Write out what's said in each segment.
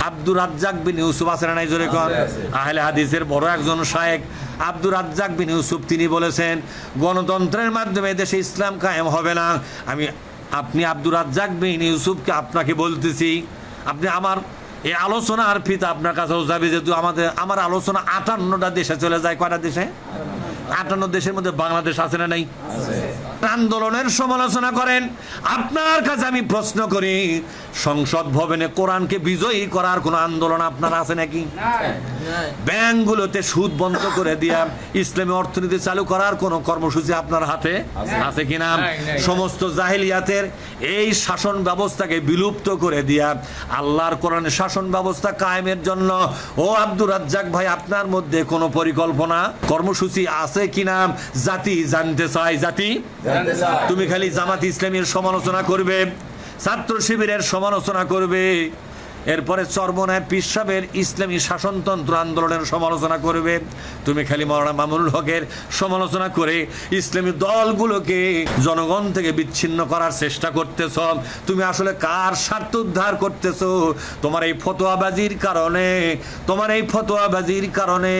আব্দুর রাজ্জাক বিন ইউসুফ আছে না নাই জোরে কোন? আহলে হাদিসের বড় একজন শায়েখ আব্দুর রাজ্জাক বিন ইউসুফ তিনি বলেছেন গণতন্ত্রের মাধ্যমে দেশে ইসলাম কায়েম হবে না। আপনি আব্দুর রাজ্জাক বিন ইউসুফকে আপনাকে বলতেছি, আপনি আমার এই আলোচনার ফিতা আপনার কাছেও যাবে, যেহেতু আমার আলোচনা 58টা দেশে চলে যায়। কয়টা দেশে? 58 দেশের মধ্যে বাংলাদেশ আছে না নাই? আন্দোলনের সমালোচনা করেন। আপনার কাছে আমি প্রশ্ন করি, সংসদ ভবনে কোরআনকে বিজয়ী করার কোন আন্দোলন আপনার আছে নাকি? ব্যাংকগুলোতে সুদ বন্ধ করে দিয়া ইসলামী অর্থনীতি চালু করার কোন কর্মসূচি আপনার হাতে আছে কিনা? সমস্ত জাহেলিয়াতের এই শাসন ব্যবস্থাকে বিলুপ্ত করে দিয়া আল্লাহর কোরআনের শাসন ব্যবস্থা কায়েমের জন্য ও আব্দুর রাজ্জাক ভাই আপনার মধ্যে কোনো পরিকল্পনা কর্মসূচি আছে কিনা জাতি জানতে চায়। জাতি তুমি খালি জামাত ইসলামীর সমালোচনা করবে, ছাত্র শিবিরের সমালোচনা করবে, এরপরে চরমনায় পীর সাহেবের ইসলামী শাসনতন্ত্র আন্দোলনের সমালোচনা করবে, তুমি খালি মাওলানা মামুনুল হকের সমালোচনা করে ইসলামী দলগুলোকে জনগণ থেকে বিচ্ছিন্ন করার চেষ্টা করতেছ। তুমি আসলে কার স্বার্থ উদ্ধার করতেছ? তোমার এই ফতোয়াবাজির কারণে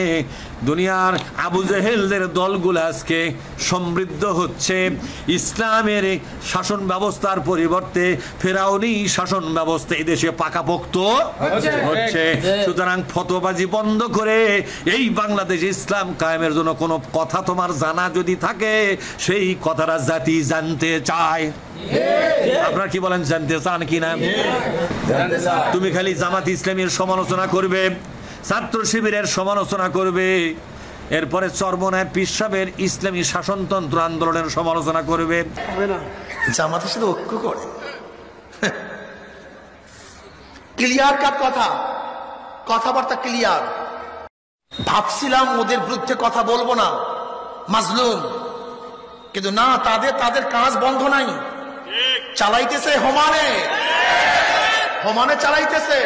দুনিয়ার আবু জেহেলদের দলগুলো আজকে সমৃদ্ধ হচ্ছে। ইসলামের শাসন ব্যবস্থার পরিবর্তে ফেরাউনি শাসন ব্যবস্থা এই দেশে পাকাপোক্ত হচ্ছে। সুতরাং ফতোয়াবাজি বন্ধ করে এই বাংলাদেশে ইসলাম কায়েমের জন্য কোনো কথা তোমার জানা যদি থাকে সেই কথাটা জাতি জানতে চায়। আপনারা কি বলেন, জানতে চান কিনা? তুমি খালি জামাত ইসলামীর সমালোচনা করবে, ছাত্র শিবিরের সমালোচনা করবে, এরপরে চরমনায় পীর সাহেবের ইসলামী শাসনতন্ত্র আন্দোলনের সমালোচনা করবে। জামাতের সাথে ঐক্য করে ক্লিয়ার কাট কথাবার্তা ক্লিয়ার। ভাবছিলাম ওদের বিরুদ্ধে কথা বলবো না, মাজলুম, কিন্তু না, তাদের কাজ বন্ধ নাই, চালাইতেছে সমানে চালাইতেছে।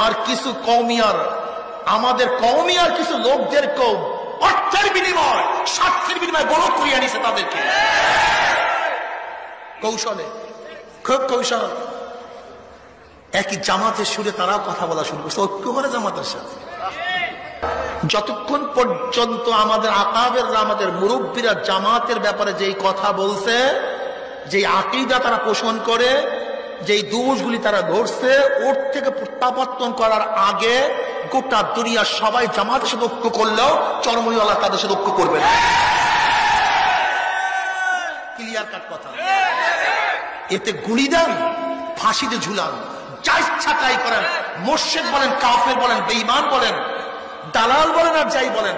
আর কিছু কওমিয়ার, আমাদের কওমিয়ার কিছু লোকদের অর্থের বিনিময়, স্বার্থের বিনিময় বড় করিয়া নিছে তাদেরকে কৌশলে, খুব কৌশল। একই জামাতের সুরে তারাও কথা বলা শুরু করছে, ঐক্য করে জামাতের সাথে। যতক্ষণ পর্যন্ত আমাদের আকাবেররা, আমাদের মুরব্বীরা জামাতের ব্যাপারে যেই কথা বলছে, যেই আকীদা তারা পোষণ করে, যেই দোষগুলি তারা ধরছে, ওর থেকে প্রত্যাবর্তন করার আগে গোটা দুনিয়া সবাই জামাতের সাথে ঐক্য করলেও চরমনিওয়ালা তাদের সাথে ঐক্য করবে না। ক্লিয়ার কাট কথা। এতে গুলি দেন, ফাঁসিতে ঝুলান, যা ইচ্ছা তাই করেন, মোর্শেদ বলেন, কাফের বলেন, বেঈমান বলেন, দালাল বলেন, আর যাই বলেন,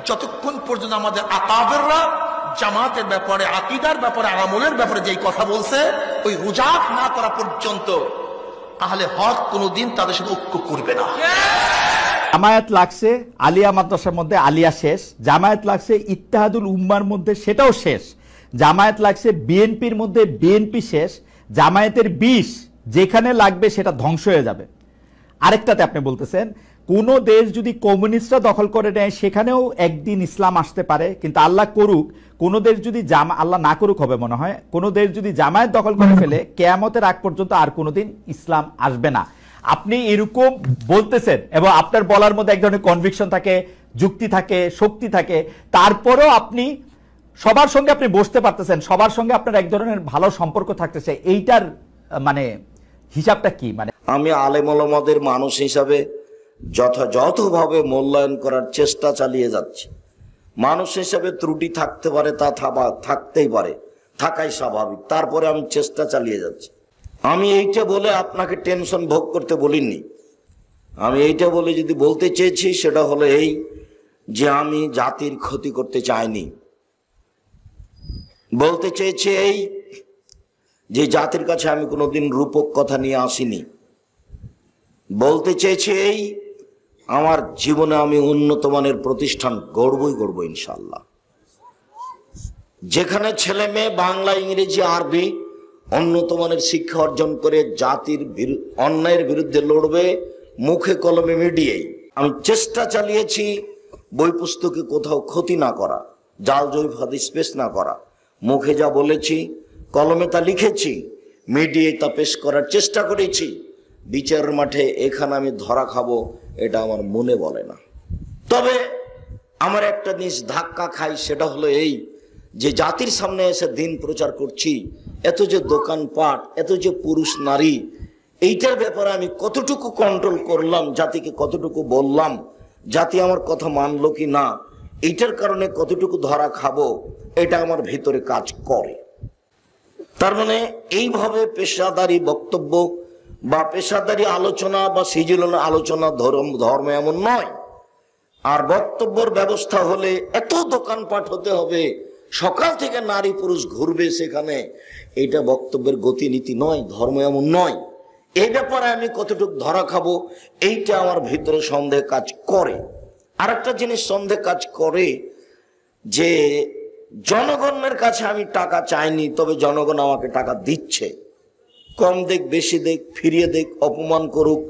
যতক্ষণ পর্যন্ত আমাদের আকাবেররা জামাতের ব্যাপারে, আকীদার ব্যাপারে, আমলের ব্যাপারে যেই কথা বলছে ওই রুজাত না করা পর্যন্ত আহলে হক কোনোদিন তাদের সাথে ঐক্য করবে না। জামায়াত লাগছে আলিয়া মাদ্রাসার মধ্যে, আলিয়া শেষ। জামায়াত লাগছে ইত্তেহাদুল উম্মার মধ্যে, সেটাও শেষ। জামায়াত লাগছে বিএনপির মধ্যে, বিএনপি শেষ। জামায়াতের বিষ যেখানে লাগবে সেটা ধ্বংস হয়ে যাবে। আরেকটাতে আপনি বলতেছেন কোন দেশ যদি কমিউনিস্টরা দখল করে নেয় সেখানেও একদিন ইসলাম আসতে পারে, কিন্তু আল্লাহ করুক, কোন দেশ যদি আল্লাহ না করুক হবে মনে হয়, কোন দেশ যদি জামায়াত দখল করে ফেলে কিয়ামতের আগ পর্যন্ত আর কোনোদিন ইসলাম আসবে না। আপনি এরকম বলতেছেন এবং আপনার বলার মধ্যে এক ধরনের কনভিকশন থাকে, যুক্তি থাকে, শক্তি থাকে, তারপরেও আপনি সবার সঙ্গে আপনি বসতে পারতেছেন, সবার সঙ্গে আপনার এক ধরনের ভালো সম্পর্ক থাকতেছে। এইটার মানে হিসাবটা কি? মানে আমি আলেম ওলামাদের মানুষ হিসাবে যথাযথভাবে মূল্যায়ন করার চেষ্টা চালিয়ে যাচ্ছি। মানুষ হিসাবে ত্রুটি থাকতে পারে, তা থাকতেই পারে, থাকাই স্বাভাবিক, তারপরে আমি চেষ্টা চালিয়ে যাচ্ছি। আমি এইটা বলে আপনাকে টেনশন ভোগ করতে বলিনি। আমি এইটা বলে যদি বলতে চেয়েছি সেটা হলো এই যে আমি জাতির ক্ষতি করতে চাইনি। বলতে চেয়েছি এই যে জাতির কাছে আমি কোনোদিন রূপক কথা নিয়ে আসিনি। বলতে চেয়েছি এই আমার জীবনে আমি উন্নত মানের প্রতিষ্ঠান গড়বই ইনশাল্লাহ, যেখানে ছেলে মেয়ে বাংলা, ইংরেজি, আরবি উন্নত মানের শিক্ষা অর্জন করে জাতির অন্যায়ের বিরুদ্ধে লড়বে মুখে কলমে মিডিয়াই। আমি চেষ্টা চালিয়েছি বই পুস্তকে কোথাও ক্ষতি না করা, জাল জৈব হাদিস পেশ না করা। মুখে যা বলেছি, কলমে তা লিখেছি, মিডিয়ায় তা পেশ করার চেষ্টা করেছি, বিচারের মাঠে এখানে আমি ধরা খাবো, এটা আমার মনে বলে না। তবে আমার একটা জিনিস ধাক্কা খাই, সেটা হলো এই যে জাতির সামনে এসে দিন প্রচার করছি, এত যে দোকানপাট, এত যে পুরুষ নারী, এইটার ব্যাপারে আমি কতটুকু কন্ট্রোল করলাম, জাতিকে কতটুকু বললাম, জাতি আমার কথা মানলো কি না, এইটার কারণে কতটুকু ধরা খাবো, এটা আমার ভিতরে কাজ করে। তার মানে এইভাবে পেশাদারি বক্তব্য বা পেশাদারি আলোচনা বা সৃজনশীল আলোচনা ধর্ম এমন নয়। আর বক্তব্যের ব্যবস্থা হলে এত দোকানপাট হতে হবে, সকাল থেকে নারী পুরুষ ঘুরবে সেখানে, এইটা বক্তব্যের গতিনীতি নয়, ধর্ম এমন নয়। এই ব্যাপারে আমি কতটুকু ধরা খাবো, এইটা আমার ভিতরে সন্দেহ কাজ করে। আর একটা জিনিস সন্দেহ কাজ করে যে জনগণের কাছে আমি টাকা চাইনি, তবে জনগণ আমাকে টাকা দিচ্ছে। কম দেখ বেশি দেখ, ফিরিয়ে দেখ, অপমান করুক,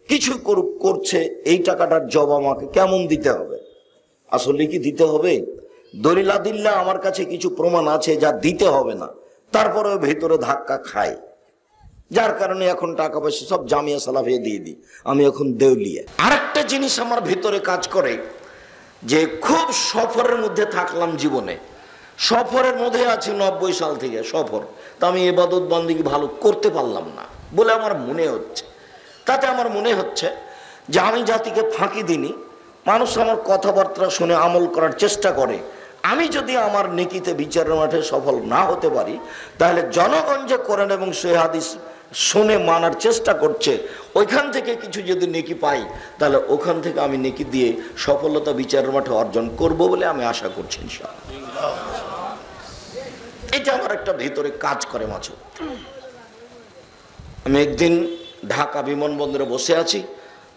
কিছু করুক, করছে, এই টাকাটার জবাব আমাকে কেমন দিতে হবে? আসলে কি দিতে হবে? দলিলাদিল্লা আমার কাছে কিছু প্রমাণ আছে যা দিতে হবে না, তারপরে ভেতরে ধাক্কা খায়, যার কারণে এখন টাকা পয়সা সব জামিয়া সালাফিয়া দিয়ে দিই, আমি এখন দেউলিয়া। আরেকটা জিনিস আমার ভিতরে কাজ করে যে খুব সফরের মধ্যে থাকলাম জীবনে, সফরের মধ্যে আছি 90 সাল থেকে সফর, তা আমি ইবাদত বন্দেগী ভালো করতে পারলাম না বলে আমার মনে হচ্ছে। তাতে আমার মনে হচ্ছে যে আমি জাতিকে ফাঁকি দিইনি, মানুষ আমার কথাবার্তা শুনে আমল করার চেষ্টা করে। আমি যদি আমার নেকিতে বিচারের মাঠে সফল না হতে পারি, তাহলে জনগণ যে কোরআন এবং সহিহ হাদিস শুনে মানার চেষ্টা করছে, ওইখান থেকে কিছু যদি নেকি পাই, তাহলে ওখান থেকে আমি নেকি দিয়ে সফলতা বিচারের মাঠে অর্জন করব বলে আমি আশা করছি ইনশাআল্লাহ। এটা আমার একটা ভিতরে কাজ করে মাঝে। আমি একদিন ঢাকা বিমানবন্দরে বসে আছি,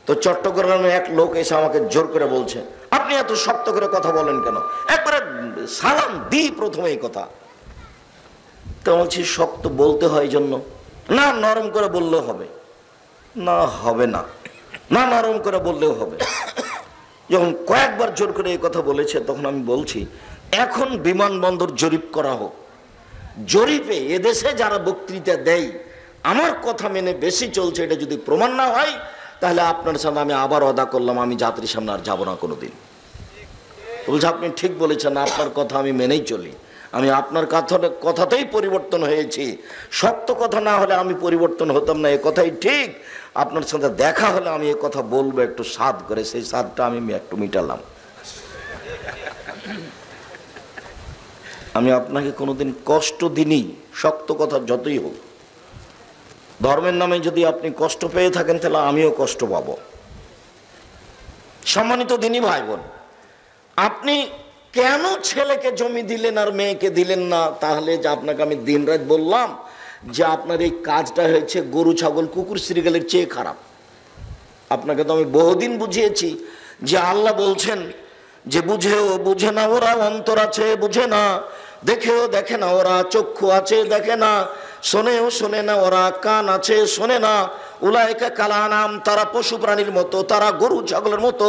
তো চট্টগ্রামে এক লোক এসে আমাকে জোর করে বলছে, আপনি এত শক্ত করে কথা বলেন কেন? একবারে সালাম দিই প্রথমে এই কথা। তো বলছি শক্ত বলতে হয় জন্য না, নরম করে বললেও হবে? না, হবে না, না নরম করে বললেও হবে। যখন কয়েকবার জোর করে এই কথা বলেছে, তখন আমি বলছি এখন বিমানবন্দর জরিপ করা হোক, জরিপে এদেশে যারা বক্তৃতা দেয় আমার কথা মেনে বেশি চলছে, এটা যদি প্রমাণ না হয়, তাহলে আপনার সামনে আমি আবার ওয়াদা করলাম আমি যাত্রীর সামনে আর যাবো না কোনোদিন। বলছে আপনি ঠিক বলেছেন, আপনার কথা আমি মেনেই চলি, আমি আপনার কথাতেই পরিবর্তন হয়েছি, শক্ত কথা না হলে আমি পরিবর্তন হতাম না, এ কথাই ঠিক। আপনার সাথে দেখা হলে আমি এ কথা বলবো একটু সাধ করে, সেই সাধটা আমি একটু মিটালাম। আমি আপনাকে কোনোদিন কষ্ট দিইনি, শক্ত কথা যতই হোক। ধর্মের নামে যদি আপনি কষ্ট পেয়ে থাকেন, তাহলে আমিও কষ্ট পাবো। সম্মানিত দিনী ভাই বোন, আপনি কেন ছেলেকে জমি দিলেন আর মেয়েকে দিলেন না? তাহলে যে আপনাকে আমি দিনরাত বললাম যে আপনার এই কাজটা হয়েছে গরু ছাগল কুকুর শ্রীগালের চেয়ে খারাপ। আপনাকে তো আমি বহুদিন বুঝিয়েছি যে আল্লাহ বলছেন যে বুঝেও বুঝে না ওরা, অন্তর আছে বুঝে না, দেখেও দেখে না ওরা, চক্ষু আছে দেখে না, শোনেও শোনে না ওরা, কান আছে শোনে না। উলাইকা কালানাম, তারা পশু প্রাণীর মতো, তারা গরু ছাগলের মতো,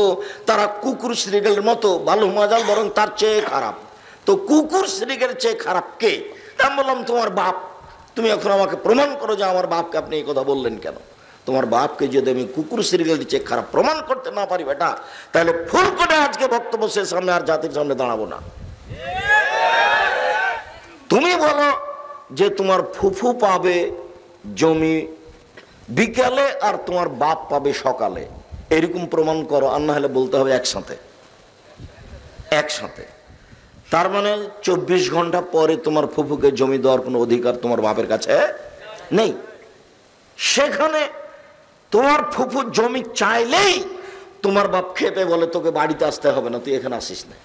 তারা কুকুর শ্রীগালের মতো, ভালো মজাল বরং তার চেয়ে খারাপ। তো কুকুর শ্রীগালের চেয়ে খারাপ কে? আমি বললাম তোমার বাপ। তুমি এখন আমাকে প্রমাণ করো যে আমার বাপকে আপনি এই কথা বললেন কেন? তোমার বাপকে যদি আমি কুকুর শ্রীগালের চেয়ে খারাপ প্রমাণ করতে না পারি বেটা, তাহলে ফুল করে আজকে বক্তব্য শেষ, সামনে আর জাতির সামনে দাঁড়াবো না। তুমি বলো যে তোমার ফুফু পাবে জমি বিকালে আর তোমার বাপ পাবে সকালে, এরকম প্রমাণ করো, আর না হলে বলতে হবে একসাথে একসাথে। তার মানে 24 ঘন্টা পরে তোমার ফুফুকে জমি দেওয়ার কোনো অধিকার তোমার বাপের কাছে নেই। সেখানে তোমার ফুফু জমি চাইলেই তোমার বাপ খেপে বলে তোকে বাড়িতে আসতে হবে না, তুই এখানে আসিস না।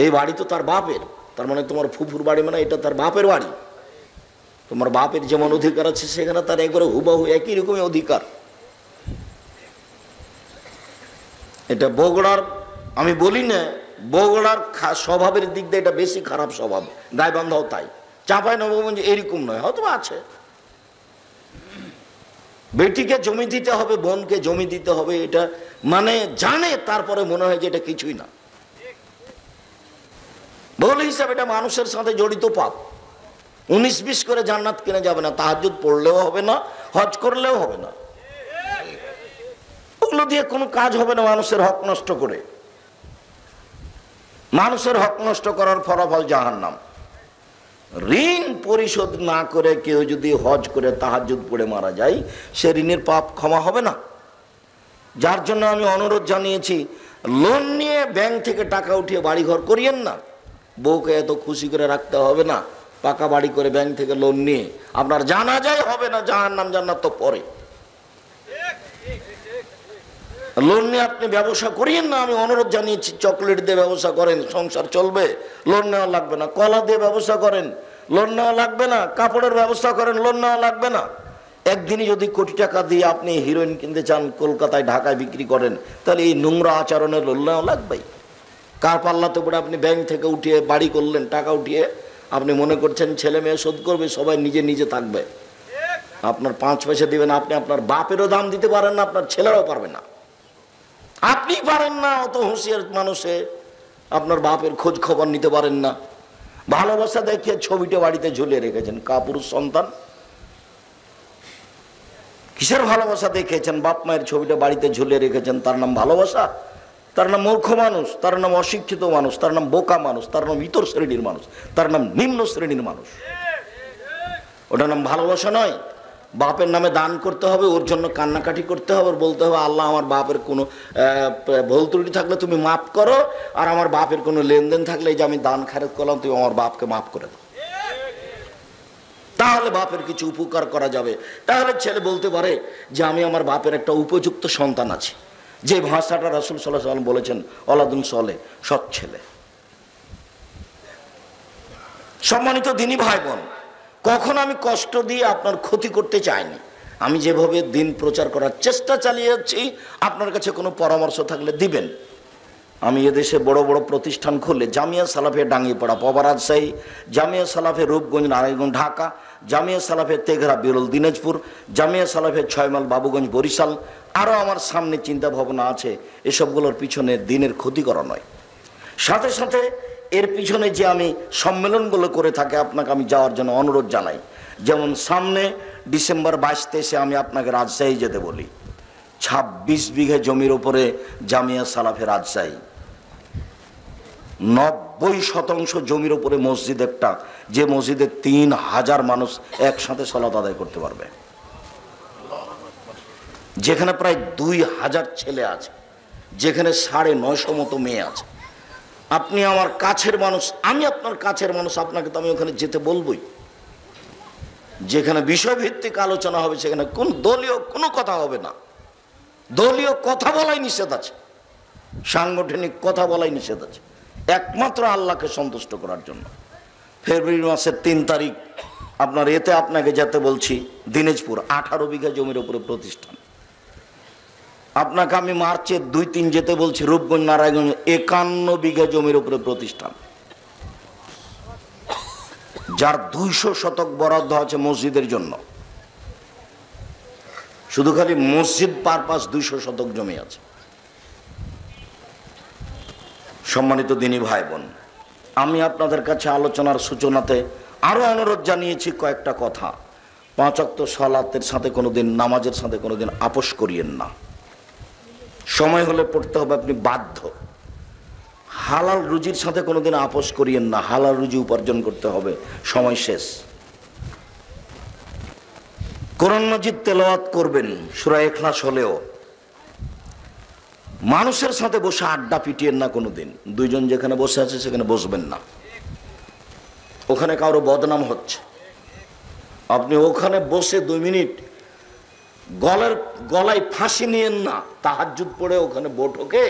এই বাড়ি তো তার বাপের, তার মানে তোমার ফুফুর বাড়ি মানে এটা তার বাপের বাড়ি। তোমার বাপের যেমন অধিকার আছে, সেখানে তার একবারে হুবাহু একই রকমের অধিকার। এটা বগুড়ার, আমি বলি না বগুড়ার স্বভাবের দিক দিয়ে এটা বেশি খারাপ স্বভাব, গাইবান্ধাও তাই, চাঁপাইনবাবগঞ্জ এরকম নয়, হয়তো আছে। বেটিকে জমি দিতে হবে, বোনকে জমি দিতে হবে, এটা মানে জানে, তারপরে মনে হয় যে এটা কিছুই না। বল হিসাবে এটা মানুষের সাথে জড়িত পাপ। 19-20 করে জান্নাত কিনে যাবে না, তাহাজ্জুদ পড়লেও হবে না, হজ করলেও হবে না, ওগুলো দিয়ে কোনো কাজ হবে না। মানুষের হক নষ্ট করে, মানুষের হক নষ্ট করার ফলাফল জাহান্নাম। ঋণ পরিশোধ না করে কেউ যদি হজ করে তাহাজ্জুদ পড়ে মারা যায়, সে ঋণের পাপ ক্ষমা হবে না। যার জন্য আমি অনুরোধ জানিয়েছি, লোন নিয়ে ব্যাংক থেকে টাকা উঠিয়ে বাড়িঘর করিয়েন না। বউকে এত খুশি করে রাখতে হবে না, পাকা বাড়ি করে ব্যাংক থেকে লোন নিয়ে আপনার জানাজাই হবে না, জাহান্নাম জান্নাত তো পরে। লোন নিয়ে আপনি ব্যবসা করিয়েন না, আমি অনুরোধ জানিয়েছি। চকলেট দিয়ে ব্যবসা করেন, সংসার চলবে, লোন নেওয়া লাগবে না। কলা দিয়ে ব্যবসা করেন, লোন নেওয়া লাগবে না। কাপড়ের ব্যবসা করেন, লোন নেওয়া লাগবে না। একদিনই যদি কোটি টাকা দিয়ে আপনি হিরোইন কিনতে চান, কলকাতায় ঢাকায় বিক্রি করেন, তাহলে এই নোংরা আচরণের লোন নেওয়া লাগবেই। কার পাল্লাতে পড়ে আপনি ব্যাংক থেকে উঠিয়ে বাড়ি করলেন, টাকা উঠিয়ে আপনি মনে করছেন ছেলে মেয়ে শোধ করবে, সবাই নিজে নিজে থাকবে। আপনার 5 পয়সা দিবেন, আপনি আপনার বাপেরও দাম দিতে পারেন না, আপনার ছেলেরাও পারবে না। আপনি পারেন না, অত হুঁশিয়ার মানুষে আপনার বাপের খোঁজ খবর নিতে পারেন না। ভালোবাসা দেখে ছবিটা বাড়িতে ঝুলিয়ে রেখেছেন। কাপুরুষ সন্তান, কিসের ভালোবাসা দেখেছেন? বাপ মায়ের ছবিটা বাড়িতে ঝুলিয়ে রেখেছেন, তার নাম ভালোবাসা? তার নাম মূর্খ মানুষ, তার নাম অশিক্ষিত মানুষ, তার নাম বোকা মানুষ, তার নাম ইতর শ্রেণীর মানুষ, তার নাম নিম্ন শ্রেণীর মানুষ। ওটার নাম ভালোবাসা নয়। বাপের নামে দান করতে হবে, ওর জন্য কান্নাকাটি করতে হবে, বলতে হবে আল্লাহ আমার বাপের কোনো ভুল ত্রুটি থাকলে তুমি মাফ করো, আর আমার বাপের কোনো লেনদেন থাকলে এই যে আমি দান খারেজ করলাম, তুমি আমার বাপকে মাফ করে দাও। তাহলে বাপের কিছু উপকার করা যাবে। তাহলে ছেলে বলতে পারে যে আমি আমার বাপের একটা উপযুক্ত সন্তান আছে। যে ভাষাটা রাসূল সাল্লাল্লাহু আলাইহি ওয়াসাল্লাম বলেছেন, ওলাদুন সলে, সৎ ছেলে। সম্মানিত দিনী ভাই বোন, কখন আমি কষ্ট দিয়ে আপনার ক্ষতি করতে চাইনি। আমি যেভাবে দিন প্রচার করার চেষ্টা চালিয়ে যাচ্ছি, আপনার কাছে কোনো পরামর্শ থাকলে দিবেন। আমি এদেশে বড় বড় প্রতিষ্ঠান খুলে, জামিয়া সালাফে ডাঙ্গিপাড়া পবা রাজশাহী, জামিয়া সালাফে রূপগঞ্জ নারায়ণগঞ্জ ঢাকা, জামিয়া সালাফে তেঘরা বিরল দিনাজপুর, জামিয়া সালাফে 6 মাইল বাবুগঞ্জ বরিশাল, আরও আমার সামনে চিন্তা ভাবনা আছে। এসবগুলোর পিছনে দিনের ক্ষতি করা নয়, সাথে সাথে এর পিছনে যে আমি সম্মেলনগুলো করে থাকি, আপনাকে আমি যাওয়ার জন্য অনুরোধ জানাই। যেমন সামনে ডিসেম্বর 22-23 আমি আপনাকে রাজশাহী যেতে বলি। 26 বিঘা জমির উপরে জামিয়া সালাফে রাজশাহী, 90% জমির উপরে মসজিদ একটা, যে মসজিদে 3000 মানুষ একসাথে সালাত আদায় করতে পারবে, যেখানে প্রায় 2000 ছেলে আছে, যেখানে 950 মতো মেয়ে আছে। আপনি আমার কাছের মানুষ, আমি আপনার কাছের মানুষ, আপনাকে তো আমি ওখানে যেতে বলবই। যেখানে বিষয়ভিত্তিক আলোচনা হবে, সেখানে কোন দলীয় কোনো কথা হবে না। দলীয় কথা বলাই নিষেধ আছে, সাংগঠনিক কথা বলাই নিষেধ আছে, একমাত্র আল্লাহকে সন্তুষ্ট করার জন্য। ফেব্রুয়ারি মাসের 3 তারিখ আপনার এতে আপনাকে যেতে বলছি দিনাজপুর, 18 বিঘা জমির উপরে প্রতিষ্ঠান। আপনাকে আমি মার্চের 2-3 যেতে বলছি রূপগঞ্জ নারায়ণগঞ্জ, 51 বিঘা জমির উপরে প্রতিষ্ঠান, যার 200 শতক বরাদ্দ আছে মসজিদের জন্য। শুধু খালি মসজিদ পারপাস 200 শতক জমি আছে। সম্মানিত দিনী ভাই বোন, আমি আপনাদের কাছে আলোচনার সূচনাতে আরো অনুরোধ জানিয়েছি কয়েকটা কথা। 5 ওয়াক্ত সালাতের সাথে কোনোদিন, নামাজের সাথে কোনোদিন আপোষ করিয়েন না। সময় হলে পড়তে হবে, আপনি বাধ্য। হালাল রুজির সাথে কোনোদিন আপোষ করিয়েন না, হালাল রুজি উপার্জন করতে হবে, সময় শেষ। কোরআন মাজিদ তেলাওয়াত করবেন, সূরা ইখলাস হলেও। মানুষের সাথে বসে আড্ডা পিটিয়েন না কোনোদিন। 2 জন যেখানে বসে আছে সেখানে বসবেন না। ওখানে কারো বদনাম হচ্ছে, আপনি ওখানে বসে 2 মিনিট গলায় ফাঁসি নিয়েন না। তাহাজ্জুদ পড়ে ওখানে বৈঠকে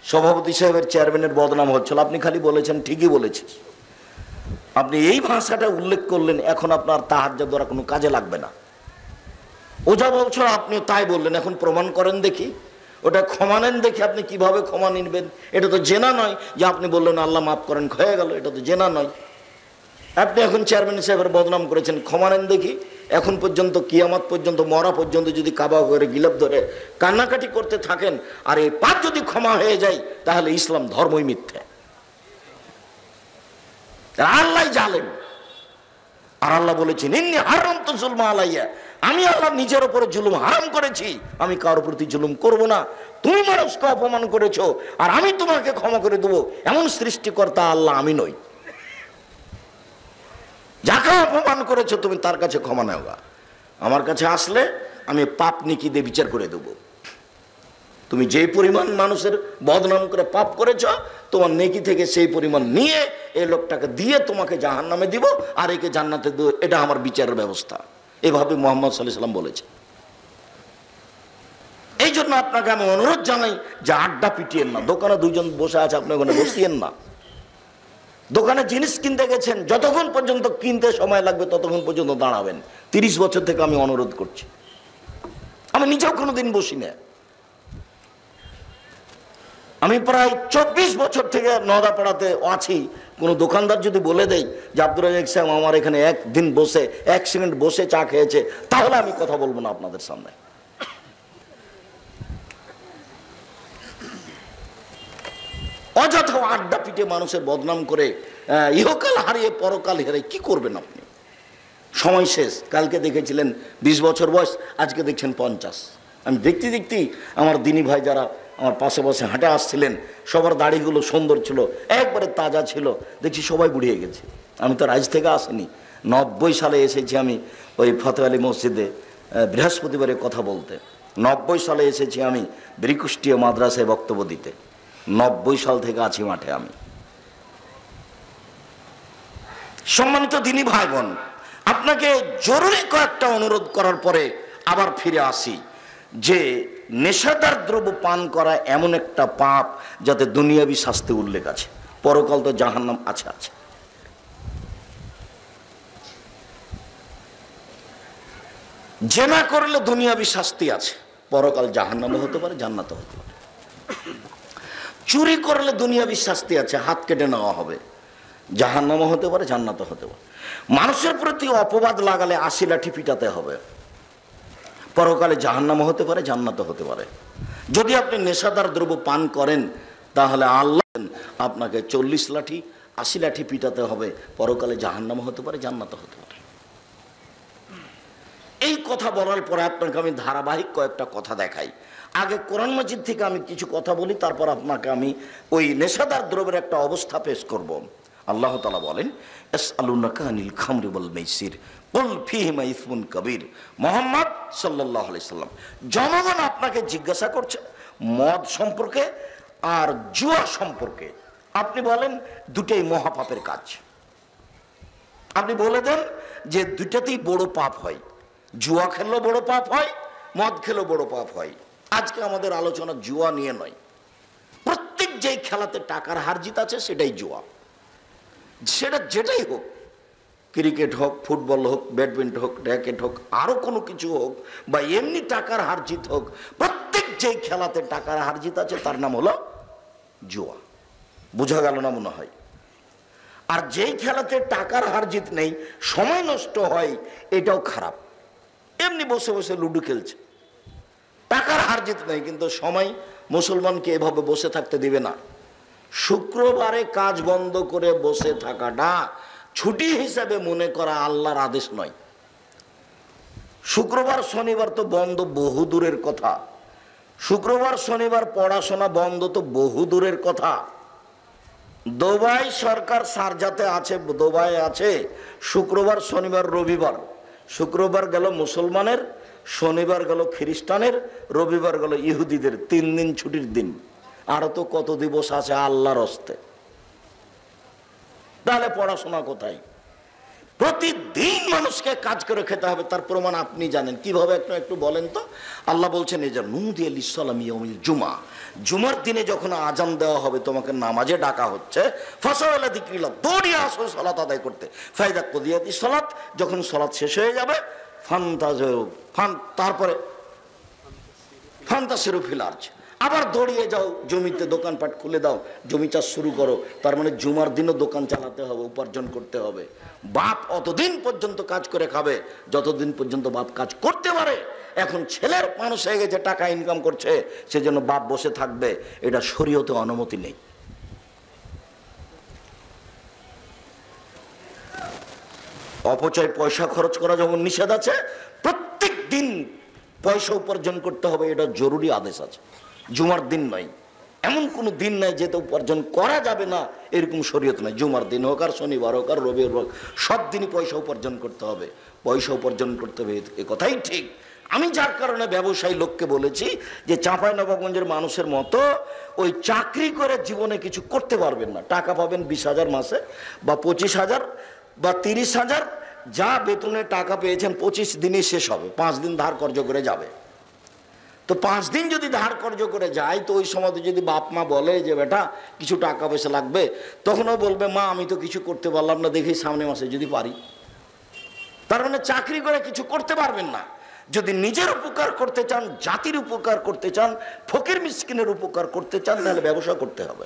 সভাপতি সাহেবের, চেয়ারম্যানের বদনাম হচ্ছিল, আপনি খালি বলেছেন ঠিকই বলেছিস। আপনি এই ভাষাটা উল্লেখ করলেন, এখন আপনার তাহাজ্জুদ দ্বারা কোনো কাজে লাগবে না। ও যা বলছো আপনি তাই বললেন, এখন প্রমাণ করেন দেখি, ওটা ক্ষমা নেন দেখি। আপনি কিভাবে ক্ষমা নিবেন? এটা তো জেনা নয় যে আপনি বললেন আল্লাহ মাফ করেন হয়ে গেল, এটা তো জেনা নয়। আপনি এখন চেয়ারম্যান সাহেবের বদনাম করেছেন, ক্ষমা নেন দেখি। এখন পর্যন্ত, কিয়ামত পর্যন্ত, মরা পর্যন্ত যদি কাবা করে গিলাপ ধরে কান্নাকাটি করতে থাকেন, আর এই পাপ যদি ক্ষমা হয়ে যায়, তাহলে ইসলাম ধর্মই মিথ্যে, আল্লাহ জালেম। আর আল্লাহ বলেছেন ইন্নী হারামতু যুলমা আলাইয়া, আমি আল্লাহ নিজের উপরে জুলুম হারাম করেছি, আমি কারোর প্রতি জুলুম করব না। তুমি মানুষকে অপমান করেছো আর আমি তোমাকে ক্ষমা করে দেবো, এমন সৃষ্টিকর্তা আল্লাহ আমি নই। যাকে অপমান করেছো তুমি তার কাছে ক্ষমা নেও, আমার কাছে আসলে আমি পাপ নেকি দিয়ে বিচার করে দেবো। তুমি যে পরিমাণ মানুষের বদনাম করে পাপ করেছ, তোমার নেকি থেকে সেই পরিমাণ নিয়ে এই লোকটাকে দিয়ে তোমাকে জাহান্নামে দিব আর একে জান্নাতে দেব, এটা আমার বিচারের ব্যবস্থা। এভাবে মুহাম্মদ সাল্লাল্লাহু আলাইহি ওয়াসাল্লাম বলেছে। এই জন্য আপনাকে আমি অনুরোধ জানাই যে আড্ডা পিটিয়েন না। দোকানে দুইজন বসে আছে, আপনি ওখানে বসিয়েন না। দোকানে জিনিস কিনতে গেছেন, যতক্ষণ পর্যন্ত কিনতে সময় লাগবে ততক্ষণ পর্যন্ত দাঁড়াবেন। 30 বছর থেকে আমি অনুরোধ করছি, আমি নিজেও কোনোদিন বসি না। আমি প্রায় 24 বছর থেকে নওদাপাড়াতে আছি। কোনো দোকানদার যদি বলে দেয় যে আব্দুর রাজ্জাক সাহেব আমার এখানে একদিন বসে 1 সেকেন্ড বসে চা খেয়েছে, তাহলে আমি কথা বলবো না আপনাদের সামনে। অযথা আড্ডা পিটে মানুষের বদনাম করে ইহকাল হারিয়ে পরকাল হারিয়ে কি করবেন আপনি? সময় শেষ। কালকে দেখেছিলেন 20 বছর বয়স, আজকে দেখছেন 50। আমি দেখতে দেখতেই আমার দিনী ভাই যারা আমার পাশে পাশে হাঁটে আসছিলেন, সবার দাড়িগুলো সুন্দর ছিল, একবারে তাজা ছিল, দেখছি সবাই বুড়িয়ে গেছে। আমি তো রাজ থেকে আসিনি, 90 সালে এসেছি আমি ওই ফতেহ আলী মসজিদে বৃহস্পতিবারে কথা বলতে। 90 সালে এসেছি আমি বৃকুষ্টিয়া মাদ্রাসায় বক্তব্য দিতে। 90 সাল থেকে আছি মাঠে আমি। সম্মানিত দিনী ভাই বোন, আপনাকে জরুরি কয়েকটা অনুরোধ করার পরে আবার ফিরে আসি যে নেশাদার দ্রব্য পান করা এমন একটা পাপ যাতে দুনিয়াবি শাস্তি উল্লেখ আছে, পরকাল তো জাহান্নাম আছে আছে। জেনা করলে দুনিয়াবি শাস্তি আছে, পরকাল জাহান্নামও হতে পারে, জান্নাতও হতে পারে। চুরি করলে দুনিয়াবি শাস্তি আছে, হাত কেটে নেওয়া হবে, জাহান্নামও হতে পারে, জান্নাতও হতে পারে। মানুষের প্রতি অপবাদ লাগালে 80 লাঠি পিটাতে হবে, পরকালে জাহান্নামও হতে পারে, জান্নাতও হতে পারে। যদি আপনি নেশাদার দ্রব্য পান করেন তাহলে আল্লাহ আপনাকে 40 লাঠি 80 লাঠি পিটাতে হবে, পরকালে জাহান্নামও হতে পারে, জান্নাতও হতে পারে। এই কথা বলার পরে আপনাকে আমি ধারাবাহিক কয়েকটা কথা দেখাই। আগে কোরআন মাজিদ থেকে আমি কিছু কথা বলি, তারপর আপনাকে আমি ওই নেশাদার দ্রব্যের একটা অবস্থা পেশ করব। আল্লাহ তাআলা বলেন, ইয়াসআলুনাকা আনিল খামরি ওয়াল মাইসির কুল ফীহিমা ইসমুন কাবীর। মুহাম্মদ সাল্লাল্লাহু আলাইহি সাল্লাম, জনগণ আপনাকে জিজ্ঞাসা করছে মদ সম্পর্কে আর জুয়া সম্পর্কে। আপনি বলেন দুটোই মহাপাপের কাজ। আপনি বলে দেন যে দুটাতেই বড় পাপ হয়, জুয়া খেললেও বড় পাপ হয়, মদ খেলেও বড় পাপ হয়। আজকে আমাদের আলোচনা জুয়া নিয়ে নয়। প্রত্যেক যেই খেলাতে টাকার হার জিত আছে সেটাই জুয়া। সেটা যেটাই হোক, ক্রিকেট হোক, ফুটবল হোক, ব্যাডমিন্টন হোক, র্যাকেট হোক, আরো কোনো কিছু হোক, বা এমনি টাকার হার জিত হোক, প্রত্যেক যেই খেলাতে টাকার হার জিত আছে তার নাম হলো জুয়া। বোঝা গেল না মনে হয়? আর যেই খেলাতে টাকার হার জিত নেই, সময় নষ্ট হয়, এটাও খারাপ। এমনি বসে বসে লুডো খেলছে, টাকার হার জিত নেই, কিন্তু সময় মুসলমানকে এভাবে বসে থাকতে দিবে না। শুক্রবারে কাজ বন্ধ করে বসে থাকাটা ছুটি হিসাবে মনে করা আল্লাহর আদেশ নয়। শুক্রবার শনিবার তো বন্ধ বহু দূরের কথা, শুক্রবার শনিবার পড়াশোনা বন্ধ তো বহু দূরের কথা। দুবাই সরকার শারজাতে আছে, দুবাই আছে শুক্রবার শনিবার রবিবার। শুক্রবার গেল মুসলমানের, শনিবার গেল খ্রিস্টানের, রবিবার গেল ইহুদিদের। 3 দিন ছুটির দিন। আরো তো কত দিবস আছে আল্লাহর হস্তে। তাহলে পড়াশোনা কোথায়? প্রতিদিন মানুষকে কাজ করে খেতে হবে, তার প্রমাণ আপনি জানেন। কিভাবে একটু বলেন তো? আল্লাহ বলছেন এই যে নুদিয়া লিসসালামি ইয়াউমিল জুমা, জুমার দিনে যখন আজান দেওয়া হবে, তোমাকে নামাজে ডাকা হচ্ছে, ফাসাওয়ালা যিকরিল্লাহ, দৌড়িয়ে আসো সালাত আদায় করতে। ফাইদা কুদিয়াতিস সালাত, যখন সালাত শেষ হয়ে যাবে, তারপরে ফান্তাসিরু ফিল আরজ, আবার দৌড়িয়ে যাও জমিতে, দোকানপাট খুলে দাও, জমি চাষ শুরু করো। তার মানে জুমার দিনও দোকান চালাতে হবে, উপার্জন করতে হবে। বাপ অতদিন পর্যন্ত কাজ করে খাবে যতদিন পর্যন্ত বাপ কাজ করতে পারে। এখন ছেলের মানুষ হয়ে গেছে, টাকা ইনকাম করছে, সেজন্য বাপ বসে থাকবে, এটা শরীয়তে অনুমতি নেই। অপচয় পয়সা খরচ করা যেমন নিষেধ আছে, প্রত্যেক দিন পয়সা উপার্জন করতে হবে, এটা জরুরি আদেশ আছে। জুমার দিন নয়, এমন কোনো দিন নাই যেটা উপার্জন করা যাবে না এরকম শরীয়ত নাই। জুমার দিন হোক আর শনিবার হোক আর রবিবার হোক, সব দিনই পয়সা উপার্জন করতে হবে, পয়সা উপার্জন করতে হবে, এ কথাই ঠিক। আমি যার কারণে ব্যবসায়ী লোককে বলেছি যে চাঁপাইনবাবগঞ্জের মানুষের মতো ওই চাকরি করে জীবনে কিছু করতে পারবেন না। টাকা পাবেন 20,000 মাসে, বা 25,000 বা 30,000, যা বেতনে টাকা পেয়েছেন 25 দিনই শেষ হবে, 5 দিন ধার কর্জ করে যাবে। তো 5 দিন যদি ধার কর্জ করে যায়, তো ওই সময় যদি বাপ মা বলে যে বেটা কিছু টাকা পয়সা লাগবে, তখনও বলবে মা আমি তো কিছু করতে পারলাম না, দেখি সামনে মাসে যদি পারি। তার মানে চাকরি করে কিছু করতে পারবেন না। যদি নিজের উপকার করতে চান, জাতির উপকার করতে চান, ফকির মিসকিনের উপকার করতে চান, তাহলে ব্যবসা করতে হবে।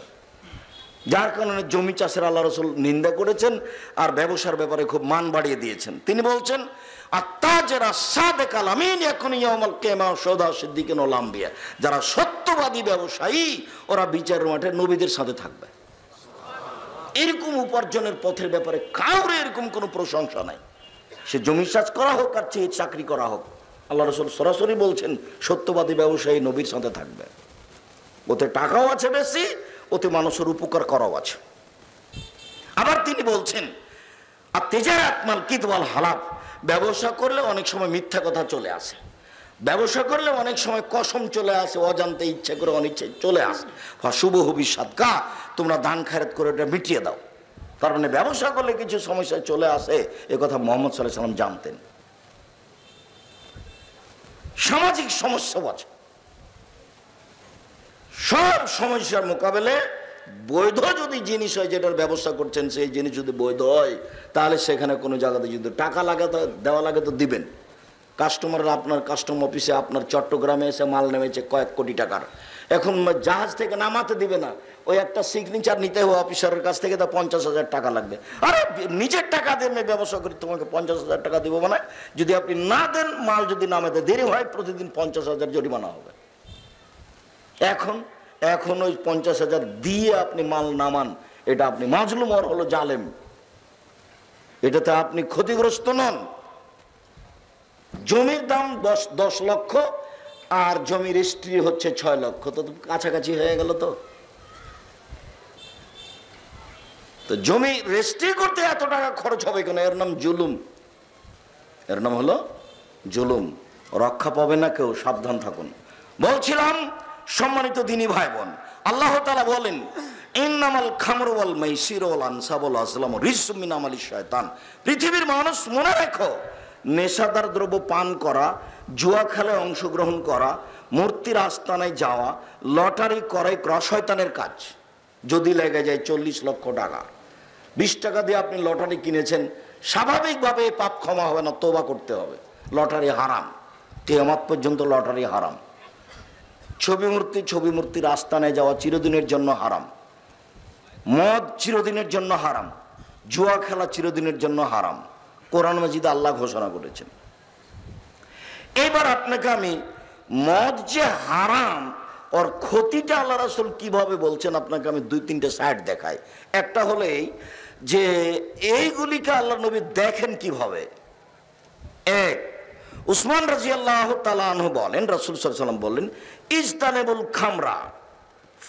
যার কারণে জমি চাষের আল্লাহ রসুল নিন্দা করেছেন আর ব্যবসার ব্যাপারে খুব মান বাড়িয়ে দিয়েছেন। তিনি বলছেন যারা সত্যবাদী ব্যবসায়ী ওরা বিচারের মাঠে নবীদের সাথে থাকবে। এরকম উপার্জনের পথের ব্যাপারে কাউরে এরকম কোনো প্রশংসা নাই, সে জমি চাষ করা হোক আর চেয়ে চাকরি করা হোক। আল্লাহ রসুল সরাসরি বলছেন সত্যবাদী ব্যবসায়ী নবীর সাথে থাকবে, ওতে টাকাও আছে বেশি, ওতে মানুষের উপকার করাও আছে। আবার তিনি বলছেন আর তেজারাত মাল কিতওয়াল হালাফ, ব্যবসা করলে অনেক সময় মিথ্যা কথা চলে আসে, ব্যবসা করলে অনেক সময় কসম চলে আসে, অজান্তে ইচ্ছে করে অনিচ্ছে চলে আসে। শুভ হবি সাদকা, তোমরা দান খায়রাত করে এটা মিটিয়ে দাও। তার মানে ব্যবসা করলে কিছু সমস্যা চলে আসে, এ কথা মুহাম্মদ সাল্লাল্লাহু আলাইহি ওয়াসাল্লাম জানতেন। সামাজিক সমস্যাও আছে, সব সমস্যার মোকাবেলে বৈধ যদি জিনিস হয়, যেটার ব্যবস্থা করছেন সেই জিনিস যদি বৈধ হয়, তাহলে সেখানে কোনো জায়গাতে যদি টাকা লাগে দেওয়া লাগে তো দিবেন। কাস্টমাররা আপনার কাস্টম অফিসে আপনার চট্টগ্রামে এসে মাল নেমেছে কয়েক কোটি টাকার, এখন জাহাজ থেকে নামাতে দিবে না, ওই একটা সিগনেচার নিতে হবে অফিসারের কাছ থেকে, তা 50,000 টাকা লাগবে। আরে নিজের টাকা দিয়ে আমি ব্যবসা করি, তোমাকে 50,000 টাকা দিব মানে? যদি আপনি না দেন, মাল যদি নামাতে দেরি হয়, প্রতিদিন 50,000 জরিমানা হবে। এখন ওই 50,000 দিয়ে আপনি মাল নামান, এটা আপনি মাজলুম আর হলো জালেম, এটাতে আপনি ক্ষতিগ্রস্ত নন। জমির দাম 10 লক্ষ আর জমি রেজিস্ট্রি হচ্ছে 6 লক্ষ, তো কাছাকাছি হয়ে গেল। তো জমি রেজিস্ট্রি করতে এত টাকা খরচ হবে কেন? এর নাম জুলুম, এর নাম হলো জুলুম। রক্ষা পাবে না কেউ, সাবধান থাকুন। বলছিলাম সম্মানিত দিনী ভাই বোন, আল্লাহ তাআলা বলেন ইন্নামাল খামরু ওয়াল মাইসিরু ওয়াল আনসাবু ওয়াল আজলামু রিজসুম মিন আমালিশ শয়তান। পৃথিবীর মানুষ মনে রেখো, নেশাদার দ্রব্য পান করা, জুয়া খেলায় অংশগ্রহণ করা, মূর্তির আস্তানায় যাওয়া, লটারি ক্রয় করা শয়তানের কাজ। যদি লেগে যায় 40 লক্ষ টাকা, 20 টাকা দিয়ে আপনি লটারি কিনেছেন, স্বাভাবিকভাবে পাপ ক্ষমা হবে না, তওবা করতে হবে। লটারি হারাম, কিয়ামত পর্যন্ত লটারি হারাম। ছবি মূর্তির আস্তানায় যাওয়া চিরদিনের জন্য হারাম, মদ চিরদিনের জন্য হারাম, জুয়া খেলা চিরদিনের জন্য হারাম। কোরআন মাজিদে আল্লাহ ঘোষণা করেছেন। এবার আপনাকে আমি মদ যে হারাম ওর ক্ষতিটা আল্লাহ রাসূল কিভাবে বলছেন আপনাকে আমি 2-3টে সাইড দেখাই। একটা হলো এই যে এইগুলিকে আল্লাহ নবী দেখেন কিভাবে। এক, উসমান রাদিয়াল্লাহু তাআলা আনহু বলেন, রাসূল সাল্লাল্লাহু আলাইহি ওয়াসাল্লাম বললেন ইজতানিবুল খামরা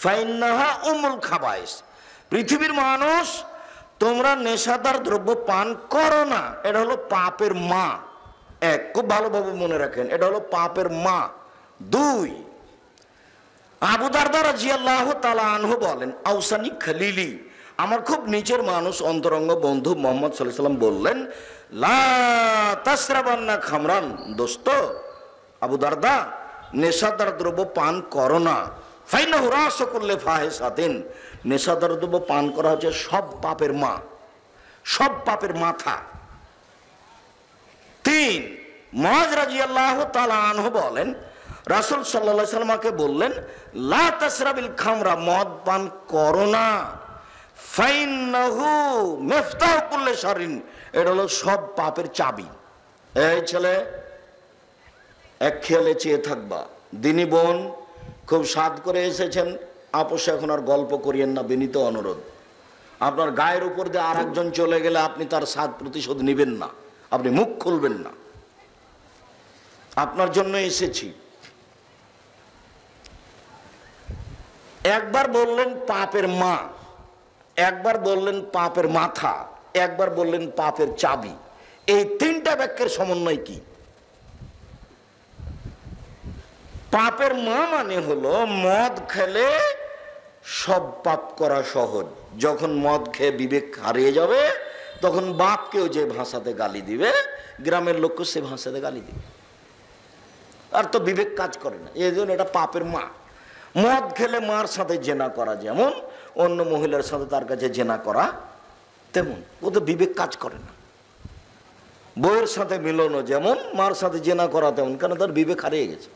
ফাইন্নাহা উমুল খাবাইস। পৃথিবীর মানুষ, তোমরা নেশাদার দ্রব্য পান করো না, এটা হলো পাপের মা। এক, খুব ভালোভাবে মনে রাখেন, এটা হলো পাপের মা। 2, আবু দারদা রাদিয়াল্লাহু তাআলা আনহু বলেন আউসানি খলিলি, আমার খুব নিচের মানুষ অন্তরঙ্গ বন্ধু মুহাম্মদ সাল্লাল্লাহু আলাইহি ওয়াসাল্লাম বললেন লা তাসরাবান্না খামরান, দোস্ত আবু দারদা নেশাদার দ্রব্য পান করো না। ফাইনাহু রাসু কুল্লি ফাহিশাতিন, নেশাদার দ্রব্য পান করা হচ্ছে সব পাপের মা, সব পাপের মাথা। 3, মুআয রাদিয়াল্লাহু তাআলা আনহু বলেন রাসূল সাল্লাল্লাহু আলাইহি ওয়াসাল্লামকে বললেন লা তাসরাবিল খামরা, মদ পান করো না। ফাইন্নাহু মিফতাহু কুল্লি শাররিন, এটা হলো সব পাপের চাবি। এই ছেলে, এক খেয়ালে চেয়ে থাকবা। দিনী বোন, খুব সাদ করে এসেছেন, আপোষে এখন আর গল্প করিয়েন না, বিনীত অনুরোধ। আপনার গায়ের উপর দিয়ে আর একজন চলে গেলে আপনি তার সাদ প্রতিশোধ নেবেন না। আপনি মুখ খুলবেন না। আপনার জন্য এসেছি। একবার বললেন পাপের মা, একবার বললেন পাপের মাথা, একবার বললেন পাপের চাবি। এই তিনটা বাক্যের সমন্বয় কি? পাপের মা মানে হলো মদ খেলে সব পাপ করা সহজ। যখন মদ খেয়ে বিবেক হারিয়ে যাবে তখন বাপকেও যে ভাষাতে গালি দিবে, গ্রামের লোককে সে ভাষাতে গালি দিবে, আর তো বিবেক কাজ করে না। এই জন্য এটা পাপের মা। মদ খেলে মার সাথে জেনা করা যেমন, অন্য মহিলার সাথে তার কাছে জেনা করা তেমন, ও তো বিবেক কাজ করে না। বউয়ের সাথে মিলনও যেমন, মার সাথে জেনা করা তেমন, কেন তার বিবেক হারিয়ে গেছে।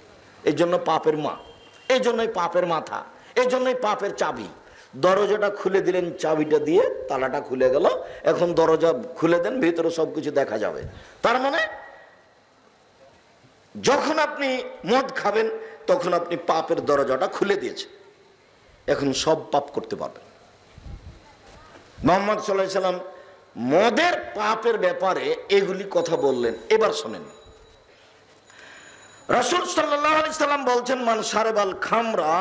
এই জন্য পাপের মা, এই জন্যই পাপের মাথা, এই জন্যই পাপের চাবি। দরজাটা খুলে দিলেন চাবিটা দিয়ে, তালাটা খুলে গেল, এখন দরজা খুলে দেন, ভিতরে সবকিছু দেখা যাবে। তার মানে যখন আপনি মদ খাবেন তখন আপনি পাপের দরজাটা খুলে দিয়েছেন, এখন সব পাপ করতে পারবেন। মুহাম্মদ সাল্লাল্লাহু আলাইহি সাল্লাম মদের পাপের ব্যাপারে এগুলি কথা বললেন। এবার শোনেন, রাসূল সাল্লাল্লাহু আলাইহি সাল্লাম বলছেন, মান শারাবাল খামরা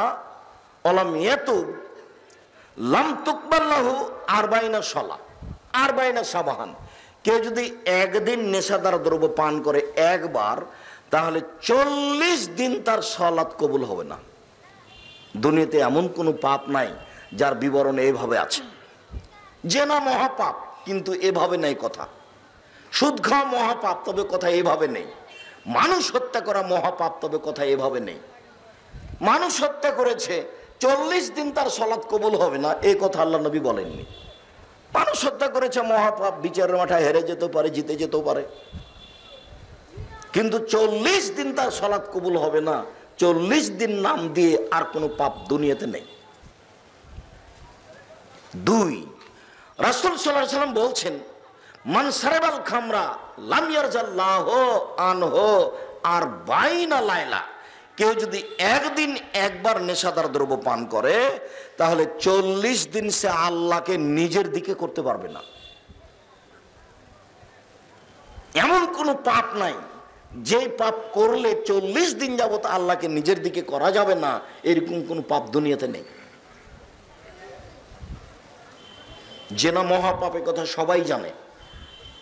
ওয়ালাম ইয়াতুব লাম তুকবাল লাহু 40 সালাহ 40 সাবাহান। কেউ যদি একদিন নেশাদার দ্রব্য পান করে একবার, তাহলে 40 দিন তার সালাত কবুল হবে না। দুনিয়াতে এমন কোনো পাপ নাই যার বিবরণ এইভাবে আছে। জেনা মহাপাপ, কিন্তু এভাবে নেই কথা। সুদ খাওয়া মহাপাপ, তবে কথা এভাবে নেই। মানুষ হত্যা করা মহাপাপ, তবে কথা এভাবে নেই। মানুষ হত্যা করেছে, 40 দিন তার সালাত কবুল হবে না, এই কথা আল্লাহ নবী বলেননি। মানুষ হত্যা করেছে মহাপাপ, বিচারের মাঠে হেরে যেতে পারে, জিতে যেতেও পারে, কিন্তু 40 দিন তার সালাত কবুল হবে না। 40 দিন নাম দিয়ে আর কোনো পাপ দুনিয়াতে নেই। 2, রাসূল সাল্লাল্লাহু আলাইহি সাল্লাম বলছেন, মান শারাবাল খামরা লাম ইয়ারজাল্লাহু আনহু 40 লাইলা। কেউ যদি একদিন একবার নেশাদার দ্রব্য পান করে, তাহলে 40 দিন সে আল্লাহকে নিজের দিকে করতে পারবে না। এমন কোনো পাপ নাই যে পাপ করলে 40 দিন যাবত আল্লাহকে নিজের দিকে করা যাবে না, এরকম কোনো পাপ দুনিয়াতে নেই। জেনা মহাপাপের কথা সবাই জানে।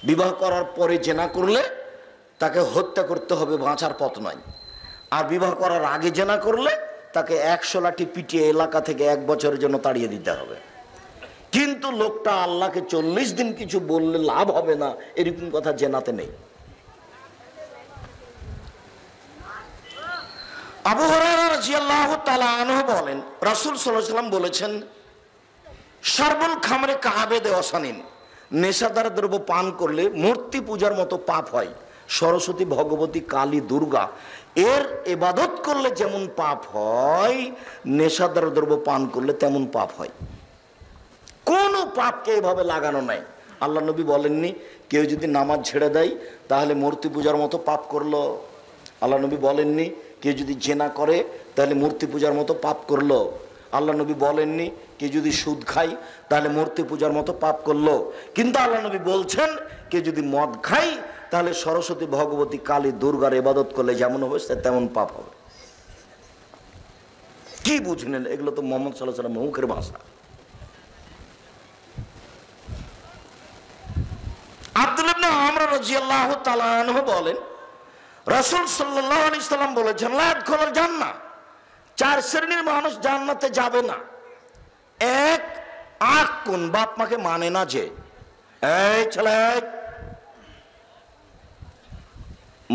বিবাহ করার পরে জেনা করলে তাকে হত্যা করতে হবে, বাঁচার পথ নয়। আর বিবাহ করার আগে জেনা করলে তাকে 100 লাঠি পিটিয়ে এলাকা থেকে 1 বছরের জন্য তাড়িয়ে দিতে হবে। কিন্তু লোকটা আল্লাহকে 40 দিন কিছু বললে লাভ হবে না, এরকম কথা জেনাতে নেই। আবু হুরায়রা রাদিয়াল্লাহু তাআলা আনহু বলেন, রাসূল সাল্লাল্লাহু আলাইহি ওয়াসাল্লাম বলেছেন, শারবুল খামরে কাআবেদে ওয়াসানিন। নেশাদার দ্রব্য পান করলে মূর্তি পূজার মতো পাপ হয়। সরস্বতী, ভগবতী, কালী, দুর্গা এর ইবাদত করলে যেমন পাপ হয়, নেশাদার দ্রব্য পান করলে তেমন পাপ হয়। কোনো পাপকে এভাবে লাগানো নাই। আল্লাহ নবী বলেননি কেউ যদি নামাজ ছেড়ে দেয় তাহলে মূর্তি পূজার মতো পাপ করলো। আল্লাহ নবী বলেননি কেউ যদি জেনা করে তাহলে মূর্তি পূজার মতো পাপ করলো। আল্লাহ নবী বলেননি কেউ যদি সুদ খায় তাহলে মূর্তি পূজার মতো পাপ করলো। কিন্তু আল্লাহ নবী বলছেন কেউ যদি মদ খায় তাহলে সরস্বতী, ভগবতী, কালী, দুর্গার ইবাদত করলে যেমন হবে তেমন পাপ হবে। কি বুঝলেন? এগুলো তো মুহাম্মদ সাল্লাল্লাহু আলাইহি ওয়াসাল্লাম মুখের ভাষা। আব্দুল্লাহ ইবনে আমর রাদিয়াল্লাহু তাআলা আনহু বলেন, রাসূল সাল্লাল্লাহু আলাইহি সাল্লাম বলেছেন, লা ইয়াদখুলুল জান্নাহ, 4 শ্রেণীর মানুষ জান্নাতে যাবে না। 1, আকুন, বাপ মাকে মানে না যে। এই ছেলে,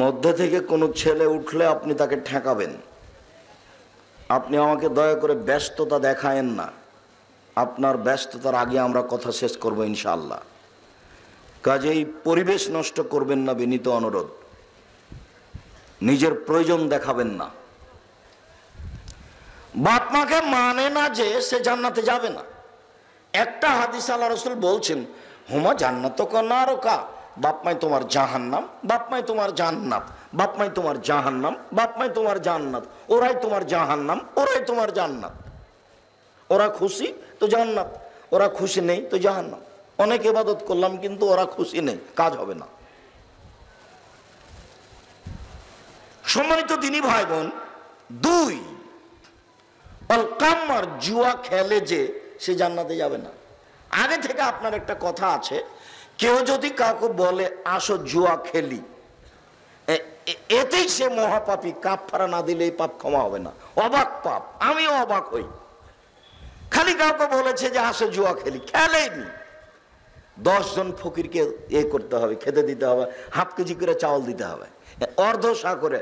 মধ্যে থেকে কোনো ছেলে উঠলে আপনি তাকে ঠেকাবেন। আপনি আমাকে দয়া করে ব্যস্ততা দেখায়েন না। আপনার ব্যস্ততার আগে আমরা কথা শেষ করব ইনশাআল্লাহ। কাজেই পরিবেশ নষ্ট করবেন না, বিনীত অনুরোধ। নিজের প্রয়োজন দেখাবেন না। বাপ মাকে মানে না যে সে জান্নাতে যাবে না। একটা হাদিস আল্লাহ রাসূল বলছেন, হুমা জান্নাত কানারকা, বাপ মাই তোমার জাহান্নাম, বাপ মাই তোমার জান্নাত, বাপ মাই তোমার জাহান্নাম, বাপ মাই তোমার জান্নাত, ওরাই তোমার জাহান্নাম, ওরাই তোমার জান্নাত। ওরা খুশি তো জান্নাত, ওরা খুশি নেই তো জাহান্নাম। অনেক ইবাদত করলাম কিন্তু ওরা খুশি নেই, কাজ হবে না। সম্মানিত দিনী ভাই বোন, 2 অল কাম্মার জুয়া খেলে যে সে জান্নাতে যাবে না। আগে থেকে আপনার একটা কথা আছে, কেউ যদি কাউকে বলে আসো জুয়া খেলি, এতেই সে মহাপাপী, কাফারা না দিলে এই পাপ ক্ষমা হবে না, অবাক পাপ। আমিও অবাক হই, খালি কাউকে বলেছে যে আসো জুয়া খেলি, খেলেইনি। 10 জন ফকিরকে করতে হবে, খেতে দিতে হবে, 1/2 কেজি করে চাউল দিতে হবে, অর্ধ সা করে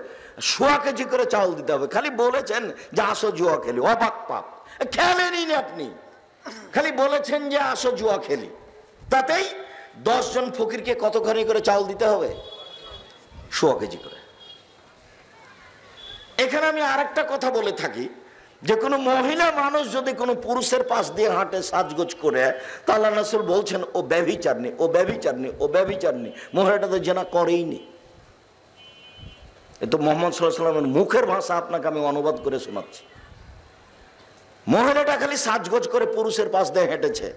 1/4 কেজি করে চাউল দিতে হবে, খালি বলেছেন যে আসো জুয়া খেলি, অবাক পাপ। খেলেনি আপনি, খালি বলেছেন যে আসো জুয়া খেলি, তাতেই 10 জন ফকিরকে কতখানি করে চাউল দিতে হবে? 1/4 কেজি করে। এখানে আমি আরেকটা কথা বলে থাকি, যে কোনো মহিলা মানুষ যদি কোনো পুরুষের পাশ দিয়ে হাঁটে সাজগোজ করে, তা আল্লাহ রাসূল বলছেন ও ব্যভিচারিণী, ও ব্যভিচারিণী, ও ব্যভিচারিণী। মহিলাটা তো জেনা করেইনি। এ তো মুহাম্মদ সাল্লাল্লাহু আলাইহি ওয়াসাল্লামের মুখের ভাষা আপনাকে আমি অনুবাদ করে শোনাচ্ছি। মহিলাটা খালি সাজগোজ করে পুরুষের পাশ দিয়ে হেঁটেছে,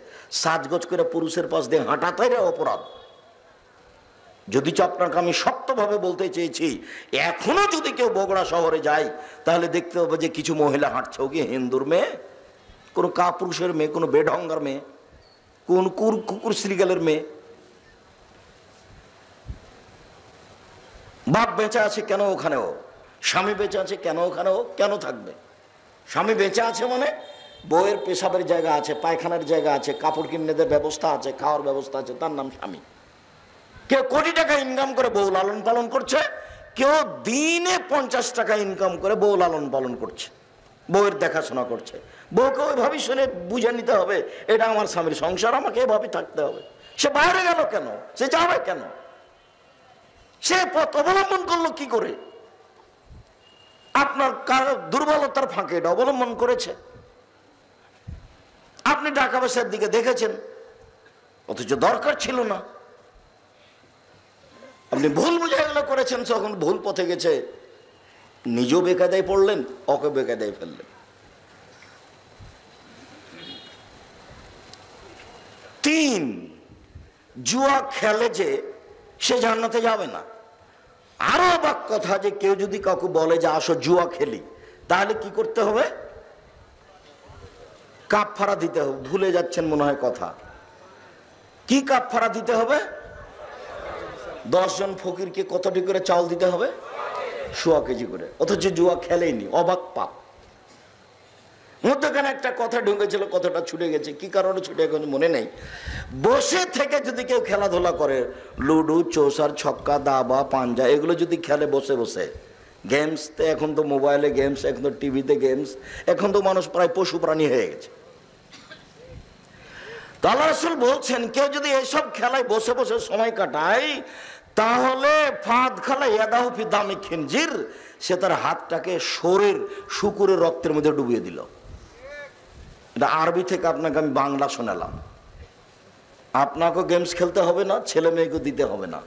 সাজগোজ করে পুরুষের পাশ দিয়ে হাঁটাটাই অপরাধ। যদি আপনাকে আমি শক্তভাবে বলতে চেয়েছি, এখনো যদি কেউ বগুড়া শহরে যায় তাহলে দেখতে হবে যে কিছু মহিলা হাঁটছে, ও কি হিন্দুর মেয়ে, কোনো কাপুরুষের মেয়ে, কোনো বেঢঙ্গার মেয়ে, কোন কুকুর শ্রীগালের মেয়ে। বাপ বেঁচে আছে কেন ওখানেও, স্বামী বেঁচে আছে কেন ওখানেও, কেন থাকবে? স্বামী বেঁচে আছে মানে বউয়ের পেশাবের জায়গা আছে, পায়খানার জায়গা আছে, কাপড় কিনে দেওয়ার ব্যবস্থা আছে, খাওয়ার ব্যবস্থা আছে, তার নাম স্বামী। কেউ কোটি টাকা ইনকাম করে বউ লালন পালন করছে, কেউ দিনে 50 টাকা ইনকাম করে বউ লালন পালন করছে, বউয়ের দেখাশোনা করছে। বউকে ওইভাবেই শুনে বুঝে নিতে হবে এটা আমার স্বামীর সংসার, আমাকে এভাবে থাকতে হবে। সে বাইরে গেল কেন, সে যাবে কেন, সে পথ অবলম্বন করলো কি করে? আপনার দুর্বলতার ফাঁকে এটা অবলম্বন করেছে। আপনি টাকা পয়সার দিকে দেখেছেন, অথচ দরকার ছিল না। আপনি ভুল বুঝে এগুলো করেছেন, তখন ভুল পথে গেছে, নিজেও বেকায়দায় পড়লেন, ওকে বেকায়দায় ফেললেন। 3 জুয়া খেলে যে সে জান্নাতে যাবে না। আরো অবাক কথা, যে কেউ যদি কাউকে বলে যে আসো জুয়া খেলি, তাহলে কি করতে হবে? কাফারা দিতে হবে। ভুলে যাচ্ছেন মনে হয় কথা, কি কাফারা দিতে হবে? 10 জন ফকিরকে কতটি করে চাউল দিতে হবে? 1/4 কেজি করে, অথচ জুয়া খেলেইনি, অবাক পাপ। মধ্যখানে একটা কথা ঢুকেছিল, কথাটা ছুটে গেছে, কি কারণে ছুটে গেছে মনে নেই। বসে থেকে যদি কেউ খেলাধুলা করে, লুডু, চৌসার, ছক্কা, দাবা, পাঞ্জা, এগুলো যদি খেলে বসে বসে, গেমস তো এখন তো মোবাইলে গেমস, এখন তো টিভিতে গেমস, এখন তো মানুষ প্রায় পশু প্রাণী হয়ে গেছে। তো আল্লাহ রাসূল বলছেন কেউ যদি এইসব খেলায় বসে বসে সময় কাটায়, তাহলে ফাদ খালা ইয়াদাহু ফি দামি খিনজির, সে তার হাতটাকে শরীর শুকুরের রক্তের মধ্যে ডুবিয়ে দিল। এটা আরবি থেকে আপনাকে আমি বাংলা শোনালাম। আপনাকেও গেমস খেলতে হবে না, ছেলে মেয়েকে দিতে হবে না,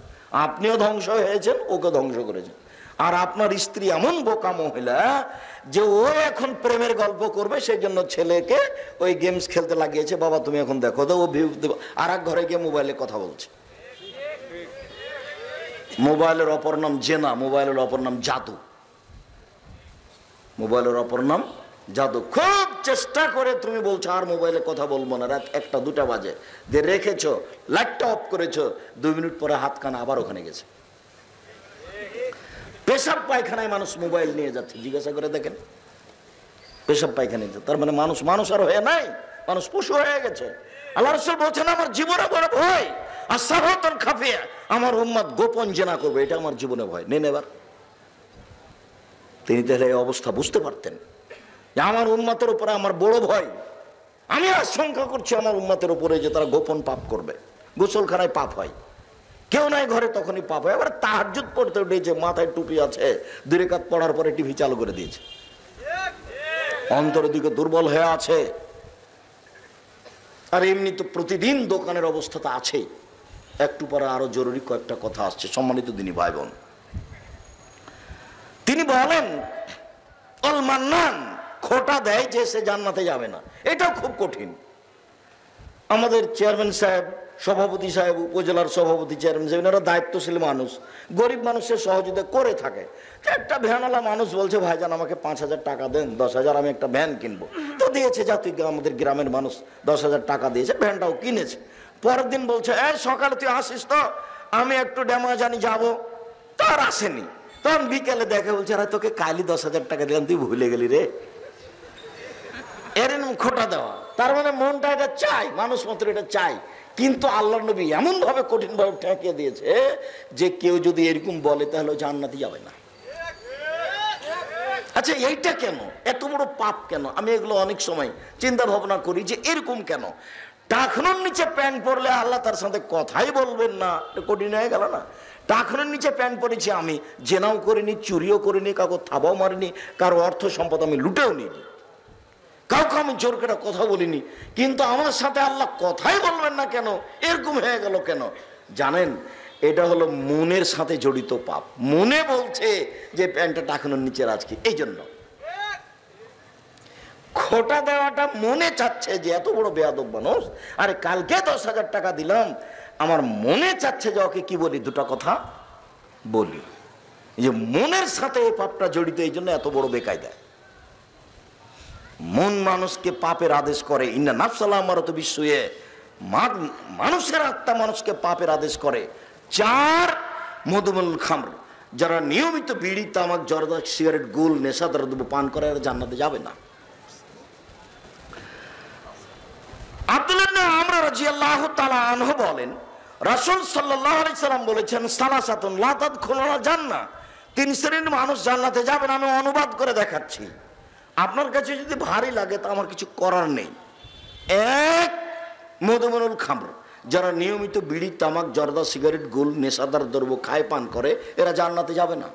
আপনিও ধ্বংস হয়েছেন, ওকে ধ্বংস করেছেন। আর আপনার স্ত্রী এমন বোকা মহিলা যে ও এখন প্রেমের গল্প করবে, সেই জন্য ছেলেকে ওই গেমস খেলতে লাগিয়েছে, বাবা তুমি এখন দেখো তো, ও ভিউ দেবো, আর এক ঘরে গিয়ে মোবাইলে কথা বলছে। মোবাইলের অপর নাম জেনা, মোবাইলের অপর নাম জাদু, মোবাইলের অপর নাম জাদু। খুব চেষ্টা করে তুমি বলছো আর মোবাইলে কথা বলবো না, রাত 1টা 2টা বাজে, দিয়ে রেখেছো, লাইটটা অফ করেছো, 2 মিনিট পরে হাত কানা আবার ওখানে গেছে। পেশাব পায়খানায় মানুষ মোবাইল নিয়ে যাচ্ছে, জিজ্ঞাসা করে দেখেন, পেশাব পায়খানায়। তার মানে মানুষ আর হয়ে নাই, মানুষ পশু হয়ে গেছে। আল্লাহ রাসূল বলছেন আমার জীবনে বড় ভয়, আর সাহতান খাফিয়া, আমার উম্মত গোপন জেনা করবে, এটা আমার জীবনে ভয় নেন। এবার তিনি তাহলে এই অবস্থা বুঝতে পারতেন যে আমার উম্মতের উপরে আমার বড় ভয়, আমি আশঙ্কা করছি আমার উম্মতের উপরে যে তারা গোপন পাপ করবে। গোসলখানায় পাপ হয়, কেউ নাই ঘরে, তখনই পাপ হয়। এবার তাহাজ্জুদ পড়তে উঠেছে, মাথায় টুপি আছে, 2 রাকাত পড়ার পরে টিভি চালু করে দিয়েছে, অন্তরের দিকে দুর্বল হয়ে আছে। আর এমনি তো প্রতিদিন দোকানের অবস্থা তো আছেই। একটু পরে আরো জরুরি কয়েকটা কথা আসছে। সম্মানিত দিনী ভাই বোন, তিনি বলেন অল মান্নান, খোটা দেয় যে সে জান্নাতে যাবে না, এটাও খুব কঠিন। আমাদের চেয়ারম্যান সাহেব সভাপতি সাহেব, উপজেলার সভাপতি, চেয়ারম্যান সাহেব, এনারা দায়িত্বশীল মানুষ, গরিব মানুষের সহযোগিতা করে থাকে। একটা ভ্যানওয়ালা মানুষ বলছে, ভাইজান আমাকে 5,000 টাকা দেন, 10,000 আমি একটা ভ্যান কিনবো। তো দিয়েছে, যা তুই আমাদের গ্রামের মানুষ, 10,000 টাকা দিয়েছে, ভ্যানটাও কিনেছে। পরের দিন বলছে, সকালে তুই আসিস তো, আমি একটু ড্যামাজানি যাবো। তার আসেনি। তখন বিকেলে দেখে, বলছে আরে তোকে কালই 10,000 টাকা দিলাম, তুই ভুলে গেলি রে। এরকম খোটা দেওয়া, তার মানে মনটা এটা চাই, মানুষ মাত্র এটা চাই। কিন্তু আল্লাহর নবী এমন ভাবে কঠিন ভাবে ঠেকিয়ে দিয়েছে যে কেউ যদি এরকম বলে তাহলে জান্নাতে যাবে না। আচ্ছা, এইটা কেন, এত বড় পাপ কেন? আমি এগুলো অনেক সময় চিন্তা ভাবনা করি যে এরকম কেন। টাকনোর নিচে প্যান্ট পরলে আল্লাহ তার সাথে কথাই বলবেন না, কঠিন হয়ে গেল না? টাকনোর নিচে প্যান্ট পরেছি আমি, জেনাও করিনি, চুরিও করিনি, কাউকে থাবাও মারিনি, কারো অর্থ সম্পদ আমি লুটেও নিইনি, কাউকে আমি জোর করে কথা বলিনি, কিন্তু আমার সাথে আল্লাহ কথাই বলবেন না কেন? এরকম হয়ে গেল কেন জানেন? এটা হলো মনের সাথে জড়িত পাপ। মনে বলছে যে প্যান্টটা টাকানোর নিচে রাখি, এই জন্য খোটা দেওয়াটা মনে চাচ্ছে যে এত বড় বেয়াদব মানুষ, আরে কালকে 10,000 টাকা দিলাম, আমার মনে চাচ্ছে যে ওকে কি বলি, দুটা কথা বলি। যে মনের সাথে এই পাপটা জড়িত, এই জন্য এত বড় বেকায়দা। মন মানুষকে পাপের আদেশ করে, ইন্না নাফসাল্লাহ আমারত বিশ্বয়ে, মানুষের আত্মা মানুষকে পাপের আদেশ করে। 4 মধুমল খামর, যারা নিয়মিত বিড়ি, তামাক, জর্দা, সিগারেট, গুল, নেশাদার দ্রব্য পান করে এরা জান্নাতে যাবে না। আব্দুল্লাহ আমর রাদিয়াল্লাহু তাআলা আনহু বলেন, রাসূল সাল্লাল্লাহু আলাইহি সাল্লাম বলেছেন, সালাসাতুন লা তাদখুলুল জান্নাহ, 3 শ্রেণীর মানুষ জান্নাতে যাবে না। আমি অনুবাদ করে দেখাচ্ছি, আপনার কাছে যদি ভারী লাগে তা আমার কিছু করার নেই। 1 মধুমনুল খামর, যারা নিয়মিত বিড়ি, তামাক, জর্দা, সিগারেট, গুল, নেশাদার দ্রব্য খায়, পান করে, এরা জান্নাতে যাবে না।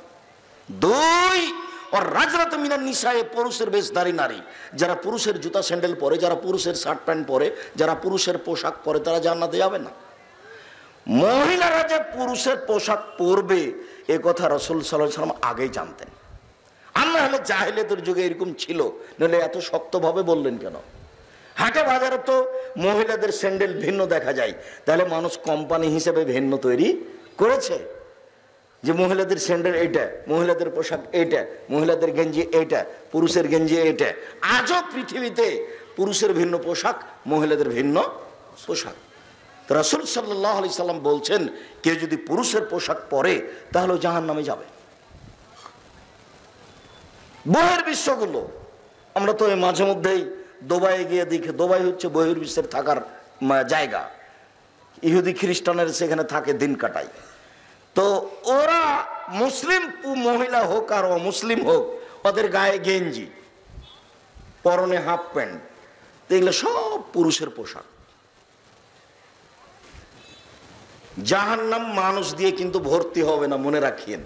2 আর রাজরাত মিনান নিসায়ে, পুরুষের বেশধারী নারী, যারা পুরুষের জুতা স্যান্ডেল পরে, যারা পুরুষের শার্ট প্যান্ট পরে, যারা পুরুষের পোশাক পরে, তারা জান্নাতে যাবে না। মহিলারা যে পুরুষের পোশাক পরবে এ কথা রাসূল সাল্লাল্লাহু আলাইহি ওয়াসাল্লাম আগেই জানতেন। আর না হলে জাহেলিয়াতের যুগে এরকম ছিল, নাহলে এত শক্তভাবে বললেন কেন? হাটে বাজারে তো মহিলাদের স্যান্ডেল ভিন্ন দেখা যায়, তাহলে মানুষ কোম্পানি হিসেবে ভিন্ন তৈরি করেছে যে মহিলাদের স্যান্ডেল এইটা, মহিলাদের পোশাক এইটা, মহিলাদের গেঞ্জি এইটা, পুরুষের গেঞ্জি এইটা। আজও পৃথিবীতে পুরুষের ভিন্ন পোশাক, মহিলাদের ভিন্ন পোশাক। রাসূল সাল্লাল্লাহু আলাইহি সাল্লাম বলছেন, কেউ যদি পুরুষের পোশাক পরে তাহলে জাহান্নামে যাবে। বহির্বিশ্বগুলো, আমরা তো মাঝে মধ্যেই দুবাইয়ে গিয়ে দেখি, দুবাই হচ্ছে বহির্বিশ্বের থাকার জায়গা, ইহুদি খ্রিস্টানের সেখানে থাকে, দিন কাটায়। তো ওরা মুসলিম মহিলা হোক আর অমুসলিম হোক, ওদের গায়ে গেঞ্জি, পরনে হাফ প্যান্ট, এগুলো সব পুরুষের পোশাক। জাহান্নাম মানুষ দিয়ে কিন্তু ভর্তি হবে না, মনে রাখিয়েন।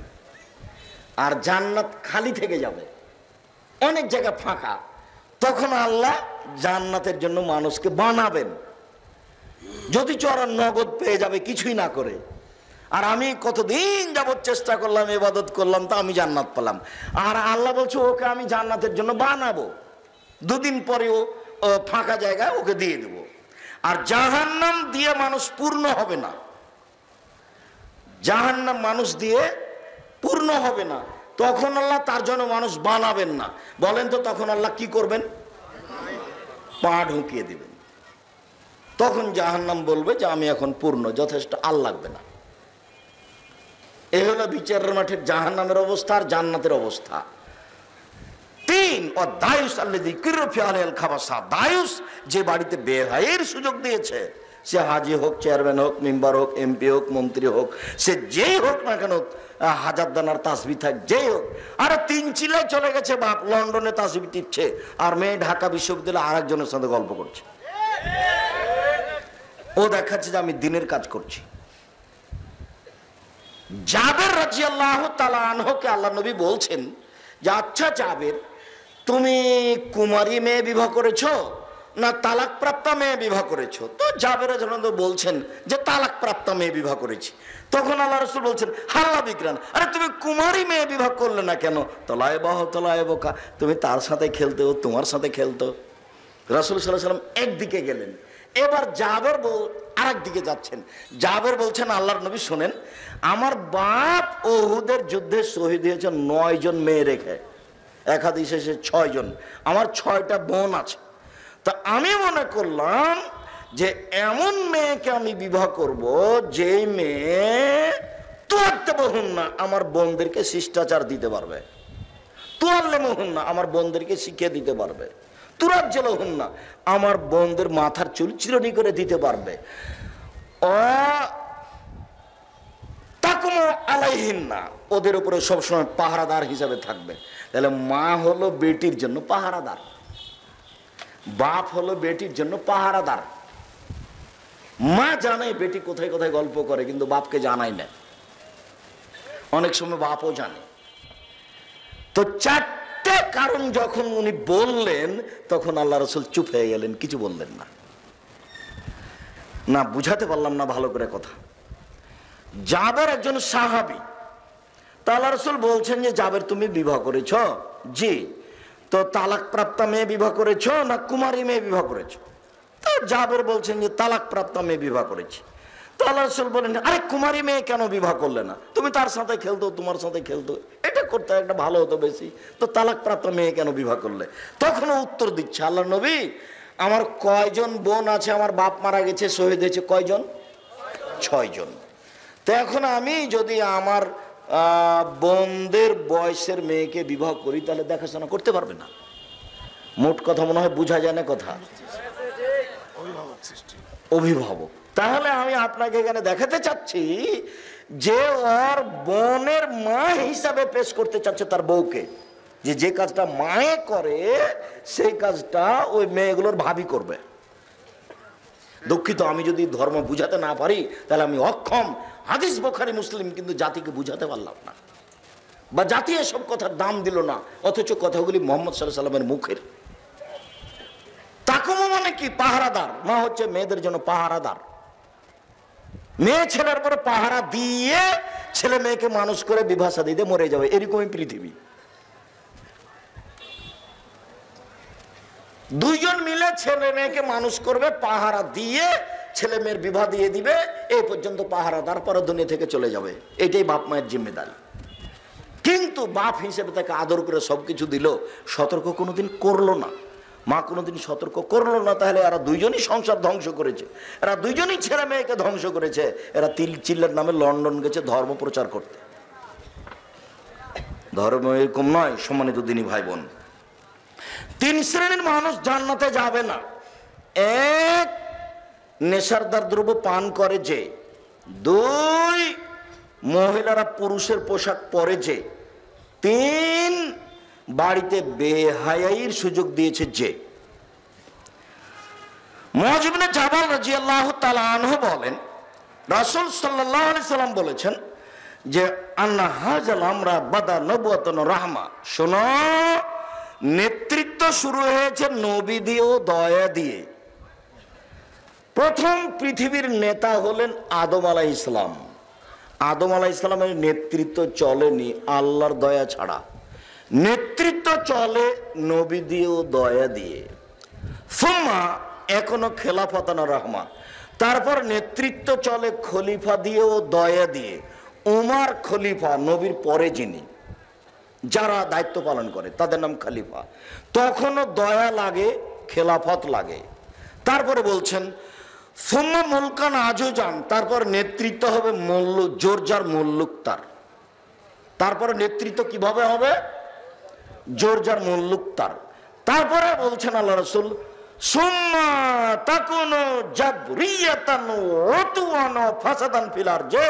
আর জান্নাত খালি থেকে যাবে, অনেক জায়গা ফাঁকা। তখন আল্লাহ জান্নাতের জন্য মানুষকে বানাবেন। যদি চড়ার নগদ পেয়ে যাবে কিছুই না করে। আর আমি কতদিন যাবত চেষ্টা করলাম, ইবাদত করলাম, তা আমি জান্নাত পেলাম। আর আল্লাহ বলছে ওকে আমি জান্নাতের জন্য বানাবো, 2 দিন পরেও ফাঁকা জায়গায় ওকে দিয়ে দেব। আর জাহান্নাম দিয়ে মানুষ পূর্ণ হবে না, জাহান্নাম মানুষ দিয়ে পূর্ণ হবে না। তখন আল্লাহ তার জন্য মানুষ বানাবেন না। বলেন তো তখন আল্লাহ কি করবেন? পা ঢুকিয়ে দিবেন। তখন জাহান্নাম বলবে যে আমি এখন পূর্ণ, যথেষ্ট, আর লাগবে না। এই হলো বিচারের মাঠের জাহান্নামের অবস্থা আর জান্নাতের অবস্থা। 3 ও দায়ুস আল্লাযী কিরফি আলাইহিল খাবাসা, দায়ুস যে বাড়িতে বেহায়ের সুযোগ দিয়েছে, সে হাজি হোক, চেয়ারম্যান হোক, মেম্বার হোক, এমপি হোক, মন্ত্রী হোক, সে যেই হোক না কেন, 1000 দানার তাসবিহ থাক, যেই হোক। আর 3 চিল্লায় চলে গেছে বাপ, লন্ডনে তাসবিহ টিপছে, আর মেয়ে ঢাকা বিশ্ববিদ্যালয়ে আরেকজনের সাথে গল্প করছে। ও দেখাচ্ছে যে আমি দিনের কাজ করছি। জাবের রাদিয়াল্লাহু তাআলা আনহুকে আল্লাহ নবী বলছেন যে আচ্ছা জাবের, তুমি কুমারী মেয়ে বিবাহ করেছো না তালাক প্রাপ্ত মেয়ে বিবাহ করেছো? তো জাবের রাদিয়াল্লাহু বলছেন যে তালাক প্রাপ্ত মেয়ে বিবাহ করেছি। তখন আল্লাহ রাসূল বলছেন, হাল্লা বিকরান, আরে তুমি কুমারী মেয়ে বিবাহ করলে না কেন? তলায় বাহ তলায় বোকা, তুমি তার সাথে খেলতে, ও তোমার সাথে খেলতো। রাসূল সাল্লাল্লাহু আলাইহি ওয়াসাল্লাম একদিকে গেলেন। এবার জাবের আরেক দিকে যাচ্ছেন। জাবের বলছেন আল্লাহর নবী শোনেন, আমার বাপ উহুদের যুদ্ধে শহীদ হয়েছে 9 জন মেয়ে রেখে, এক হাদিসে 6 জন। আমার 6টা বোন আছে। তা আমি মনে করলাম যে এমন মেয়েকে আমি বিবাহ করব যে মেয়ে তোয়ারতে বহুন না, আমার বোনদেরকে শিষ্টাচার দিতে পারবে, তোয়ারলে বহুন না, আমার বোনদেরকে শিখিয়ে দিতে পারবে, তুরাজ্জল হন না, আমার বোনদের মাথার চুল চিরনি করে দিতে পারবে, তাকুমু আলাইহিন না, ওদের উপরে সবসময় পাহারাদার হিসাবে থাকবে। তাহলে মা হলো বেটির জন্য পাহারাদার, বাপ হলো বেটির জন্য পাহারাদার। মা জানে বেটি কোথায় কোথায় গল্প করে, কিন্তু বাপকে জানাই না। অনেক সময় বাপও জানে। তো 4টে কারণ যখন উনি বললেন, তখন আল্লাহ রাসূল চুপ হয়ে গেলেন, কিছু বললেন না। না বুঝাতে পারলাম না ভালো করে কথা। জাবের একজন সাহাবী, তা আল্লাহ রাসূল বলছেন যে জাবের তুমি বিবাহ করেছ? জি। তো তালাক প্রাপ্তা মেয়ে বিবাহ করেছ না কুমারী মেয়ে বিবাহ করেছ? তো জাবের বলছেন যে তালাক প্রাপ্তা মেয়ে বিবাহ করেছি। তো আল্লাহ রাসূল বলেন, আরে কুমারী মেয়ে কেন বিবাহ করলে না? তুমি তার সাথে খেলতো, তোমার সাথে খেলতো, এটা করতে একটা ভালো হতো বেশি, তো তালাক প্রাপ্ত মেয়ে কেন বিবাহ করলে? তখনও উত্তর দিচ্ছে, আল্লাহ নবী আমার কয়জন বোন আছে, আমার বাপ মারা গেছে, শহীদ হয়েছে কয়জন? 6 জন। তো এখন আমি যদি আমার বোনদের বয়সের মেয়েকে বিবাহ করি, তাহলে দেখাশোনা করতে পারবে না। মোট কথা মনে হয় বোঝা যায় না কথা, অভিভাবক। তাহলে আমি আপনাকে এখানে দেখাতে চাচ্ছি যে ওর বোনের মা হিসাবে পেশ করতে চাচ্ছে তার বউকে, যে যে কাজটা মায়ে করে সেই কাজটা ওই মেয়েগুলোর ভাবি করবে। দুঃখিত, আমি যদি ধর্ম বুঝাতে না পারি তাহলে আমি অক্ষম। হাদিস বুখারী মুসলিম কিন্তু জাতিকে বুঝাতে পারলাম না, বা জাতি এসব কথার দাম দিল না, অথচ কথাগুলি মুহাম্মদ সাল্লাল্লাহু আলাইহি সাল্লামের মুখের। তাকুমু মানে কি? পাহারাদার। মা হচ্ছে মেয়েদের জন্য পাহারাদার। মেয়ে ছেলের পরে পাহারা দিয়ে ছেলে মেয়েকে মানুষ করে বিবাহ শাদীতে মরে যাবে, এরকমই পৃথিবী। 2 জন মিলে ছেলে মেয়েকে মানুষ করবে, পাহারা দিয়ে ছেলে মেয়ের বিবাহ দিয়ে দিবে, এই পর্যন্ত পাহারাদার, পরে দুনিয়া থেকে চলে যাবে। এটাই বাপ মায়ের জিম্মেদারি। কিন্তু বাপ হিসেবে তাকে আদর করে সবকিছু দিল, সতর্ক কোনোদিন করলো না। মা কোনোদিন সতর্ক করলো না, তাহলে এরা 2 জনই সংসার ধ্বংস করেছে, এরা 2 জনই ছেলে মেয়েকে ধ্বংস করেছে। এরা চিল্লার নামে লন্ডন গেছে ধর্ম প্রচার করতে। ধর্ম এরকম নয় সম্মানিত দিনী ভাই বোন। 3 শ্রেণীর মানুষ জান্নাতে যাবে না। 1, নেশাদার দ্রব্য পান করে যে। 2, মহিলারা পুরুষের পোশাক পরে যে। 3, বাড়িতে বেহায়াইর সুযোগ দিয়েছে যে। মুআয ইবনে জাবাল রাদিয়াল্লাহু তাআলা আনহু বলেন, রাসূল সাল্লাল্লাহু আলাইহি সাল্লাম বলেছেন যে আন্না হাযাল আমরা বাদা নবুওয়াতুন রাহমা। শোনো, নেতৃত্ব শুরু হয়েছে নবী দিয়ে ও দয়া দিয়ে। প্রথম পৃথিবীর নেতা হলেন আদম আলাইহিস সালাম। আদম আলাইহিস সালামের নেতৃত্ব চলেনি আল্লাহর দয়া ছাড়া। নেতৃত্ব চলে নবী দিয়ে ও দয়া দিয়ে। সুম্মা এখনো খেলাফাতানা রহমা। তারপর নেতৃত্ব চলে খলিফা দিয়ে ও দয়া দিয়ে। উমার খলিফা, নবীর পরে যিনি, যারা দায়িত্ব পালন করে তাদের নাম খলিফা। তখনও দয়া লাগে, খেলাফত লাগে। তারপরে বলছেন সুম্মা মুলকান আজুজান, তারপর নেতৃত্ব হবে জোরজার মুল্লুক তার। তারপরে নেতৃত্ব কিভাবে হবে? জোরজার মুল্লুক তার। তারপরে বলছেন আল্লাহ রাসূল সুম্মা তাকুনু জাবরিয়াতান উতওয়ান ফাসাদান ফিল আরজে,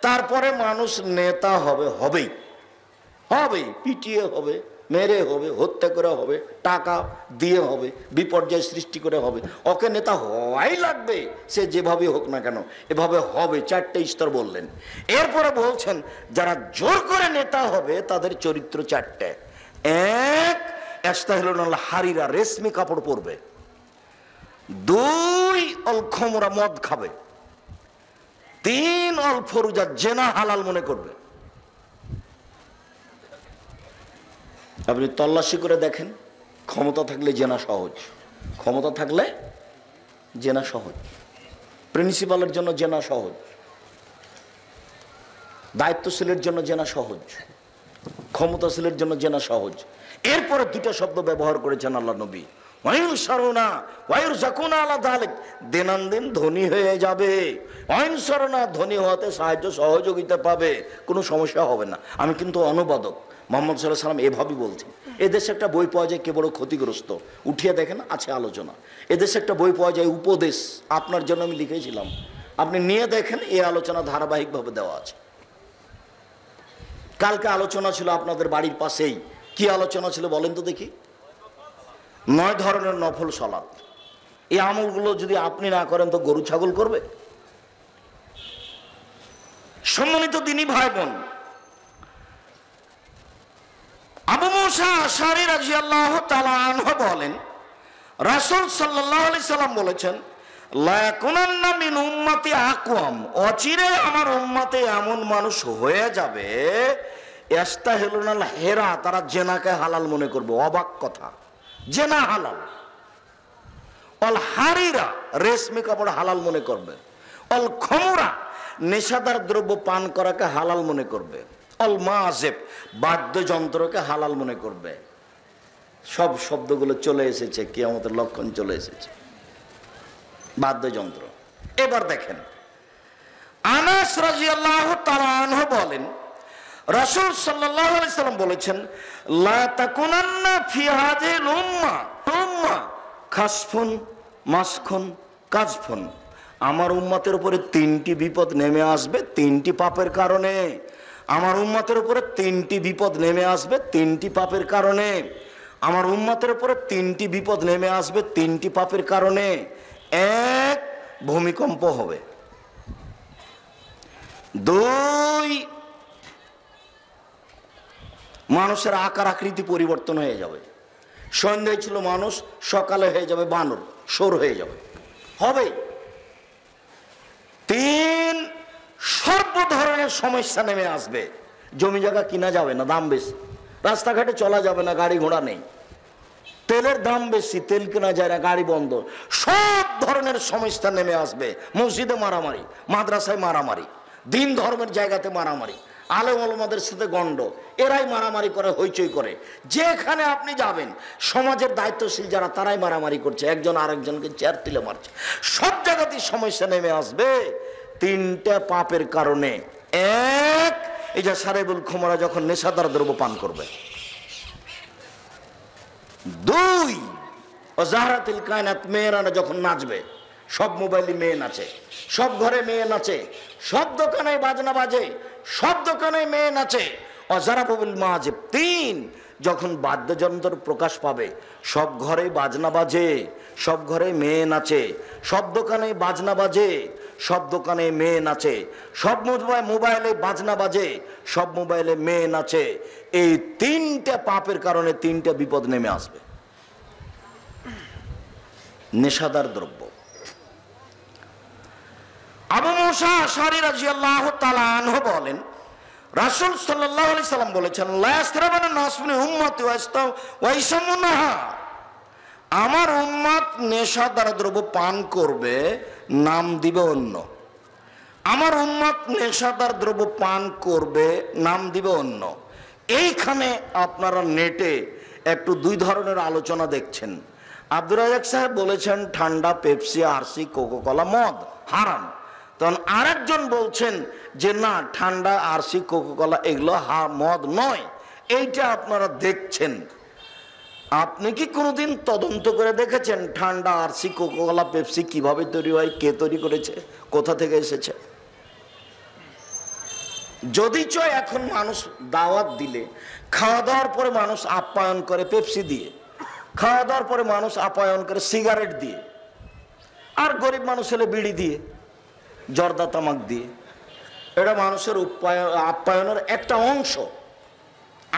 তারপরে মানুষ নেতা হবে, হবেই, পিটিয়ে হবে, মেরে হবে, হত্যা করে হবে, টাকা দিয়ে হবে, বিপর্যয় সৃষ্টি করে হবে। ওকে নেতা হওয়াই লাগবে, সে যেভাবে হোক না কেন, এভাবে হবে। 4টে স্তর বললেন। এরপরে বলছেন যারা জোর করে নেতা হবে তাদের চরিত্র 4টে। 1, ইস্তাহিলুল হারিরা, রেশমি কাপড় পরবে। 2, অল খমরা, মদ খাবে। 3, অল ফরুজা, জেনা হালাল মনে করবে। আপনি তল্লাশি করে দেখেন, ক্ষমতা থাকলে জেনা সহজ, ক্ষমতা থাকলে জেনা সহজ। প্রিন্সিপালের জন্য জেনা সহজ, দায়িত্বশীলের জন্য জেনা সহজ, ক্ষমতাশীলের জন্য জেনা সহজ। এরপরে দুটো শব্দ ব্যবহার করেছেন আল্লাহ নবী, দিনান্দিন ধনী হয়ে যাবে, ধনী হওয়াতে সাহায্য সহযোগিতা পাবে, কোনো সমস্যা হবে না। আমি কিন্তু অনুবাদক, মোহাম্মদ সাল্লাল্লাহু আলাইহি সাল্লাম এভাবেই বলছেন। এদেশে একটা বই পাওয়া যায় কে বড় ক্ষতিগ্রস্ত, উঠিয়ে দেখেন আছে আলোচনা। এদেশে একটা বই পাওয়া যায় উপদেশ, আপনার জন্য আমি লিখেছিলাম, আপনি নিয়ে দেখেন, এই আলোচনা ধারাবাহিকভাবে দেওয়া আছে। কালকে আলোচনা ছিল আপনাদের বাড়ির পাশেই, কি আলোচনা ছিল বলেন তো দেখি? 9 ধরনের নফল সালাত। এই আমলগুলো যদি আপনি না করেন তো গরু ছাগল করবে? সম্মানিত দ্বীনি ভাই বোন, আবু মুসা আশআরী রাদিয়াল্লাহু তাআলা আনহু বলেন, রাসূল সাল্লাল্লাহু আলাইহি সাল্লাম বলেছেন, লা ইয়াকুনান্না মিন উম্মতি আকওয়াম, অচিরে আমার উম্মতে এমন মানুষ হয়ে যাবে, ইস্তাহিলুনাল হেরা, তারা জেনাকে হালাল মনে করবে। অবাক কথা, জেনা হালাল। অল হারিরা, রেশমি কাপড় হালাল মনে করবে। অল খমরা, নেশাদার দ্রব্য পান করাকে হালাল মনে করবে। অল মাযিব, বাদ্যযন্ত্রকে হালাল মনে করবে। সব শব্দগুলো চলে এসেছে, কিয়ামতের লক্ষণ চলে এসেছে, বাদ্যযন্ত্র। এবার দেখেন, আনাস রাদিয়াল্লাহু তাআলা আনহু বলেন, রাসূল সাল্লাল্লাহু আলাইহি সাল্লাম বলেছেন, লা তাকুনান্না ফি হাযিহিল উম্মাহ খাসফুন মাসখুন কাজফুন, আমার উম্মতের উপরে 3টি বিপদ নেমে আসবে 3টি পাপের কারণে। আমার উম্মতের উপরে 3টি বিপদ নেমে আসবে 3টি পাপের কারণে। আমার উম্মতের উপরে 3টি বিপদ নেমে আসবে 3টি পাপের কারণে। 1, ভূমিকম্প হবে। 2, মানুষের আকার আকৃতি পরিবর্তন হয়ে যাবে। সন্ধ্যায় ছিল মানুষ, সকালে হয়ে যাবে বানর, শোর হয়ে যাবে, হবে। 3, সর্ব ধরনের সমস্যা নেমে আসবে। জমি জায়গা কিনা যাবে না, দাম বেশি। রাস্তাঘাটে চলা যাবে না, গাড়ি ঘোড়া নেই। তেলের দাম বেশি, তেল কেনা যায় না, গাড়ি বন্ধ। সব ধরনের সমস্যা নেমে আসবে। মসজিদে মারামারি, মাদ্রাসায় মারামারি, দিন ধর্মের জায়গাতে মারামারি, আলেম ওলামাদের সাথে গন্ড, এরাই মারামারি করে, হইচই করে। যেখানে আপনি যাবেন, সমাজের দায়িত্বশীল যারা, তারাই মারামারি করছে, একজন আরেকজনকে চেয়ার তুলে মারছে। সব জায়গাতেই সমস্যা নেমে আসবে 3টা পাপের কারণে। 1, এই যে সারেবুল খুমরা যখন নেশাদার দ্রব্য পান করবে। 2, ওয়াজারাতিল কায়নাত, মেয়েরা যখন নাচবে, সব মোবাইলে মেয়ে নাচে, সব ঘরে মেয়ে নাচে, সব দোকানে বাজনা বাজে, সব দোকানে মেয়ে নাচে। ওয়াজারাবুল মাযিব, 3, যখন বাদ্যযন্ত্র প্রকাশ পাবে, সব ঘরে বাজনা বাজে, সব ঘরে মেয়ে নাচে, সব দোকানে বাজনা বাজে, সব দোকানে মেয়ে নাচে, সব মোবাইলে বাজনা বাজে, সব মোবাইলে মেয়ে নাচে। এই 3টা পাপের কারণে 3টা বিপদ নেমে আসবে। নেশাদার দ্রব্য। আবু মুসা আশআরী রাদিয়াল্লাহু তাআলা আনহু বলেন, রাসূল সাল্লাল্লাহু আলাইহি সাল্লাম বলেছেন, লা ইয়াসরাবানা নাসু মিন উম্মতি ওয়া ইয়াসমুনাহা, আমার উম্মত নেশাদার দ্রব্য পান করবে, নাম দিবে অন্য। আমার উম্মত নেশাদার দ্রব্য পান করবে, নাম দিবে অন্য। এইখানে আপনারা নেটে একটু 2 ধরনের আলোচনা দেখছেন। আব্দুর রাজ্জাক সাহেব বলেছেন ঠান্ডা, পেপসি, আরসি, কোকাকোলা মদ হারাম। তখন আরেকজন বলছেন যে না, ঠান্ডা, আরসি, কোকাকোলা এগুলো মদ নয়। এইটা আপনারা দেখছেন। আপনি কি কোনোদিন তদন্ত করে দেখেছেন ঠান্ডা, আরসি, কোকাকোলা, পেপসি কিভাবে তৈরি হয়, কে তৈরি করেছে, কোথা থেকে এসেছে? যদিচ এখন মানুষ দাওয়াত দিলে, খাওয়া দাওয়ার পরে মানুষ আপ্যায়ন করে পেপসি দিয়ে, খাওয়া দাওয়ার পরে মানুষ আপ্যায়ন করে সিগারেট দিয়ে, আর গরিব মানুষ হলে বিড়ি দিয়ে, জর্দা তামাক দিয়ে। এটা মানুষের আপ্যায়নের একটা অংশ।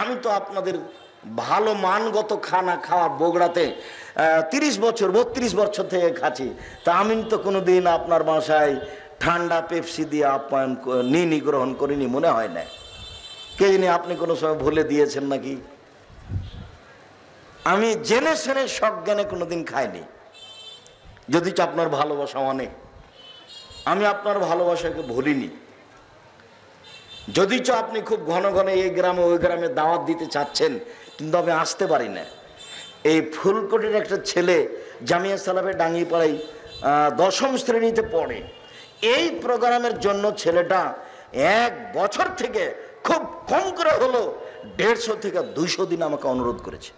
আমি তো আপনাদের ভালো মানগত খানা খাওয়ার বগুড়াতে 30 বছর 32 বছর থেকে খাচ্ছি, তা আমি তো কোনোদিন আপনার বাসায় ঠান্ডা পেপসি দিয়ে আপ্যায়ন গ্রহণ করিনি, মনে হয় না। কে জানি আপনি কোনো সময় ভুলে দিয়েছেন নাকি? আমি জেনে শুনে সজ্ঞানে কোনোদিন খাইনি, যদি আপনার ভালোবাসা অনেক। আমি আপনার ভালোবাসাকে ভুলিনি। যদিচ আপনি খুব ঘন ঘন এই গ্রামে ওই গ্রামে দাওয়াত দিতে চাচ্ছেন, কিন্তু আমি আসতে পারি না। এই ফুলকোটের একটা ছেলে জামিয়া সালাফে ডাঙ্গিপাড়ায় 10ম শ্রেণীতে পড়ে। এই প্রোগ্রামের জন্য ছেলেটা 1 বছর থেকে খুব কম করে হলো 150 থেকে 200 দিন আমাকে অনুরোধ করেছে।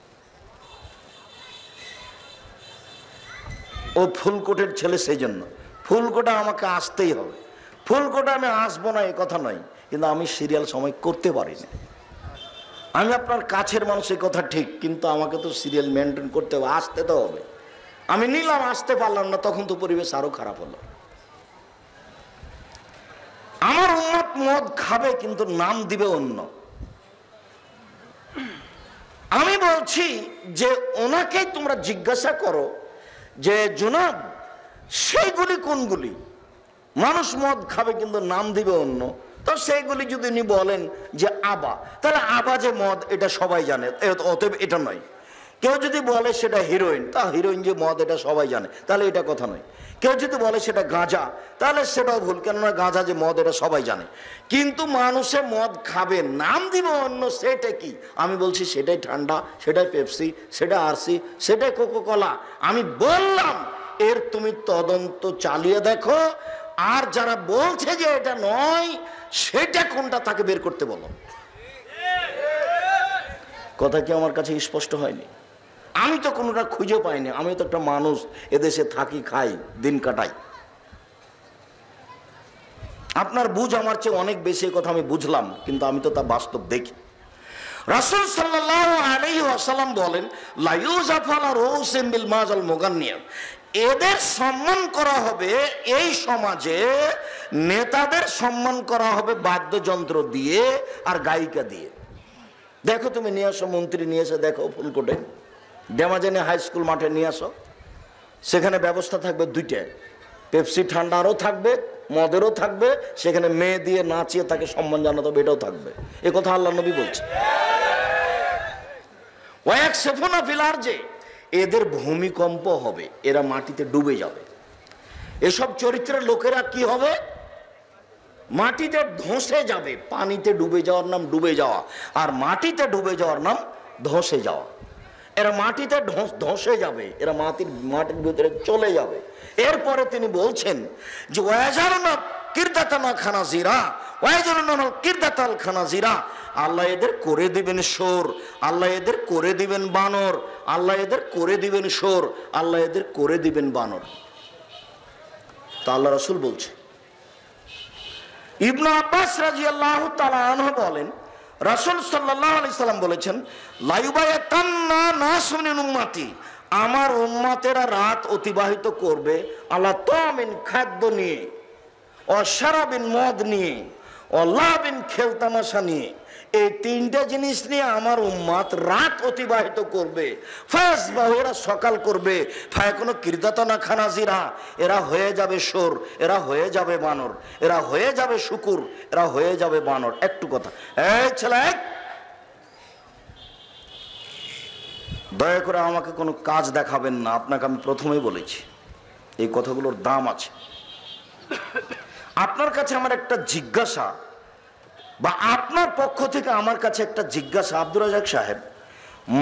ও ফুলকোটের ছেলে, সেই জন্য ফুলকোটা আমাকে আসতেই হবে। ফুলকোটা আমি আসবো না এ কথা নয়, কিন্তু আমি সিরিয়াল সময় করতে পারি না। আমি আপনার কাছের মানুষের কথা ঠিক, কিন্তু আমাকে তো সিরিয়াল মেনটেন করতে হবে, আসতে তো হবে। আমি নিলাম, আসতে পারলাম না, তখন তো পরিবেশ আরো খারাপ হলো। আমার উম্মত মদ খাবে, কিন্তু নাম দিবে অন্য। আমি বলছি যে ওনাকেই তোমরা জিজ্ঞাসা করো যে জনাব সেইগুলি কোনগুলি? মানুষ মদ খাবে কিন্তু নাম দিবে অন্য, তো সেইগুলি যদি উনি বলেন যে আবা, তাহলে আবা যে মদ এটা সবাই জানে, অতএব এটা নয়। কেউ যদি বলে সেটা হিরোইন, তা হিরোইন যে মদ এটা সবাই জানে, তাহলে এটা কথা নয়। কেউ যদি বলে সেটা গাঁজা, তাহলে সেটাও ভুল, কেননা গাঁজা যে মদ এটা সবাই জানে। কিন্তু মানুষে মদ খাবে, নাম দিবে অন্য, সেটা কি? আমি বলছি সেটাই ঠান্ডা, সেটাই পেপসি, সেটা আরসি, সেটাই কোকোকোলা। আমি বললাম এর তুমি তদন্ত চালিয়ে দেখো, আর যারা বলছে যে এটা নয় সেটা কোনটা তাকে বের করতে বলো। কথা কি আমার কাছে স্পষ্ট হয়নি? আমি তো কোনোটা খুঁজে পাইনি। আমি তো একটা মানুষ, এদেশে থাকি, খাই, দিন কাটাই। আপনার বুঝ আমার চেয়ে অনেক বেশি, কথা আমি বুঝলাম, কিন্তু আমি তো তা বাস্তব দেখি। রাসূল সাল্লাল্লাহু আলাইহি ওয়াসাল্লাম বলেন, লা ইউজাফালা রুসিম বিল মাজাল মুগান্নিয়া, এদের সম্মান করা হবে এই সমাজে, নেতাদের সম্মান করা হবে বাদ্যযন্ত্র দিয়ে আর গায়িকা দিয়ে। দেখো তুমি নিয়ে আসো, মন্ত্রী নিয়ে এসে দেখো ফুলকোটে ডেমাজানি হাই স্কুল মাঠে নিয়ে আসো, সেখানে ব্যবস্থা থাকবে 2টা, পেপসি ঠান্ডারও থাকবে, মদেরও থাকবে, সেখানে মেয়ে দিয়ে নাচিয়ে তাকে সম্মান জানাতে হবে, এটাও থাকবে। এ কথা আল্লাহ নবী বলছে। ওয়াকসেফুনা ফিল আরজি, এদের ভূমিকম্প হবে, এরা মাটিতে ডুবে যাবে। এসব চরিত্রের লোকেরা কি হবে? মাটিতে ধসে যাবে। পানিতে ডুবে যাওয়ার নাম ডুবে যাওয়া, আর মাটিতে ডুবে যাওয়ার নাম ধসে যাওয়া। এরা মাটিতে ধসে যাবে, এরা মাটির ভিতরে চলে যাবে। এরপরে তিনি বলছেন যে ওয়াজারুনা কিরদাতানা খানাজিরা, ওয়াজারুনা কিরদাতাল খানাজিরা, আল্লাহ এদের করে দিবেন শোর, আল্লাহ এদের করে দিবেন বানর, আল্লাহ এদের করে দিবেন শোর, আল্লাহ এদের করে দিবেন বানর। তা আল্লাহ রাসূল বলছে। ইবনে আব্বাস রাদিয়াল্লাহু তাআলা আনহু বলেন, রাসূল সাল্লাল্লাহু আলাইহি সাল্লাম বলেছেন, লা ইউবায়াতান্না নাসুন মিন উম্মতি, আমার উম্মতেরা রাত অতিবাহিত করবে আলা তামিন, খাদ্য নিয়ে, ও শারাবিন, মদ নিয়ে, ও লাবিন, খেলতামাশা নিয়ে। এই 3টা জিনিস নিয়ে আমার উম্মত রাত অতিবাহিত করবে। ফাসবাহু, এরা সকাল করবে, ফায়াকুনু কিরদাতানা খানাজিরা, এরা হয়ে যাবে শোর, এরা হয়ে যাবে বানর, এরা হয়ে যাবে শুকুর, এরা হয়ে যাবে বানর। একটু কথা, এই ছেলে, দয়া করে আমাকে কোনো কাজ দেখাবেন না, আপনাকে আমি প্রথমেই বলেছি এই কথাগুলোর দাম আছে। আপনার কাছে আমার একটা জিজ্ঞাসা, বা আপনার পক্ষ থেকে আমার কাছে একটা জিজ্ঞাসা, আব্দুর রাজ্জাক সাহেব,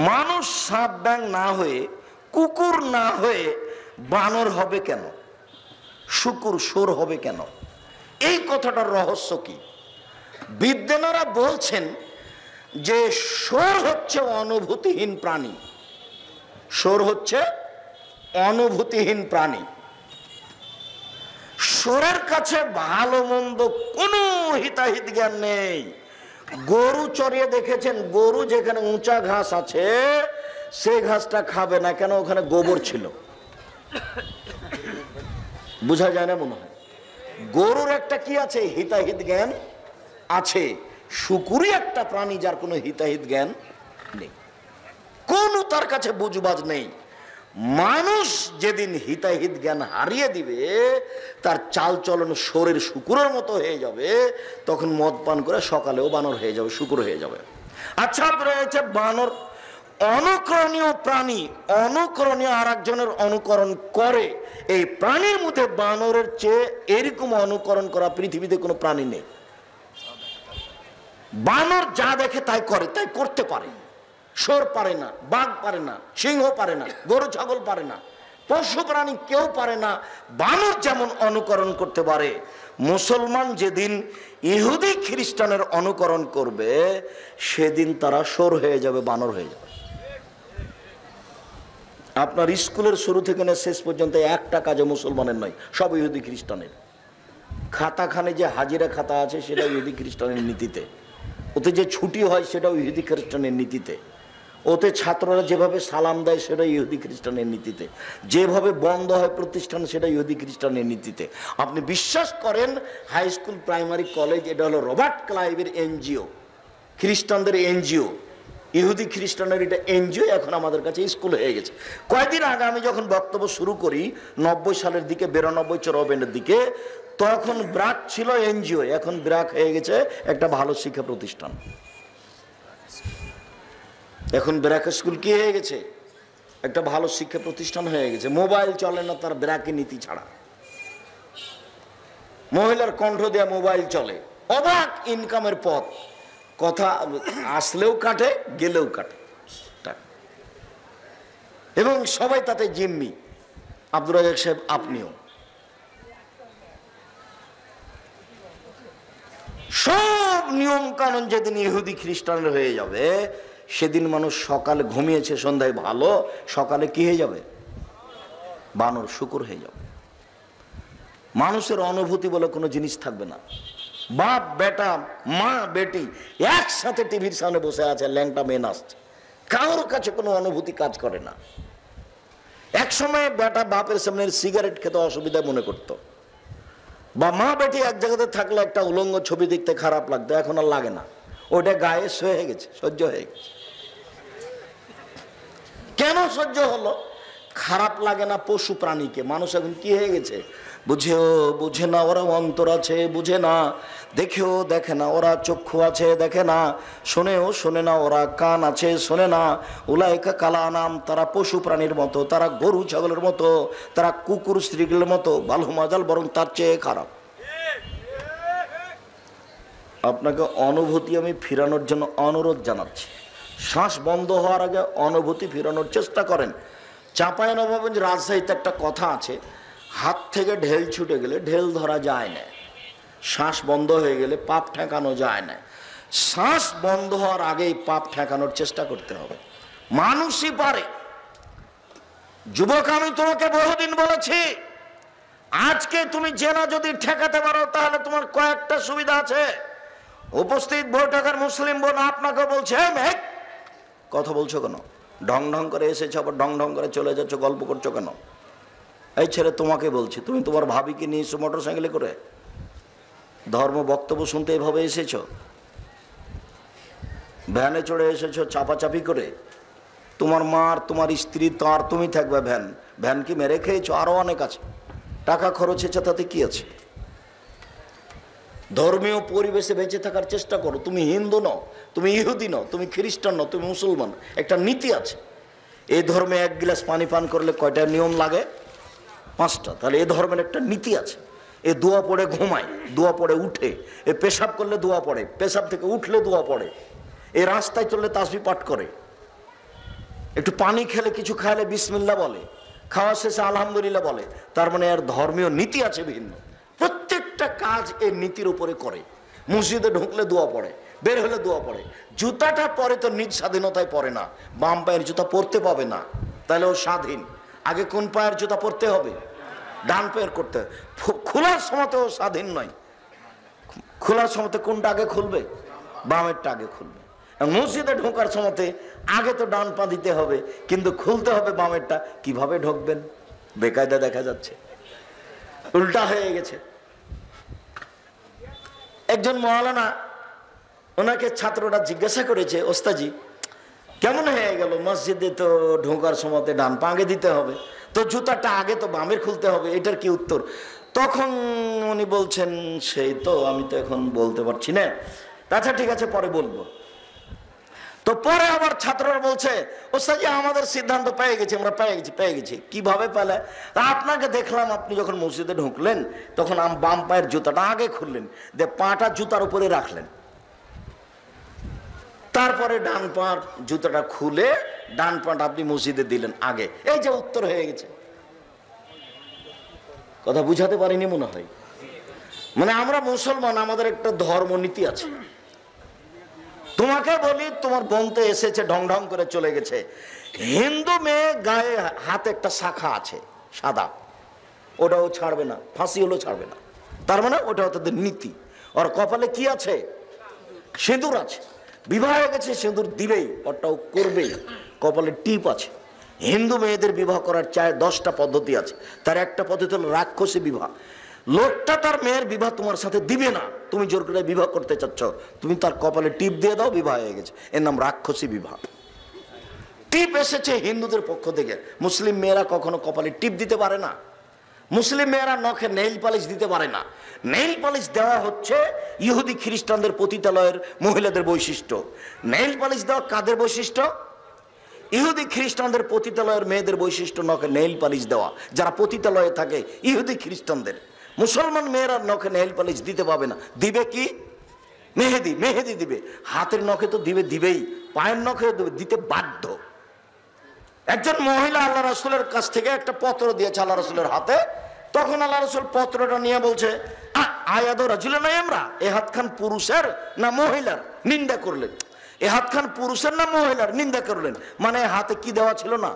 মানুষ সাপ ব্যাং না হয়ে, কুকুর না হয়ে বানর হবে কেন? শুকুর শোর হবে কেন? এই কথাটার রহস্য কি? বিদ্বানেরা বলছেন যে শোর হচ্ছে অনুভূতিহীন প্রাণী, শোর হচ্ছে অনুভূতিহীন প্রাণী। শোরের কাছে ভালো মন্দ কোনো হিতাহিত জ্ঞান নেই। গরু চড়িয়ে দেখেছেন, গরু যেখানে উঁচা ঘাস আছে সেই ঘাসটা খাবে না, কেন? ওখানে গোবর ছিল। বোঝা যায় না মনে হয়? গরুর একটা কি আছে? হিতাহিত জ্ঞান আছে। শুকুরই একটা প্রাণী যার কোনো হিতাহিত জ্ঞান নেই, কোনো তার কাছে বুঝবাজ নেই। মানুষ যেদিন হিতাহিত জ্ঞান হারিয়ে দিবে, তার চাল চলন শোরের শুকুরের মতো হয়ে যাবে, তখন মদ পান করে সকালেও বানর হয়ে যাবে, শুকুর হয়ে যাবে। আচ্ছা রয়েছে বানর, অনুকরণীয় প্রাণী অনুকরণীয় আর একজনের অনুকরণ করে, এই প্রাণীর মধ্যে বানরের চেয়ে এরকম অনুকরণ করা পৃথিবীতে কোনো প্রাণী নেই। বানর যা দেখে তাই করে, তাই করতে পারে। শোর পারে না, বাঘ পারে না, সিংহ পারে না, গরু ছাগল পারে না, পশু প্রাণী কেউ পারে না। বানর যেমন অনুকরণ করতে পারে, মুসলমান যেদিন ইহুদি খ্রিস্টানের অনুকরণ করবে সেদিন তারা শোর হয়ে যাবে, বানর হয়ে যাবে। আপনার স্কুলের শুরু থেকে না শেষ পর্যন্ত একটা কাজে মুসলমানের নয়, সব ইহুদি খ্রিস্টানের। খাতাখানে যে হাজিরা খাতা আছে সেটা ইহুদি খ্রিস্টানের নীতিতে, ওতে যে ছুটি হয় সেটাও ইহুদি খ্রিস্টানের নীতিতে, ওতে ছাত্ররা যেভাবে সালাম দেয় সেটা ইহুদি খ্রিস্টানের নীতিতে, যেভাবে বন্ধ হয় প্রতিষ্ঠান সেটা ইহুদি খ্রিস্টানের নীতিতে। আপনি বিশ্বাস করেন হাই স্কুল, প্রাইমারি, কলেজ এটা হলো রবার্ট ক্লাইভের এনজিও, খ্রিস্টানদের এনজিও। ইহুদি খ্রিস্টানের এটা এনজিও এখন আমাদের কাছে স্কুল হয়ে গেছে। কয়েকদিন আগে আমি যখন বক্তব্য শুরু করি 90 সালের দিকে, 92-94 দিকে, তখন ব্রাক ছিল এনজিও, এখন ব্রাক হয়ে গেছে একটা ভালো শিক্ষা প্রতিষ্ঠান। এখন ব্রাক স্কুল কি হয়ে গেছে? একটা ভালো শিক্ষা প্রতিষ্ঠান হয়ে গেছে। মোবাইল চলে না তার ব্রাকের নীতি ছাড়া, মহিলার কণ্ঠ দেয়া মোবাইল চলে, অবাক ইনকামের পথ, কথা আসলেও কাটে, গেলেও কাটে, এবং সবাই তাতে জিম্মি। আব্দুর রাজাক সাহেব আপনিও। সব নিয়ম কানুন যেদিন ইহুদি খ্রিস্টানের হয়ে যাবে সেদিন মানুষ সকালে ঘুমিয়েছে সন্ধ্যায় ভালো, সকালে কি হয়ে যাবে? বানর, শুকর হয়ে যাবে। মানুষের অনুভূতি বলে কোনো জিনিস থাকবে না। বাপ বেটা, মা বেটি একসাথে টিভির সামনে বসে আছে, ল্যাংটা মেয়ে নাচছে, কারোর কাছে কোনো অনুভূতি কাজ করে না। এক সময় বেটা বাপের সামনে সিগারেট খেতে অসুবিধা মনে করত, বা মা বেটি এক জায়গাতে থাকলে একটা উলঙ্গ ছবি দেখতে খারাপ লাগতো, এখন আর লাগে না, ওটা গায়ে হয়ে গেছে, সহ্য হয়ে গেছে। কেন সহ্য হলো? খারাপ লাগে না পশু প্রাণীকে, মানুষ এখন কি হয়ে গেছে? বুঝেও বুঝে না, ওরা অন্তর আছে বুঝে না, দেখেও দেখে না, ওরা চক্ষু আছে দেখে না, শোনেও শোনে না, ওরা কান আছে শোনে না। উলাইকা কালা নাম, তারা পশু প্রাণীর মতো, তারা গরু ছাগলের মতো, তারা কুকুর স্ত্রীগুলোর মতো, ভালো মজাল, বরং তার চেয়ে খারাপ। আপনাকে অনুভূতি আমি ফিরানোর জন্য অনুরোধ জানাচ্ছি। শ্বাস বন্ধ হওয়ার আগে অনুভূতি ফিরানোর চেষ্টা করেন। চাঁপাইনবাবগঞ্জ, রাজশাহীতে একটা কথা আছে, হাত থেকে ঢেল ছুটে গেলে ঢেল ধরা যায় না, শ্বাস বন্ধ হয়ে গেলে পাপ ঠেকানো যায় না। শ্বাস বন্ধ হওয়ার আগেই পাপ ঠেকানোর চেষ্টা করতে হবে। মানুষই পারে। যুবক, আমি তোমাকে বহুদিন বলেছি, আজকে তুমি জেনা যদি ঠেকাতে পারো তাহলে তোমার কয়েকটা সুবিধা আছে। উপস্থিত বৈঠকের মুসলিম বোন আপনাকে বলছে, কথা বলছো কেন? ঢং ঢং করে এসেছো, আবার ঢং ঢং করে চলে যাচ্ছ, গল্প করছো কেন? এই ছেলে, তোমাকে বলছি, তুমি তোমার ভাবিকে নিয়ে এসো মোটর সাইকেলে করে, ধর্ম বক্তব্য শুনতে এভাবে এসেছো, ভ্যানে চড়ে এসেছো চাপাচাপি করে, তোমার মা আর তোমার স্ত্রী, তার তুমি থাকবে ভ্যান, ভ্যান কি মেরে খেয়েছো? আরো অনেক আছে, টাকা খরচ হয়েছে, তাতে কি আছে? ধর্মীয় পরিবেশে বেঁচে থাকার চেষ্টা করো। তুমি হিন্দু নও, তুমি ইহুদি নও, তুমি খ্রিস্টান নও, তুমি মুসলমান। একটা নীতি আছে। এই ধর্মে এক গ্লাস পানি পান করলে কয়টা নিয়ম লাগে? 5টা। তাহলে এই ধর্মের একটা নীতি আছে। এ দোয়া পড়ে ঘুমায়, দোয়া পড়ে উঠে, এ পেশাব করলে দোয়া পড়ে, পেশাব থেকে উঠলে দোয়া পড়ে, এ রাস্তায় চললে তাসবিহ পাঠ করে, একটু পানি খেলে, কিছু খাইলে বিসমিল্লাহ বলে, খাওয়া শেষে আলহামদুলিল্লাহ বলে। তার মানে এর ধর্মীয় নীতি আছে ভিন্ন। প্রত্যেকটা কাজ এই নীতির উপরে করে। মসজিদে ঢুকলে দোয়া পড়ে, বের হলে দোয়া পড়ে। জুতাটা পরে তো নিজ স্বাধীনতায় পরে না, বাম পায়ের জুতা পরতে পাবে না, তাহলে ও স্বাধীন। আগে কোন পায়ের জুতা পরতে হবে? ডান পায়ের করতে। খোলার সময়তেও স্বাধীন নয়। খোলার সময়তে কোনটা আগে খুলবে? বামেরটা আগে খুলবে। মসজিদে ঢোকার সময়তে আগে তো ডান পা দিতে হবে, কিন্তু খুলতে হবে বামেরটা। কিভাবে ঢুকবেন? বেকায়দা দেখা যাচ্ছে, উল্টা হয়ে গেছে। একজন মাওলানা, ওনাকে ছাত্ররা জিজ্ঞাসা করেছে, ওস্তাজি কেমন হয়ে গেল, মসজিদে তো ঢোকার সময়তে ডান পা আগে দিতে হবে, তো জুতাটা আগে তো বামের খুলতে হবে, এটার কি উত্তর? তখন উনি বলছেন, সেই তো আমি তো এখন বলতে পারছি না, আচ্ছা ঠিক আছে পরে বলবো। তো পরে আবার ছাত্ররা বলছে ওস্তাদ আমাদের সিদ্ধান্ত পেয়ে গেছি, আমরা পেয়ে গেছি। কিভাবে পেলে? তা আপনাকে দেখলাম আপনি যখন মসজিদে ঢুকলেন তখন বাম পায়ের জুতাটা আগে খুললেন, দিয়ে পাটা জুতার উপরে রাখলেন, তারপরে ডান পার জুতাটা খুলে ডান পাটা আপনি মসজিদে দিলেন আগে। এই যে উত্তর হয়ে গেছে। কথা বুঝাতে পারিনি মনে হয়। মানে আমরা মুসলমান, আমাদের একটা ধর্মনীতি আছে। তোমাকে বলি, তোমার বোনতে এসেছে ঢং ঢং করে চলে গেছে, হিন্দু মেয়ে গায়ে হাতে একটা শাখা আছে সাদা, ওটাও ছাড়বে না, ফাঁসি হলেও ছাড়বে না। তার মানে ওটা তাদের নীতি। আর কপালে কি আছে? সিঁদুর আছে। বিবাহ হয়ে গেছে, সিঁদুর দিবেই, ওটাও করবেই। কপালে টিপ আছে। হিন্দু মেয়েদের বিবাহ করার 10টা পদ্ধতি আছে, তার একটা পদ্ধতি হলো রাক্ষসী বিবাহ। লোকটা তার মেয়ের বিবাহ তোমার সাথে দিবে না, তুমি জোর করে বিবাহ করতে চাচ্ছ, তুমি তার কপালে টিপ দিয়ে দাও, বিবাহ হয়ে গেছে। এর নাম রাক্ষসী বিবাহ। টিপ এসেছে হিন্দুদের পক্ষ থেকে। মুসলিম মেয়েরা কখনো কপালে টিপ দিতে পারে না। মুসলিম মেয়েরা নখে নেইল পালিশ দিতে পারে না। নেইল পালিশ দেওয়া হচ্ছে ইহুদি খ্রিস্টানদের পতিতালয়ের মহিলাদের বৈশিষ্ট্য। নেইল পালিশ দেওয়া কাদের বৈশিষ্ট্য? ইহুদি খ্রিস্টানদের পতিতালয়ের মেয়েদের বৈশিষ্ট্য নখে নেইল পালিশ দেওয়া, যারা পতিতালয়ে থাকে ইহুদি খ্রিস্টানদের। মুসলমান মেয়েরা নখে নেইল পালিশ দিতে পাবে না। দিবে কি? মেহেদি দিবে। হাতের নখে তো দিবেই, পায়ের নখে দিতে বাধ্য। একজন মহিলা আল্লাহ রাসূলের কাছ থেকে একটা পত্র দিয়েছে আল্লাহ রাসূলের হাতে। তখন আল্লাহ রাসূল পত্রটা নিয়ে বলছে, আয়াদো রাজুলা নাই, আমরা এ হাতখান পুরুষের না মহিলার? নিন্দা করলেন। এ হাতখান পুরুষের না মহিলার? নিন্দা করলেন। মানে হাতে কি দেওয়া ছিল না?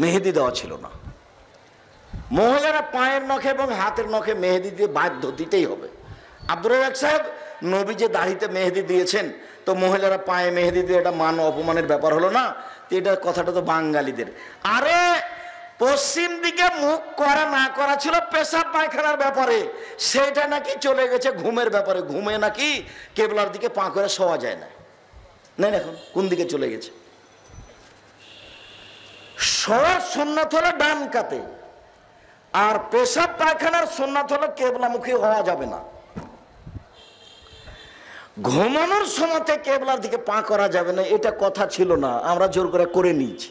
মেহেদি দেওয়া ছিল না। মহিলারা পায়ের নখে এবং হাতের নখে মেহেদি দিয়ে বাধ্য, দিতেই হবে। আব্দুর রাজ্জাক সাহেব, নবী যে দাড়িতে মেহেদি দিয়েছেন, তো মহিলারা পায়ে মেহেদি দিয়ে এটা মান অপমানের ব্যাপার হলো না? এটা কথাটা তো বাঙালিদের। আরে পশ্চিম দিকে মুখ করা না করা ছিল পেশাব পায়খানার ব্যাপারে, সেটা নাকি চলে গেছে ঘুমের ব্যাপারে। ঘুমে নাকি কেবলার দিকে পা করে শোয়া যায় না। এখন কোন দিকে চলে গেছে? শোয়ার সুন্নাত হলো ডান কাতে, আর পেশাব পায়খানার সুন্নাত হলো কেবলামুখী হওয়া যাবে না। ঘুমানোর সময়তে কেবলার দিকে পা করা যাবে না, এটা কথা ছিল না, আমরা জোর করে নিয়েছি।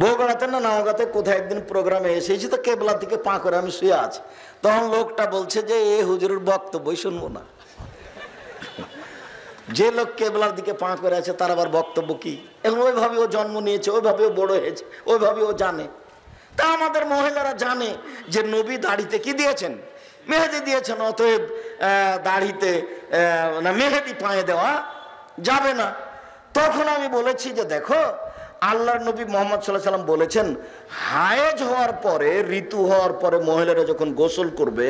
বগুড়াতে না নওগাঁতে কোথায় একদিন প্রোগ্রামে এসেছি, তো কেবলার দিকে পা করে আমি শুয়ে আছি। তখন লোকটা বলছে যে এ হুজুরের বক্তব্যই শুনবো না। যে লোক কেবলার দিকে পা করে আছে তার আবার বক্তব্য কি? এখন ওইভাবে ও জন্ম নিয়েছে, ওইভাবে ও বড় হয়েছে, ওইভাবে ও জানে। তা আমাদের মহিলারা জানে যে নবী দাড়িতে কি দিয়েছেন? মেহেদি দিয়েছেন। অতএব দাড়িতে না মেহেদি পায়ে দেওয়া যাবে না। তখন আমি বলেছি যে দেখো, আল্লাহর নবী মুহাম্মদ সাল্লাল্লাহু আলাইহি ওয়াসাল্লাম বলেছেন, হায়েজ হওয়ার পরে, ঋতু হওয়ার পরে মহিলারা যখন গোসল করবে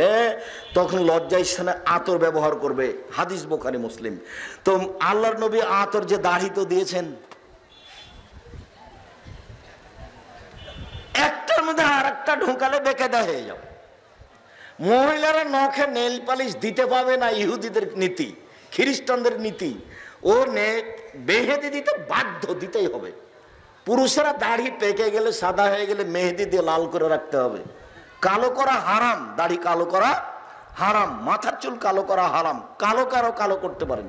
তখন লজ্জা স্থানে আতর ব্যবহার করবে। হাদিস বুখারী মুসলিম। তো আল্লাহর নবী আতর যে দাড়ি তো দিয়েছেন, একটার মধ্যে আর একটা ঢোকালে বেকায়দা হয়ে যাবে। মহিলারা নখে নেল পালিশ দিতে পাবে না, ইহুদিদের নীতি, খ্রিস্টানদের নীতি। ও মেহেদি দিতে বাধ্য, দিতেই হবে। পুরুষেরা দাড়ি পেকে গেলে, সাদা হয়ে গেলে মেহেদি দিয়ে লাল করে রাখতে হবে। কালো করা হারাম, দাড়ি কালো করা হারাম, মাথার চুল কালো করা হারাম। কালোকে আরো কালো করতে পারেন।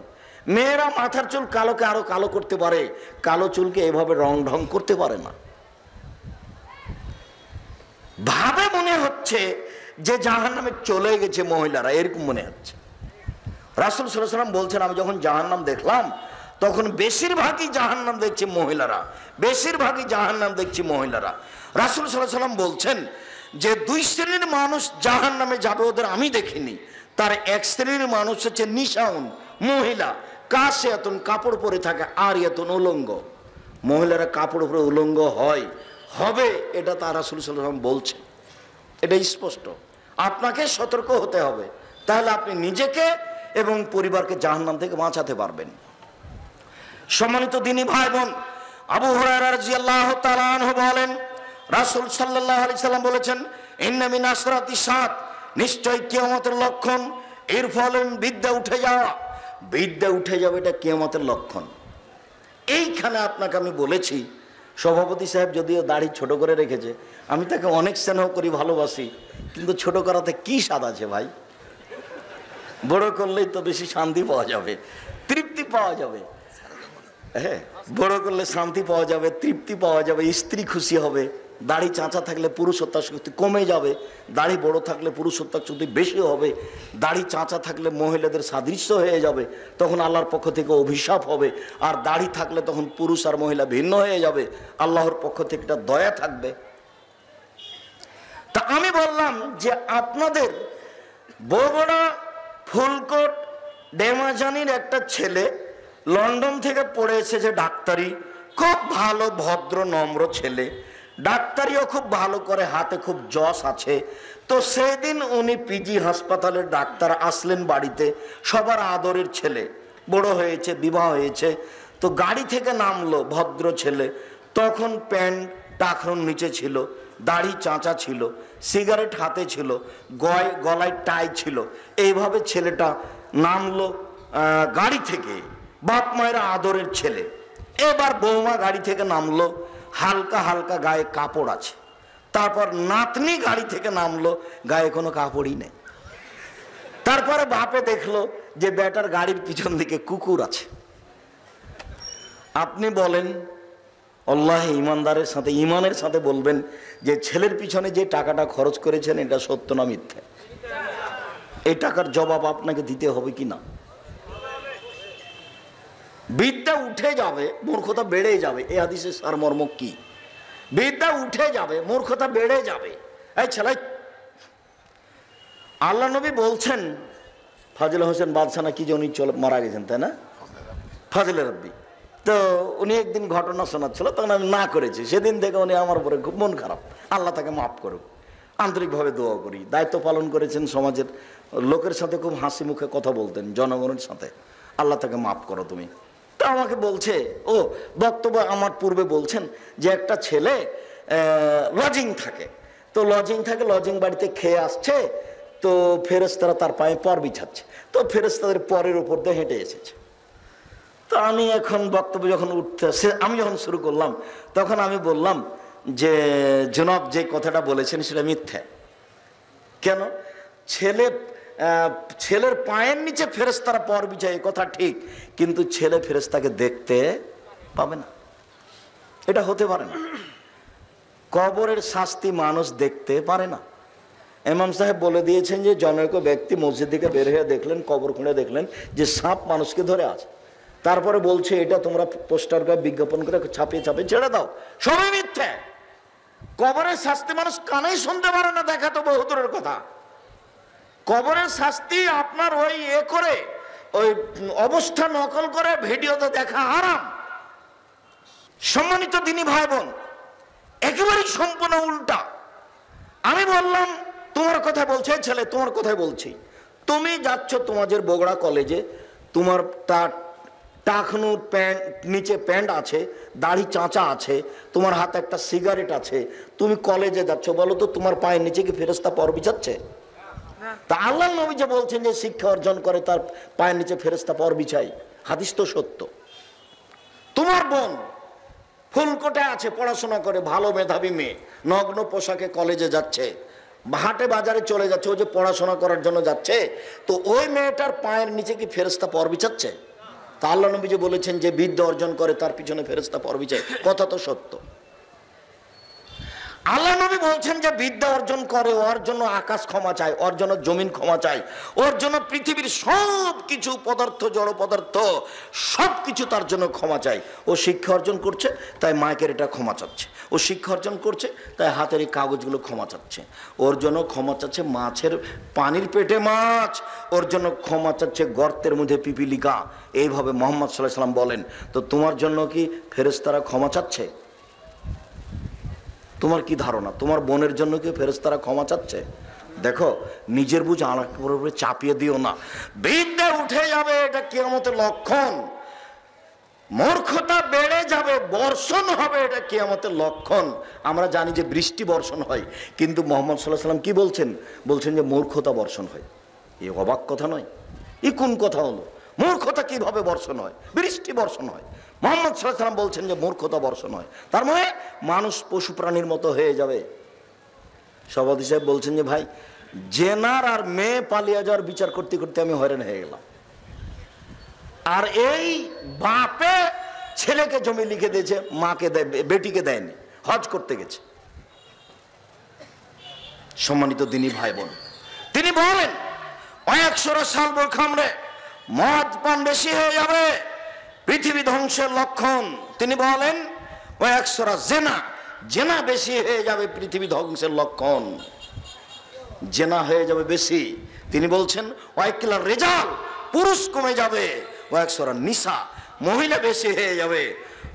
মেয়েরা মাথার চুল কালোকে আরো কালো করতে পারে, কালো চুলকে এভাবে রং ঢং করতে পারে না। ভাবে মনে হচ্ছে যে জাহান্নামে চলে গেছে মহিলারা, এরকম মনে হচ্ছে। রাসূল সাল্লাল্লাহু আলাইহি ওয়াসাল্লাম বলছেন, আমি যখন জাহান্নাম দেখলাম তখন বেশিরভাগই জাহান্নাম দেখছে মহিলারা, বেশিরভাগই জাহান্নাম দেখছি মহিলারা। রাসূল সাল্লাল্লাহু আলাইহি ওয়াসাল্লাম বলছেন যে 2 শ্রেণীর মানুষ জাহান্নামে যাবে, ওদের আমি দেখিনি। তার এক শ্রেণীর মানুষ হচ্ছে নিশাউন, মহিলা, কাসিয়াতুন, কাপড় পরে থাকে, আরিয়াতুন, উলঙ্গ। মহিলারা কাপড় পরে উলঙ্গ হবে, এটা তার রাসূল সাল্লাল্লাহু আলাইহি ওয়াসাল্লাম বলছেন। এটা স্পষ্ট। আপনাকে সতর্ক হতে হবে, তাহলে আপনি নিজেকে এবং পরিবারকে জাহান্নাম থেকে বাঁচাতে পারবেন। সম্মানিত দিনী ভাই বোন, আবু হুরায়রা রাদিয়াল্লাহু তাআলা আনহু বলেন, রাসূল সাল্লাল্লাহু আলাইহি সাল্লাম বলেছেন, ইন্না মিন আসরাতি সাত, নিশ্চয় কিয়ামতের লক্ষণ এর ফলে বিদ্যা উঠে যাওয়া। বিদ্যা উঠে যাবে, এটা কিয়ামতের লক্ষণ। এইখানে আপনাকে আমি বলেছি, সভাপতি সাহেব যদিও দাড়ি ছোট করে রেখেছে, আমি তাকে অনেক স্নেহ করি, ভালোবাসি, কিন্তু ছোট করাতে কি স্বাদ আছে ভাই? বড় করলেই তো বেশি শান্তি পাওয়া যাবে, তৃপ্তি পাওয়া যাবে, হ্যাঁ, বড় করলে শান্তি পাওয়া যাবে, তৃপ্তি পাওয়া যাবে, স্ত্রী খুশি হবে। দাড়ি চাঁচা থাকলে পুরুষত্ব শক্তি কমে যাবে, দাড়ি বড় থাকলে পুরুষত্ব শক্তি বেশি হবে, দাড়ি চাঁচা থাকলে মহিলাদের সাদৃশ্য হয়ে যাবে, তখন আল্লাহর পক্ষ থেকে অভিশাপ হবে। আর দাড়ি থাকলে তখন পুরুষ আর মহিলা ভিন্ন হয়ে যাবে, আল্লাহর পক্ষ থেকে একটা দয়া থাকবে। তা আমি বললাম যে আপনাদের বগুড়া ফুলকোট ডেমাজানির একটা ছেলে লন্ডন থেকে পড়ে এসেছে ডাক্তারি, খুব ভালো ভদ্র নম্র ছেলে, ডাক্তারিও খুব ভালো করে, হাতে খুব যশ আছে। তো সেদিন উনি পিজি হাসপাতালের ডাক্তার আসলেন বাড়িতে, সবার আদরের ছেলে, বড় হয়েছে, বিবাহ হয়েছে। তো গাড়ি থেকে নামলো ভদ্র ছেলে, তখন প্যান্ট টাকরুর নিচে ছিল, দাড়ি চাঁচা ছিল, সিগারেট হাতে ছিল, গলায় টাই ছিল। এইভাবে ছেলেটা নামলো গাড়ি থেকে, বাপ মায়ের আদরের ছেলে। এবার বৌমা গাড়ি থেকে নামলো, হালকা হালকা গায়ে কাপড় আছে। তারপর নাতনি গাড়ি থেকে নামলো, গায়ে কোনো কাপড়ই নেই। তারপরে বাপে দেখলো যে বেটার গাড়ির পিছন দিকে কুকুর আছে। আপনি বলেন, আল্লাহ ইমানদারের সাথে, ইমানের সাথে বলবেন যে ছেলের পিছনে যে টাকাটা খরচ করেছেন এটা সত্য না মিথ্যা? এই টাকার জবাব আপনাকে দিতে হবে কি না? বিদ্যা উঠে যাবে, মূর্খতা বেড়ে যাবে। এই হাদিসের সারমর্ম কি? বিদ্যা উঠে যাবে, মূর্খতা বেড়ে যাবে। এই ছেলে, আল্লাহ নবী বলছেন, ফাজিল হোসেন বাদশাহ না কি যে উনি মারা গেছেন, তাই না? ফাজিল রব্বি। তো উনি একদিন ঘটনা শোনাচ্ছিল, তখন আমি না করেছি। সেদিন থেকে উনি আমার উপরে খুব মন খারাপ, আল্লাহ তাকে মাফ করুক। আন্তরিকভাবে দোয়া করি। দায়িত্ব পালন করেছেন, সমাজের লোকের সাথে খুব হাসি মুখে কথা বলতেন, জনগণের সাথে। আল্লাহ তাকে মাফ করো তুমি। তা আমাকে বলছে, ও বক্তব্য আমার পূর্বে বলছেন যে একটা ছেলে লজিং থাকে, তো লজিং থাকে, লজিং বাড়িতে খেয়ে আসছে, তো ফেরেশতারা তার পায়ে পর বিছাচ্ছে, তো ফেরেশতাদের পরের উপর দিয়ে হেঁটে এসেছে। তো আমি এখন বক্তব্য যখন আমি যখন শুরু করলাম, তখন আমি বললাম যে জনাব যে কথাটা বলেছেন সেটা মিথ্যা। কেন? ছেলের পায়ের নিচে ফেরেশতারা পর বিছায়, এই কথা ঠিক, কিন্তু ছেলে ফেরেশতাকে দেখতে পাবে না, এটা হতে পারে না। কবরের শাস্তি মানুষ দেখতে পারে না। ইমাম সাহেব বলে দিয়েছেন যে জনৈক ব্যক্তি মসজিদ থেকে বের হয়ে দেখলেন, কবর খুঁড়ে দেখলেন যে সাপ মানুষকে ধরে আছে। তারপরে বলছে এটা তোমরা পোস্টার করে বিজ্ঞাপন করে ছাপিয়ে ছাপিয়ে ছেড়ে দাও, সবই মিথ্যা। কবরের শাস্তি মানুষ কানেই শুনতে পারে না, দেখা তো বহুদূরের কথা। কবরের শাস্তি আপনার ওই করে, ওই অবস্থা নকল করে ভিডিওতে দেখা আরাম। সম্মানিত দিনী ভাই বোন, একেবারেই সম্পূর্ণ উল্টা। আমি বললাম, তোমার কথা বলছে ছেলে, তোমার কথাই বলছি। তুমি যাচ্ছ তোমাদের বগুড়া কলেজে, তোমার টাকনুর প্যান্ট, নিচে প্যান্ট আছে, দাড়ি চাঁচা আছে, তোমার হাতে একটা সিগারেট আছে, তুমি কলেজে যাচ্ছ, বলো তো তোমার পায়ের নিচে কি ফেরেশতা পর বিছাচ্ছে? তা আল্লাহ নবী যে বলছেন যে শিক্ষা অর্জন করে তার পায়ের নিচে ফেরেশতা পর বিছাই, হাদিস তো সত্য। তোমার বোন ফুলকোটে আছে, পড়াশোনা করে, ভালো মেধাবী মেয়ে, নগ্ন পোশাকে কলেজে যাচ্ছে, হাটে বাজারে চলে যাচ্ছে, ও যে পড়াশোনা করার জন্য যাচ্ছে, তো ওই মেয়েটার পায়ের নিচে কি ফেরেশতা পর বিছাচ্ছে? তা আল্লাহ নবী যে বলেছেন যে বিদ্যা অর্জন করে তার পিছনে ফেরেশতা পর বিছায়, কথা তো সত্য। আল্লাহ নবী বলছেন যে বিদ্যা অর্জন করে, ওর জন্য আকাশ ক্ষমা চায়, ওর জন্য জমিন ক্ষমা চায়, ওর জন্য পৃথিবীর সব কিছু পদার্থ, জড় পদার্থ সব কিছু তার জন্য ক্ষমা চায়। ও শিক্ষা অর্জন করছে তাই মাইকের এটা ক্ষমা চাচ্ছে, ও শিক্ষা অর্জন করছে তাই হাতের এই কাগজগুলো ক্ষমা চাচ্ছে, ওর জন্য ক্ষমা চাচ্ছে মাছের পানির পেটে মাছ, ওর জন্য ক্ষমা চাচ্ছে গর্তের মধ্যে পিপিলিকা। এইভাবে মুহাম্মদ সাল্লাল্লাহু আলাইহি ওয়াসাল্লাম বলেন। তো তোমার জন্য কি ফেরেশতারা ক্ষমা চাচ্ছে? তোমার কি ধারণা তোমার বোনের জন্য কি ফেরেশতারা ক্ষমা চাচ্ছে? দেখো, নিজের বুঝ আরেকবার উপরে চাপিয়ে দিও না। বিদ্যা উঠে যাবে, এটা কিয়ামতের লক্ষণ। মূর্খতা বেড়ে যাবে, বর্ষণ হবে, এটা কিয়ামতের লক্ষণ। আমরা জানি যে বৃষ্টি বর্ষণ হয়, কিন্তু মুহাম্মদ সাল্লাল্লাহু আলাইহি ওয়াসাল্লাম কি বলছেন? বলছেন যে মূর্খতা বর্ষণ হয়। এই অবাক কথা নয়? এই কোন কথা হলো? মূর্খতা কিভাবে বর্ষণ হয়? বৃষ্টি বর্ষণ হয়। মুহাম্মদ সাল্লাল্লাহু আলাইহি ওয়াসাল্লাম বলছেন যে মূর্খতা বর্ষণ হয়, তার মানে মানুষ পশু প্রাণীর মতো হয়ে যাবে। সভাপতি সাহেব বলছেন যে ভাই, জেনার আর মেয়ে পালিয়ে যাওয়ার বিচার করতে করতে আমি হয়রান হয়ে গেলাম। আর এই বাপে ছেলেকে জমি লিখে দিয়েছে, মাকে বেটিকে দেয়নি, হজ করতে গেছে। সম্মানিত দিনী ভাই বোন, তিনি বলেন 100 সাল খামরে মদ পান বেশি হয়ে যাবে, পৃথিবী ধ্বংসের লক্ষণ। তিনি বলেন 100 জেনা বেশি হয়ে যাবে, পৃথিবী ধ্বংসের লক্ষণ। জেনা হয়ে যাবে বেশি। তিনি বলছেন 1 রেজাল্ট, পুরুষ কমে যাবে, 100 নিসা মহিলা বেশি হয়ে যাবে।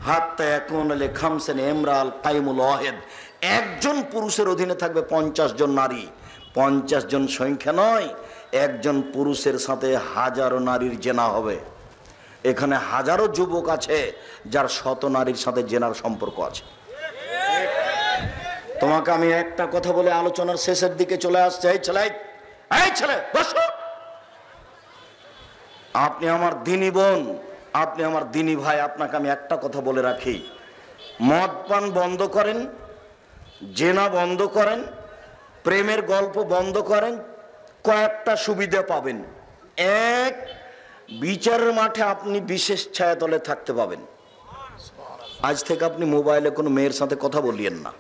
হাত্তা এখন খামসেন এমরাল কাইমুল ওয়াহিদ, একজন পুরুষের অধীনে থাকবে 50 জন নারী। 50 জন সংখ্যা নয়, একজন পুরুষের সাথে হাজারো নারীর জেনা হবে। এখানে হাজারো যুবক আছে যার শত নারীর সাথে জেনার সম্পর্ক আছে। তোমাকে আমি একটা কথা বলে আলোচনার শেষের দিকে চলে আসছে। এই ছেলে বসো। আপনি আমার দিনী বোন, আপনি আমার দিনী ভাই, আপনাকে আমি একটা কথা বলে রাখি, মদ পান বন্ধ করেন, জেনা বন্ধ করেন, প্রেমের গল্প বন্ধ করেন, কয়েকটা সুবিধা পাবেন। এক, বিচারের মাঠে আপনি বিশেষ ছায়াতলে থাকতে পাবেন। আজ থেকে আপনি মোবাইলে কোনো মেয়ের সাথে কথা বলিয়েন না,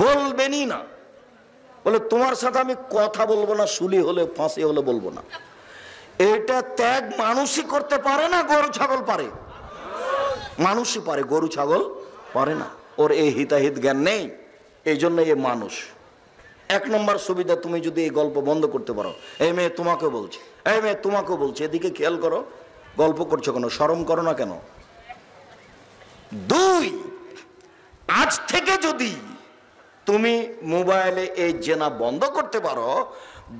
বলবেনই না। বলে তোমার সাথে আমি কথা বলবো না, শুলি হলে ফাঁসি হলে বলবো না। এটা ত্যাগ মানুষই করতে পারে না, গরু ছাগল পারে। মানুষই পারে, গরু ছাগল পারে না। ওর এই হিতাহিত জ্ঞান নেই, এই জন্য এ মানুষ। 1 নম্বর সুবিধা, তুমি যদি এই গল্প বন্ধ করতে পারো। এই মেয়ে তোমাকে বলছে, এই মেয়ে তোমাকেও বলছে, এদিকে খেয়াল করো, গল্প করছো কেন, শরম করো না কেন? 2, আজ থেকে যদি তুমি মোবাইলে এই জেনা বন্ধ করতে পারো,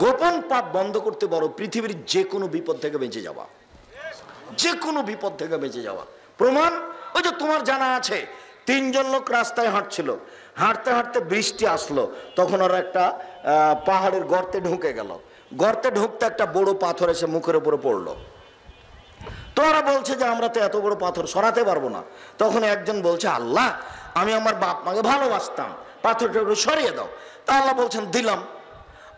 গোপন পাপ বন্ধ করতে পারো, পৃথিবীর যে কোনো বিপদ থেকে বেঁচে যাওয়া, যে কোনো বিপদ থেকে বেঁচে যাওয়া। প্রমাণ, ওই যে তোমার জানা আছে 3 জন লোক রাস্তায় হাঁটছিল, হাঁটতে হাঁটতে বৃষ্টি আসলো, তখন ওরা একটা পাহাড়ের গর্তে ঢুকে গেল। গর্তে ঢুকতে একটা বড় পাথর এসে মুখের উপরে পড়লো। তো ওরা বলছে যে আমরা তো এত বড় পাথর সরাতে পারবো না। তখন একজন বলছে, আল্লাহ, আমি আমার বাপ মাকে ভালোবাসতাম, পাথরটা একটু সরিয়ে দাও। তা আল্লাহ বলছেন দিলাম।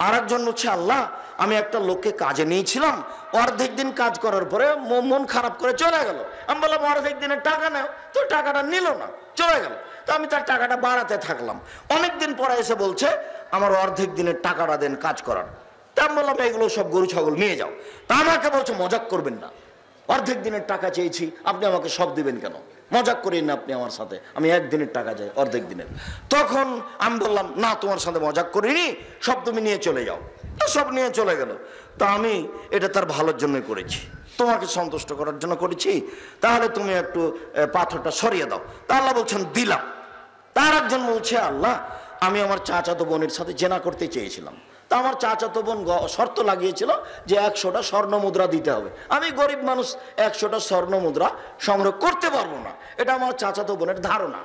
আর একজন বলছে, আল্লাহ, আমি একটা লোককে কাজে নিয়েছিলাম, অর্ধেক দিন কাজ করার পরে মন খারাপ করে চলে গেল। আমি বললাম অর্ধেক দিনের টাকা নেও, তো টাকাটা নিল না, চলে গেল। তো আমি তার টাকাটা বাড়াতে থাকলাম। অনেকদিন পরে এসে বলছে আমার অর্ধেক দিনের টাকাটা দেন কাজ করার। তা আমি বললাম এগুলো সব গরু ছাগল নিয়ে যাও। তা আমাকে বলছে মজাক করবেন না, অর্ধেক দিনের টাকা চেয়েছি, আপনি আমাকে সব দিবেন কেন? মজাক করেন না আপনি আমার সাথে, আমি 1 দিনের টাকা চাই, অর্ধেক দিনের। তখন আমি বললাম না, তোমার সাথে মজাক করিনি, সব তুমি নিয়ে চলে যাও। তো সব নিয়ে চলে গেল। তা আমি এটা তার ভালোর জন্য করেছি, তোমাকে সন্তুষ্ট করার জন্য করেছি, তাহলে তুমি একটু পাথরটা সরিয়ে দাও। তা আল্লাহ বলছেন দিলাম। তার একজন বলছে, আল্লাহ, আমি আমার চাচাতো বোনের সাথে জেনা করতে চেয়েছিলাম। তা আমার চাচাতো বোন শর্ত লাগিয়েছিল যে 100টা স্বর্ণ মুদ্রা দিতে হবে। আমি গরিব মানুষ, 100টা স্বর্ণ মুদ্রা সংগ্রহ করতে পারবো না, এটা আমার চাচাতো বোনের ধারণা।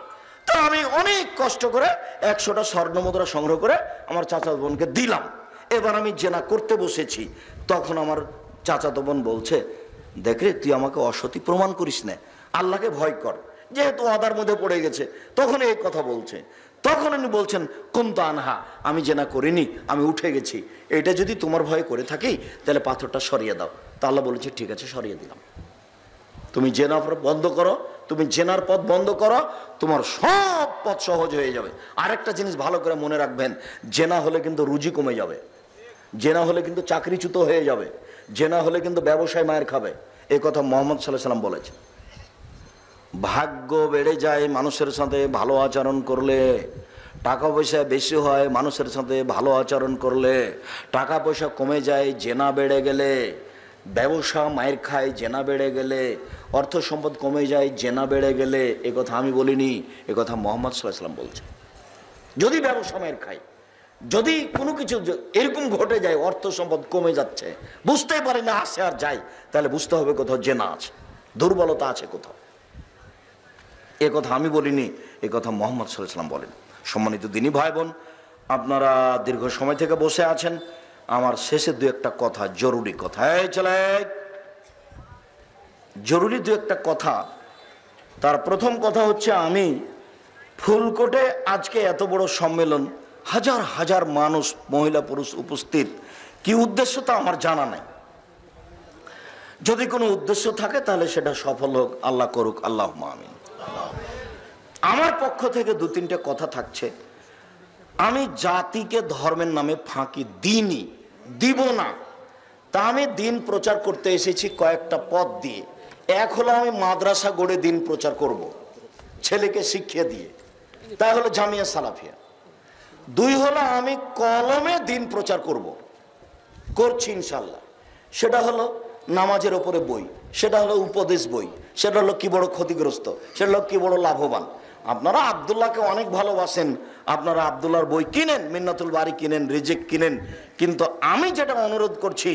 তো আমি অনেক কষ্ট করে 100টা স্বর্ণ মুদ্রা সংগ্রহ করে আমার চাচাতো বোনকে দিলাম। এবার আমি জেনা করতে বসেছি। তখন আমার চাচাতো বোন বলছে, দেখ রে, তুই আমাকে অসতী প্রমাণ করিস না, আল্লাহকে ভয় কর, যেহেতু আদার মধ্যে পড়ে গেছে। তখন এই কথা বলছে। তখন উনি বলছেন, কুনতু আনহা, আমি জেনা করিনি, আমি উঠে গেছি। এটা যদি তোমার ভয় করে থাকি তাহলে পাথরটা সরিয়ে দাও। তা আল্লাহ বলেছে ঠিক আছে, সরিয়ে দিলাম। তুমি জেনা বন্ধ করো, তুমি জেনার পথ বন্ধ করো, তোমার সব পথ সহজ হয়ে যাবে। আরেকটা জিনিস ভালো করে মনে রাখবেন, জেনা হলে কিন্তু রুজি কমে যাবে, জেনা হলে কিন্তু চাকরিচ্যুত হয়ে যাবে, জেনা হলে কিন্তু ব্যবসায় মায়ের খাবে। এই কথা মুহাম্মদ সাল্লাল্লাহু আলাইহি ওয়াসাল্লাম বলেছেন। ভাগ্য বেড়ে যায় মানুষের সাথে ভালো আচরণ করলে, টাকা পয়সা বেশি হয় মানুষের সাথে ভালো আচরণ করলে, টাকা পয়সা কমে যায় জেনা বেড়ে গেলে, ব্যবসা মায়ের খায় জেনা বেড়ে গেলে, অর্থ সম্পদ কমে যায় জেনা বেড়ে গেলে। এ কথা আমি বলিনি, এ কথা মুহাম্মদ সাল্লাল্লাহু আলাইহি ওয়াসাল্লাম বলছেন। যদি ব্যবসা মায়ের খায়, যদি কোনো কিছু এরকম ঘটে যায়, অর্থ সম্পদ কমে যাচ্ছে, বুঝতে পারি না আসে আর যায়, তাহলে বুঝতে হবে কোথাও জেনা আছে, দুর্বলতা আছে কোথাও। এ কথা আমি বলিনি, এ কথা মুহাম্মদ সাল্লাল্লাহু আলাইহি ওয়াসাল্লাম বলেন। সম্মানিত দিনী ভাই বোন, আপনারা দীর্ঘ সময় থেকে বসে আছেন, আমার শেষে 2-1টা কথা, জরুরি কথা, এই চলে জরুরি 2-1টা কথা। তার প্রথম কথা হচ্ছে, আমি ফুলকোটে আজকে এত বড় সম্মেলন, হাজার হাজার মানুষ, মহিলা পুরুষ উপস্থিত, কি উদ্দেশ্য তা আমার জানা নাই। যদি কোনো উদ্দেশ্য থাকে তাহলে সেটা সফল হোক, আল্লাহ করুক, আল্লাহুম্মা আমিন। আমার পক্ষ থেকে 2-3টে কথা থাকছে। আমি জাতিকে ধর্মের নামে ফাঁকি দিইনি, দিব না। তা আমি দিন প্রচার করতে এসেছি কয়েকটা পথ দিয়ে। এক হলো আমি মাদ্রাসা গড়ে দিন প্রচার করব, ছেলেকে শিক্ষা দিয়ে, তাই হলো জামিয়া সালাফিয়া। 2 হলো আমি কলমে দিন প্রচার করছি ইনশাল্লাহ। সেটা হলো নামাজের ওপরে বই, সেটা হলো উপদেশ বই, সেটা হলো কি বড় ক্ষতিগ্রস্ত, সেটা হলো কি বড় লাভবান। আপনারা আব্দুল্লাহকে অনেক ভালোবাসেন, আপনারা আব্দুল্লাহর বই কিনেন, মিন্নাতুল বারি কিনেন, রিজেক কিনেন, কিন্তু আমি যেটা অনুরোধ করছি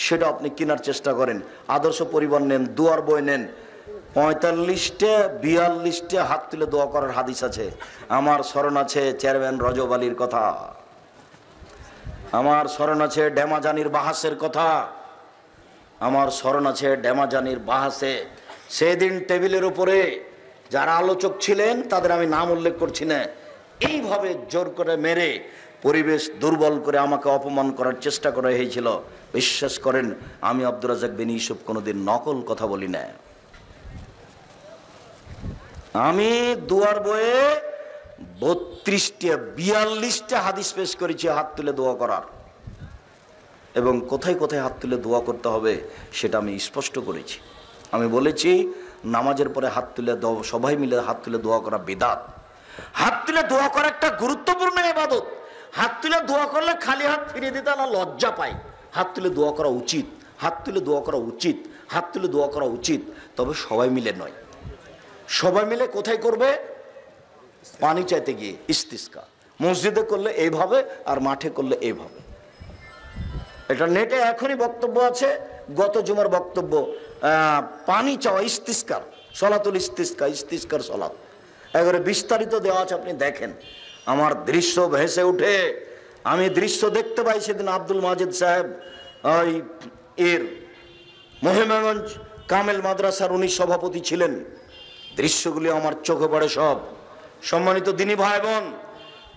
সেটা আপনি কেনার চেষ্টা করেন। আদর্শ পরিবার নেন, দুয়ার বই নেন। 45-42 হাত তুলে দোয়া করার হাদিস আছে। আমার স্মরণ আছে চেয়ারম্যান রজব আলীর কথা, আমার স্মরণ আছে ডেমাজানির বাহাসের কথা, আমার স্মরণ আছে ডেমাজানির বাহাসে সেদিন টেবিলের উপরে যারা আলোচক ছিলেন তাদের আমি নাম উল্লেখ করছি না, এইভাবে জোর করে মেরে পরিবেশ দুর্বল করে আমাকে অপমান করার চেষ্টা করা হয়েছিল। বিশ্বাস করেন আমি আব্দুর রাজ্জাক বিন ইউসুফ কোনোদিন নকল কথা বলি না। আমি দুয়ার বইয়ে 42টা হাদিস পেশ করেছি হাত তুলে দোয়া করার, এবং কোথায় কোথায় হাত তুলে দোয়া করতে হবে সেটা আমি স্পষ্ট করেছি। আমি বলেছি নামাজের পরে হাত তুলে সবাই মিলে হাত তুলে দোয়া করা বিদআত। হাত তুলে দোয়া করা একটা গুরুত্বপূর্ণ ইবাদত। হাত তুলে দোয়া করলে খালি হাত ফিরিয়ে দিতে না লজ্জা পাই। হাত তুলে দোয়া করা উচিত, হাত তুলে দোয়া করা উচিত, হাত তুলে দোয়া করা উচিত, তবে সবাই মিলে নয়। সবাই মিলে কোথায় করবে? পানি চাইতে গিয়ে ইস্তিসকা। মসজিদে করলে এইভাবে আর মাঠে করলে এইভাবে। এটা নেটে এখনই বক্তব্য আছে, গত জুমার বক্তব্য, পানি চাওয়া ইস্তিসকার, সলাতুল ইস্তিসকা, ইস্তিসকার সলাত এবারে বিস্তারিত দেওয়া আছে, আপনি দেখেন। আমার দৃশ্য ভেসে উঠে, আমি দৃশ্য দেখতে পাই সেদিন আব্দুল মাজেদ সাহেব এর মহিমাগঞ্জ কামেল মাদ্রাসার উনি সভাপতি ছিলেন। দৃশ্যগুলি আমার চোখে পড়ে সব। সম্মানিত দিনী ভাই বোন,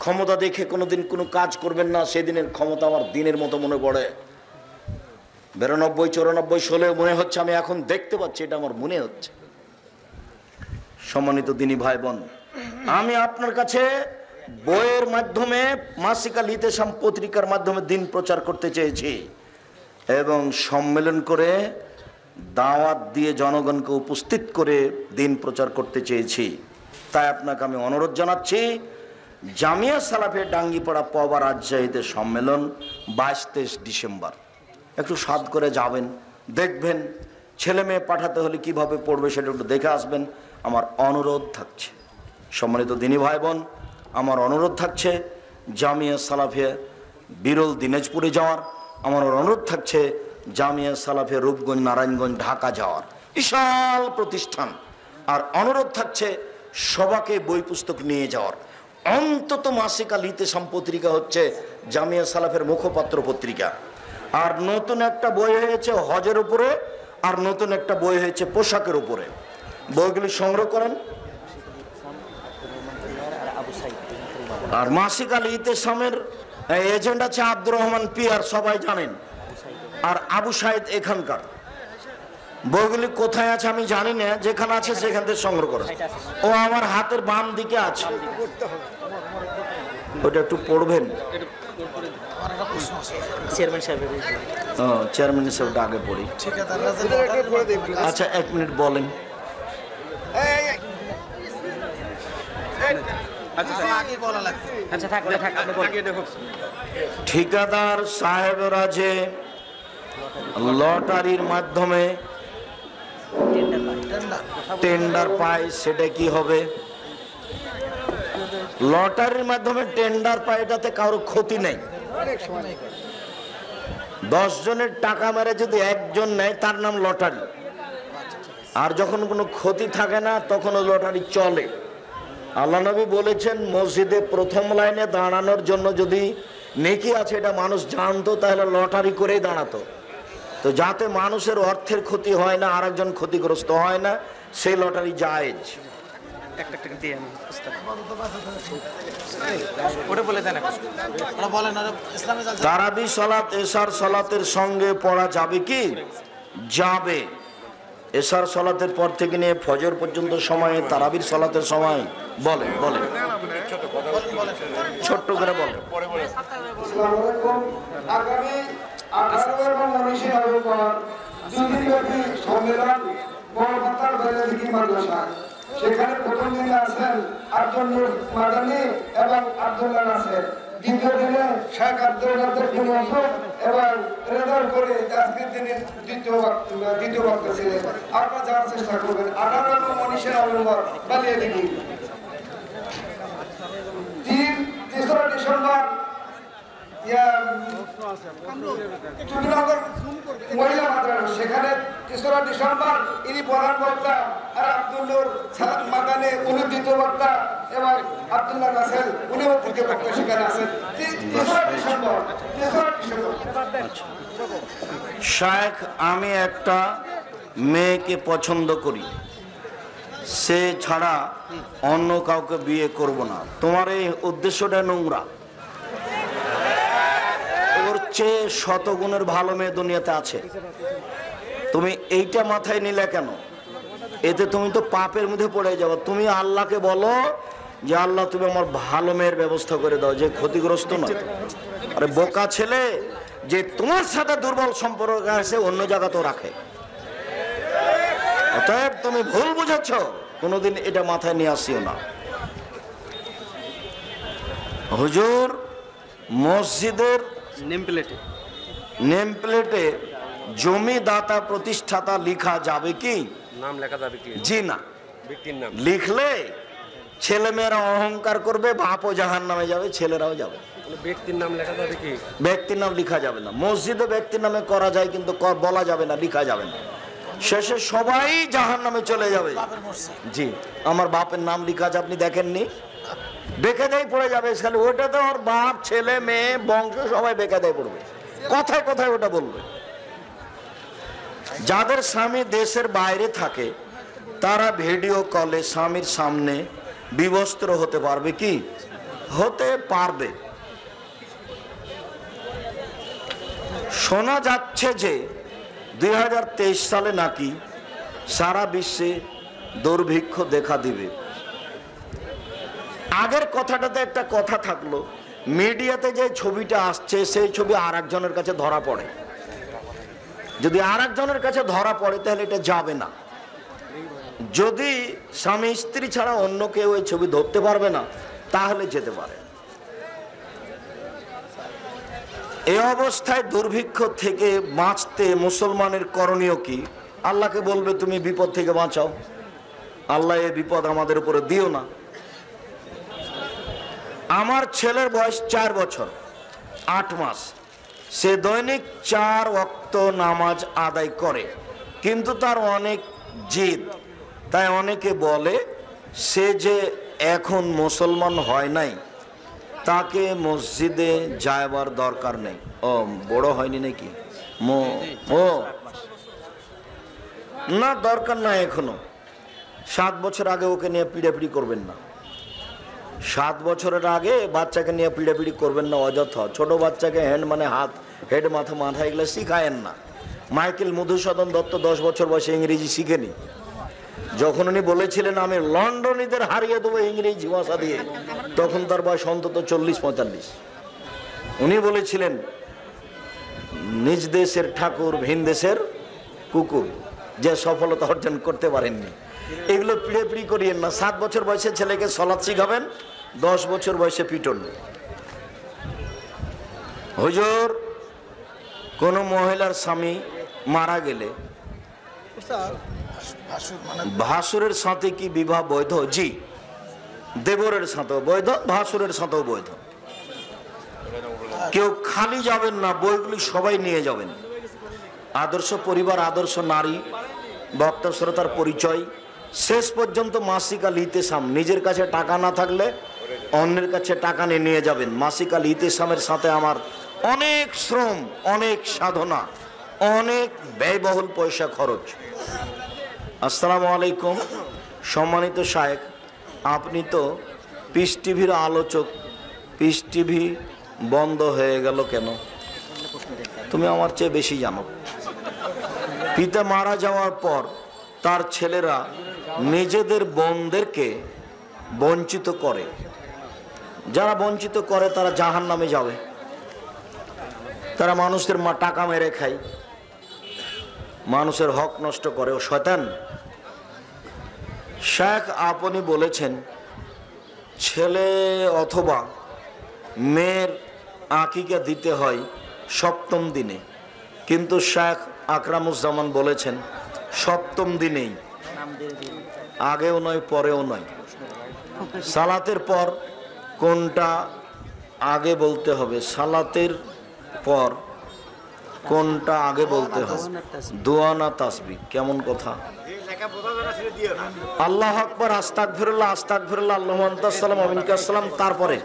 ক্ষমতা দেখে কোনোদিন কোনো কাজ করবেন না। সেদিনের ক্ষমতা আমার দিনের মতো মনে পড়ে। 92-94 সালে মনে হচ্ছে, আমি এখন দেখতে পাচ্ছি, এটা আমার মনে হচ্ছে। সম্মানিত দিনী ভাই বোন, আমি আপনার কাছে বইয়ের মাধ্যমে, মাসিক আল ইতেসাম পত্রিকার মাধ্যমে দিন প্রচার করতে চেয়েছি এবং সম্মেলন করে দাওয়াত দিয়ে জনগণকে উপস্থিত করে দিন প্রচার করতে চেয়েছি। তাই আপনাকে আমি অনুরোধ জানাচ্ছি, জামিয়া সালাফিয়া ডাঙ্গিপাড়া পবা রাজশাহীতে সম্মেলন 22-23 ডিসেম্বর। একটু সাদ করে যাবেন, দেখবেন। ছেলে মেয়ে পাঠাতে হলে কিভাবে পড়বে সেটা একটু দেখে আসবেন। আমার অনুরোধ থাকছে, সম্মানিত দিনী ভাই বোন, আমার অনুরোধ থাকছে জামিয়া সালাফিয়া বিরল দিনাজপুরে যাওয়ার। আমার অনুরোধ থাকছে জামিয়া সালাফিয়া রূপগঞ্জ, নারায়ণগঞ্জ, ঢাকা যাওয়ার, বিশাল প্রতিষ্ঠান। আর অনুরোধ থাকছে সবাকে বই পুস্তক নিয়ে যাওয়ার। অন্তত মাসিক আল ইতেসাম পত্রিকা হচ্ছে জামিয়া সালাফের মুখপাত্র পত্রিকা। আর নতুন একটা বই হয়েছে হজের উপরে, আর নতুন একটা বই হয়েছে পোশাকের উপরে। বইগুলি সংগ্রহ করেন। আর মাসিক আল ইতেসামের এজেন্ট আছে আব্দুর রহমান পিয়ার, সবাই জানেন। আর আবু সাইদ এখানকার। বইগুলি কোথায় আছে আমি জানি না, যেখানে আছে সেখান থেকে সংগ্রহ করে। ও আমার হাতের বাম দিকে আছে, ওটা একটু পড়বেন। চেয়ারম্যান সাহেবটা আগে পড়ি। আচ্ছা 1 মিনিট বলেন। ঠিকাদার সাহেবরা যে লটারির মাধ্যমে টেন্ডার পায়, সেটা কি হবে? লটারির মাধ্যমে টেন্ডার পায়, এটাতে কারো ক্ষতি নেই। 10 জনের টাকা মেরে যদি একজন নেয় তার নাম লটারি। আর যখন কোনো ক্ষতি থাকে না তখন ওই লটারি চলে। আল্লাহ নবী বলেছেন, মসজিদে প্রথম লাইনে দাঁড়ানোর জন্য যদি নেকি আছে এটা মানুষ জানতো তাহলে লটারি করেই দাঁড়াতো। তো যাতে মানুষের অর্থের ক্ষতি হয় না, আরেকজন ক্ষতিগ্রস্ত হয় না, সেই লটারি জায়েজ। তারাবি সালাত এশার সালাতের সঙ্গে পড়া যাবে কি? যাবে। এশার সালাতের পর থেকে নিয়ে ফজর পর্যন্ত সময়ে, তারাবির সালাতের সময় বলেন বলেন ছোট্ট করে বলেন। আগামী 18 এবং 19 নভেম্বর দুদিনব্যাপী সম্মেলন কলকাতার বেলেদিঘি মাদ্রাসায়। সেখানে প্রথম দিনে আছেন আব্দুল নূর মাদানী এবং আব্দুল্লাহ নাসের। দ্বিতীয় দিনে শেখ আব্দুল রাজ্জাক বিন ইউসুফ এবং রেজাউল করিম আজকের দিনের দ্বিতীয় বক্তা ছিলেন। আপনারা যাওয়ার চেষ্টা করবেন 18 এবং 19 নভেম্বর বেলেদিঘি। 3রা ডিসেম্বর চুটিনগর মহিলা মাদ্রাসা, সেখানে 3রা ডিসেম্বর ইনি প্রধান বক্তা, আর আব্দুল নূর মাদানী উনি দ্বিতীয় বক্তা এবং আব্দুল্লাহ নাসের উনিও তৃতীয় বক্তা সেখানে আছেন। 3রা ডিসেম্বর। শায়েখ, আমি একটা মেয়েকে পছন্দ করি, সে ছাড়া অন্য কাউকে বিয়ে করব না। তোমার এই উদ্দেশ্যটা নোংরা। ওর চেয়ে শতগুণের ভালো মেয়ে দুনিয়াতে আছে। তুমি এইটা মাথায় নিলে কেন? এতে তুমি তো পাপের মধ্যে পড়ে যাবে। তুমি আল্লাহকে বলো যে আল্লাহ তুমি আমার ভালো মেয়ের ব্যবস্থা করে দাও, যে ক্ষতিগ্রস্ত নয়। আরে বোকা ছেলে, যে তোমার সাথে দুর্বল সম্পর্ক আছে অন্য জায়গাতেও রাখে। অতএব তুমি ভুল বুঝেছ, কোনোদিন এটা মাথায় নিয়ে আসিও না। হুজুর, মসজিদের নেম প্লেটে জমিদাতা প্রতিষ্ঠাতা লেখা যাবে কি? নাম লেখা যাবে কি? জি না। ব্যক্তির নাম লিখলে ছেলেমেয়েরা অহংকার করবে, বাপও জাহান্নামে যাবে, ছেলেরাও যাবে। ব্যক্তির নাম লেখা যাবে কি? ব্যক্তির নাম লেখা যাবে না। মসজিদে ব্যক্তির নামে করা যায়, কিন্তু বলা যাবে না, লেখা যাবে না। শেষে সবাই জাহান্নামে চলে যাবে। জি, আমার বাপের নাম লেখা আছে, আপনি দেখেননি? বেকায়দায় পড়ে যাবে। খালি ওটাতে ওর বাপ, ছেলে, মেয়ে, বংশ সবাই বেকায়দায় পড়বে। কথায় কথায় ওটা বলবে। যাদের স্বামী দেশের বাইরে থাকে তারা ভিডিও কলে স্বামীর সামনে বিবস্ত্র হতে পারবে কি? হতে পারবে। শোনা যাচ্ছে যে 2023 সালে নাকি সারা বিশ্বে দুর্ভিক্ষ দেখা দিবে। আগের কথাটাতে একটা কথা থাকলো, মিডিয়াতে যে ছবিটা আসছে সেই ছবি আর একজনের কাছে ধরা পড়ে। যদি আর একজনের কাছে ধরা পড়ে তাহলে এটা যাবে না। যদি স্বামী স্ত্রী ছাড়া অন্য কেউ এই ছবি ধরতে পারবে না তাহলে যেতে পারে। এই অবস্থায় দুর্ভিক্ষ থেকে বাঁচতে মুসলমানের করণীয় কি? আল্লাহকে বলবে তুমি বিপদ থেকে বাঁচাও, আল্লাহ এই বিপদ আমাদের উপরে দিও না। আমার ছেলের বয়স 4 বছর 8 মাস। সে দৈনিক 4 ওয়াক্ত নামাজ আদায় করে, কিন্তু তার অনেক জিদ। তাই অনেকে বলে সে যে এখন মুসলমান হয় নাই, তাকে মসজিদে যাইবার দরকার নেই। ও বড় হয়নি নাকি? ও না, দরকার নাই এখনো। 7 বছর আগে ওকে নিয়ে পিড়াপিড়ি করবেন না। 7 বছরের আগে বাচ্চাকে নিয়ে পিড়াপিড়ি করবেন না অযথা। ছোট বাচ্চাকে হ্যান্ড মানে হাত, হেড মাথা এগুলো শিখায়েন না। মাইকেল মধুসূদন দত্ত 10 বছর বয়সে ইংরেজি শিখেনি। যখন উনি বলেছিলেন আমি লন্ডনীদের হারিয়ে দেবো ইংরেজি ভাষা দিয়ে, তখন তার বয়স অন্তত 40-45। উনি বলেছিলেন নিজ দেশের ঠাকুর ভিন দেশের কুকুর, যে সফলতা অর্জন করতে পারেননি। এগুলো পিড়ে করিয়েন না। 7 বছর বয়সে ছেলেকে সলাৎ শিখাবেন, 10 বছর বয়সে পিটন। হুজুর, কোন মহিলার স্বামী মারা গেলে ভাসুরের সাথে কি বিবাহ বৈধ? জি, দেবরের সাথেও বৈধ, ভাসুরের সাথেও বৈধ। কেউ খালি যাবেন না, বইগুলি সবাই নিয়ে যাবেন। আদর্শ পরিবার, আদর্শ নারী, বক্তা শ্রোতার পরিচয়, শেষ পর্যন্ত মাসিক আল ইতেসাম। নিজের কাছে টাকা না থাকলে অন্যের কাছে টাকা নিয়ে যাবেন। মাসিক আল ইতেসামের সাথে আমার অনেক শ্রম, অনেক সাধনা, অনেক ব্যয়বহুল পয়সা খরচ। আসসালামু আলাইকুম। সম্মানিত শায়েখ, আপনি তো পিস টিভির আলোচক। পিস টিভি বন্ধ হয়ে গেল কেন? তুমি আমার চেয়ে বেশি জানো। পিতা মারা যাওয়ার পর তার ছেলেরা নিজেদের বোনদেরকে বঞ্চিত করে। যারা বঞ্চিত করে তারা জাহান্নামে যাবে। তারা মানুষের টাকা মেরে খায়, মানুষের হক নষ্ট করে, ও শয়তান। শেখ আপনি বলেছেন ছেলে অথবা মেয়ের আকিকা দিতে হয় সপ্তম দিনে, কিন্তু শেখ আকরামুজ্জামান বলেছেন সপ্তম দিনেই, আগেও নয় পরেও নয়। সালাতের পর কোনটা আগে বলতে হবে? সালাতের পর কোনটা আগে বলতে হবে? দোয়া না তাসবিহ? কেমন কথা? আল্লাহু আকবার, আস্তাগফিরুল্লাহ, আস্তাগফিরুল্লাহ, আল্লাহু আনতাস সালাম, আমিনকাস সালাম, তারপরে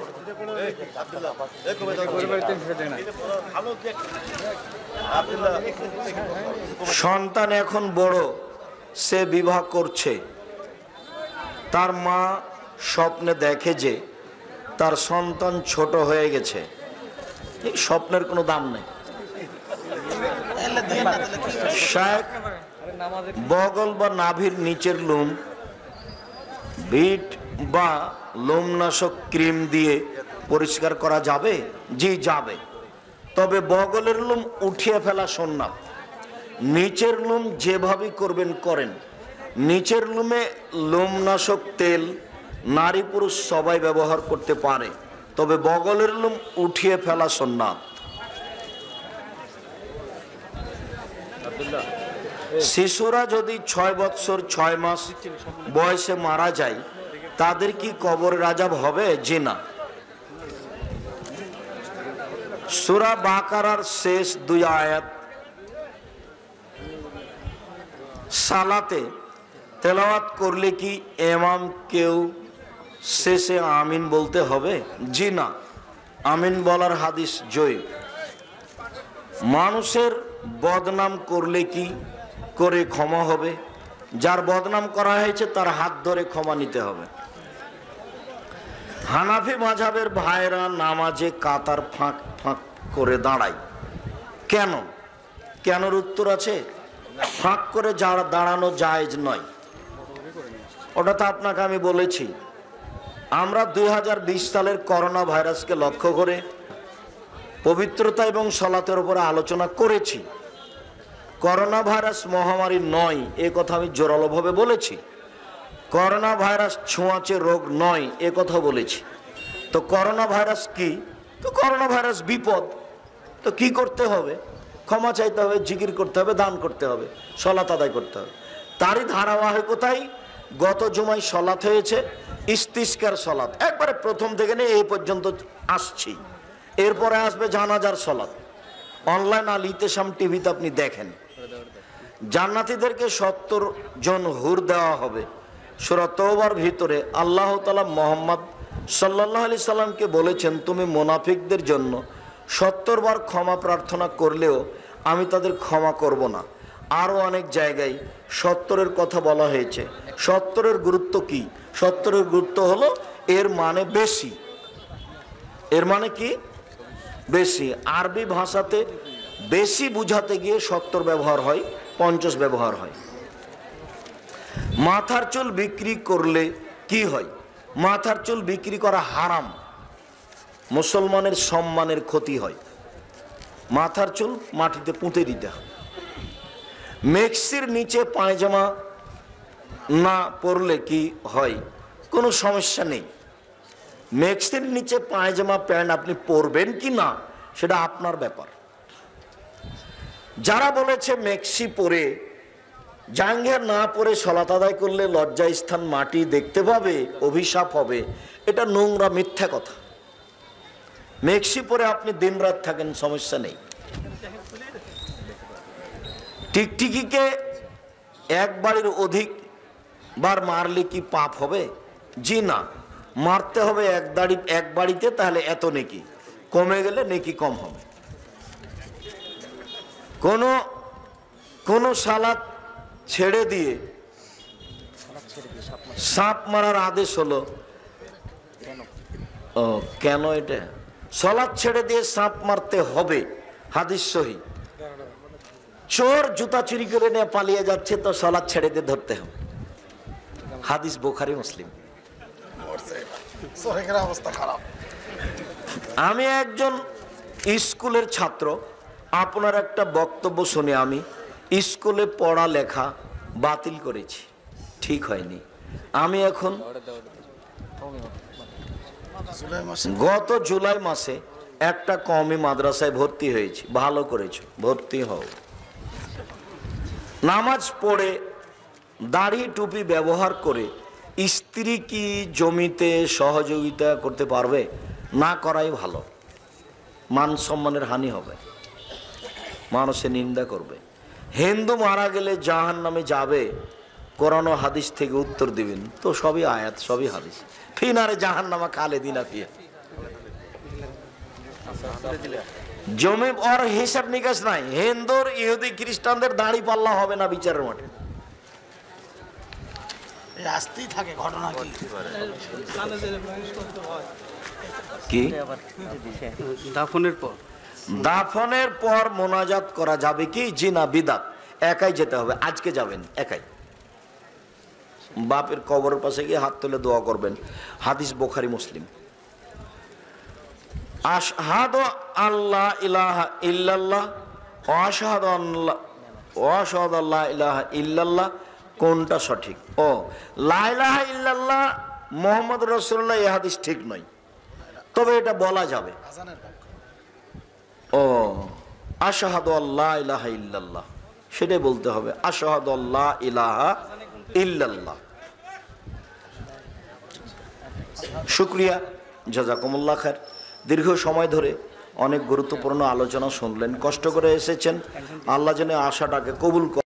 সন্তান এখন বড়, সে বিবাহ করছে, তার মা স্বপ্নে দেখে যে তার সন্তান ছোট হয়ে গেছে। এই স্বপ্নের কোনো দাম নেই। শেখ, বগল বা নাভির নিচের লোম বিট বা লোমনাশক ক্রিম দিয়ে পরিষ্কার করা যাবে? জি যাবে, তবে বগলের লোম উঠিয়ে ফেলা সুন্নাত। নিচের লোম যেভাবে করবেন করেন। নিচের লোমে লোমনাশক তেল নারী পুরুষ সবাই ব্যবহার করতে পারে, তবে বগলের লোম উঠিয়ে ফেলা সুন্নাত। শিশুরা যদি 6 বৎসর 6 মাস বয়সে মারা যায়, তাদের কি কবরের আযাব হবে? জি না। সূরা বাকারার শেষ 2 আয়াত সালাতে তেলাওয়াত করলে কি ইমাম কেউ শেষে আমিন বলতে হবে? জি না, আমিন বলার হাদিস জয়ী। মানুষের বদনাম করলে কি করে ক্ষমা হবে? যার বদনাম করা হয়েছে তার হাত ধরে ক্ষমা নিতে হবে। হানাফি মাযহাবের ভাইরা নামাজে কাতার ফাঁক ফাঁক করে দাঁড়ায় কেন? কেনর উত্তর আছে। ফাঁক করে যারা দাঁড়ানো জায়েজ নয়, ওটা তো আপনাকে আমি বলেছি। আমরা 2020 সালের করোনা ভাইরাসকে লক্ষ্য করে পবিত্রতা এবং সালাতের উপরে আলোচনা করেছি। করোনা ভাইরাস মহামারী নয়, এ কথা আমি জোরালোভাবে বলেছি। করোনা ভাইরাস ছোঁয়াচে রোগ নয়, এ কথা বলেছি। তো করোনা ভাইরাস কি? তো করোনা ভাইরাস বিপদ। তো কি করতে হবে? ক্ষমা চাইতে হবে, জিকির করতে হবে, দান করতে হবে, সালাত আদায় করতে হবে। তারই ধারাবাহিকতায় গত জুমায় সালাত হয়েছে, ইস্তিসকার সালাত, একবারে প্রথম থেকে নিয়ে এই পর্যন্ত আসছি। এরপরে আসবে জানাজার সালাত। অনলাইন আল ইতেশাম টিভিতে আপনি দেখেন। জান্নাতীদেরকে 70 জন হুর দেওয়া হবে। সূরা তওবার ভিতরে আল্লাহ তাআলা মুহাম্মদ সাল্লাল্লাহু আলাইহি সাল্লামকে বলেছেন, তুমি মুনাফিকদের জন্য 70 বার ক্ষমা প্রার্থনা করলেও আমি তাদের ক্ষমা করব না। আরও অনেক জায়গায় 70-এর কথা বলা হয়েছে। 70-এর গুরুত্ব কি? 70-এর গুরুত্ব হলো এর মানে বেশি। এর মানে কি? বেশি। আরবি ভাষাতে বেশি বুঝাতে গিয়ে 70 ব্যবহার হয়, 50 ব্যবহার হয়। মাথার চুল বিক্রি করলে কি হয়? মাথার চুল বিক্রি করা হারাম, মুসলমানের সম্মানের ক্ষতি হয়। মাথার চুল মাটিতে পুঁতে দিতে হয়। মেক্সির নিচে পায়জামা না পরলে কি হয়? কোনো সমস্যা নেই। মেক্সির নিচে পায়জামা প্যান্ট আপনি পরবেন কি না সেটা আপনার ব্যাপার। যারা বলেছে মেক্সি পরে জাঙ্গিয়া না পরে সালাত আদায় করলে লজ্জা স্থান মাটি দেখতে পাবে, অভিশাপ হবে, এটা নোংরা মিথ্যা কথা। মেক্সি পরে আপনি দিনরাত থাকেন, সমস্যা নেই। টিকটিকিকে একবারের অধিক বার মারলে কি পাপ হবে? জি না, মারতে হবে এক বাড়িতে, তাহলে এত নেকি, কমে গেলে নেকি কম হবে। কোন সালাত ছেড়ে দিয়ে সাপ মারার আদেশ হলো। ও কেন? এটা সালাত ছেড়ে দিয়ে সাপ মারতে হবে, হাদিস সহি। চোর জুতা চুরি করে নিয়ে পালিয়ে যাচ্ছে, তো সালাত ছেড়ে দিয়ে ধরতে হবে। হাদিস বুখারী মুসলিম। অবস্থা খারাপ। আমি একজন স্কুলের ছাত্র, আপনার একটা বক্তব্য শুনে আমি স্কুলে পড়া লেখা বাতিল করেছি, ঠিক হয়নি। আমি এখন গত জুলাই মাসে একটা কওমি মাদ্রাসায় ভর্তি হয়েছি। ভালো করেছো, ভর্তি হও। নামাজ পড়ে দাড়ি টুপি ব্যবহার করে স্ত্রী কি জমিতে সহযোগিতা করতে পারবে? না করাই ভালো। মান সম্মানের হানি হবে, মানুষের নিন্দা করবে। হিন্দু মারা গেলে জাহান্নামে যাবে, কোরআন ও হাদিস থেকে উত্তর দিবেন তো সবই আয়াত, সবই হাদিস। ফিনারে জাহান্নামা খালেদিনা ফিহা। জমি ওর হিসাব নিকাশ নাই। হিন্দুর, ইহুদি, খ্রিস্টানদের দাড়ি পাল্লা হবে না বিচারের মাঠে। আসতেই থাকে ঘটনা। কি দাফনের পর মোনাজাত করা যাবে কি? জি না, বিদাত। একাই যেতে হবে, আজকে যাবেন একাই। বাপের কবরের পাশে গিয়ে হাত তুলে দোয়া করবেন। হাদিস বুখারী মুসলিম। আশহাদু আল্লা ইলাহা ইল্লাল্লাহ ওয়া আশহাদু আল্লা ইলাহা ইল্লাল্লাহ কোনটা সঠিক? ও লা ইলাহা ইল্লাল্লাহ মুহাম্মদ রাসূলুল্লাহ, এই হাদিস ঠিক নয়, তবে এটা বলা যাবে। ও আশহাদু আল্লা ইলাহা ইল্লাল্লাহ, সেটাই বলতে হবে। আশহাদু আল্লা ইলাহা ইল্লাল্লাহ। শুকরিয়া, জাযাকুমুল্লাহ খায়ের। দীর্ঘ সময় ধরে অনেক গুরুত্বপূর্ণ আলোচনা শুনলেন, কষ্ট করে এসেছেন। আল্লাহ যেন আশাটাকে কবুল করে।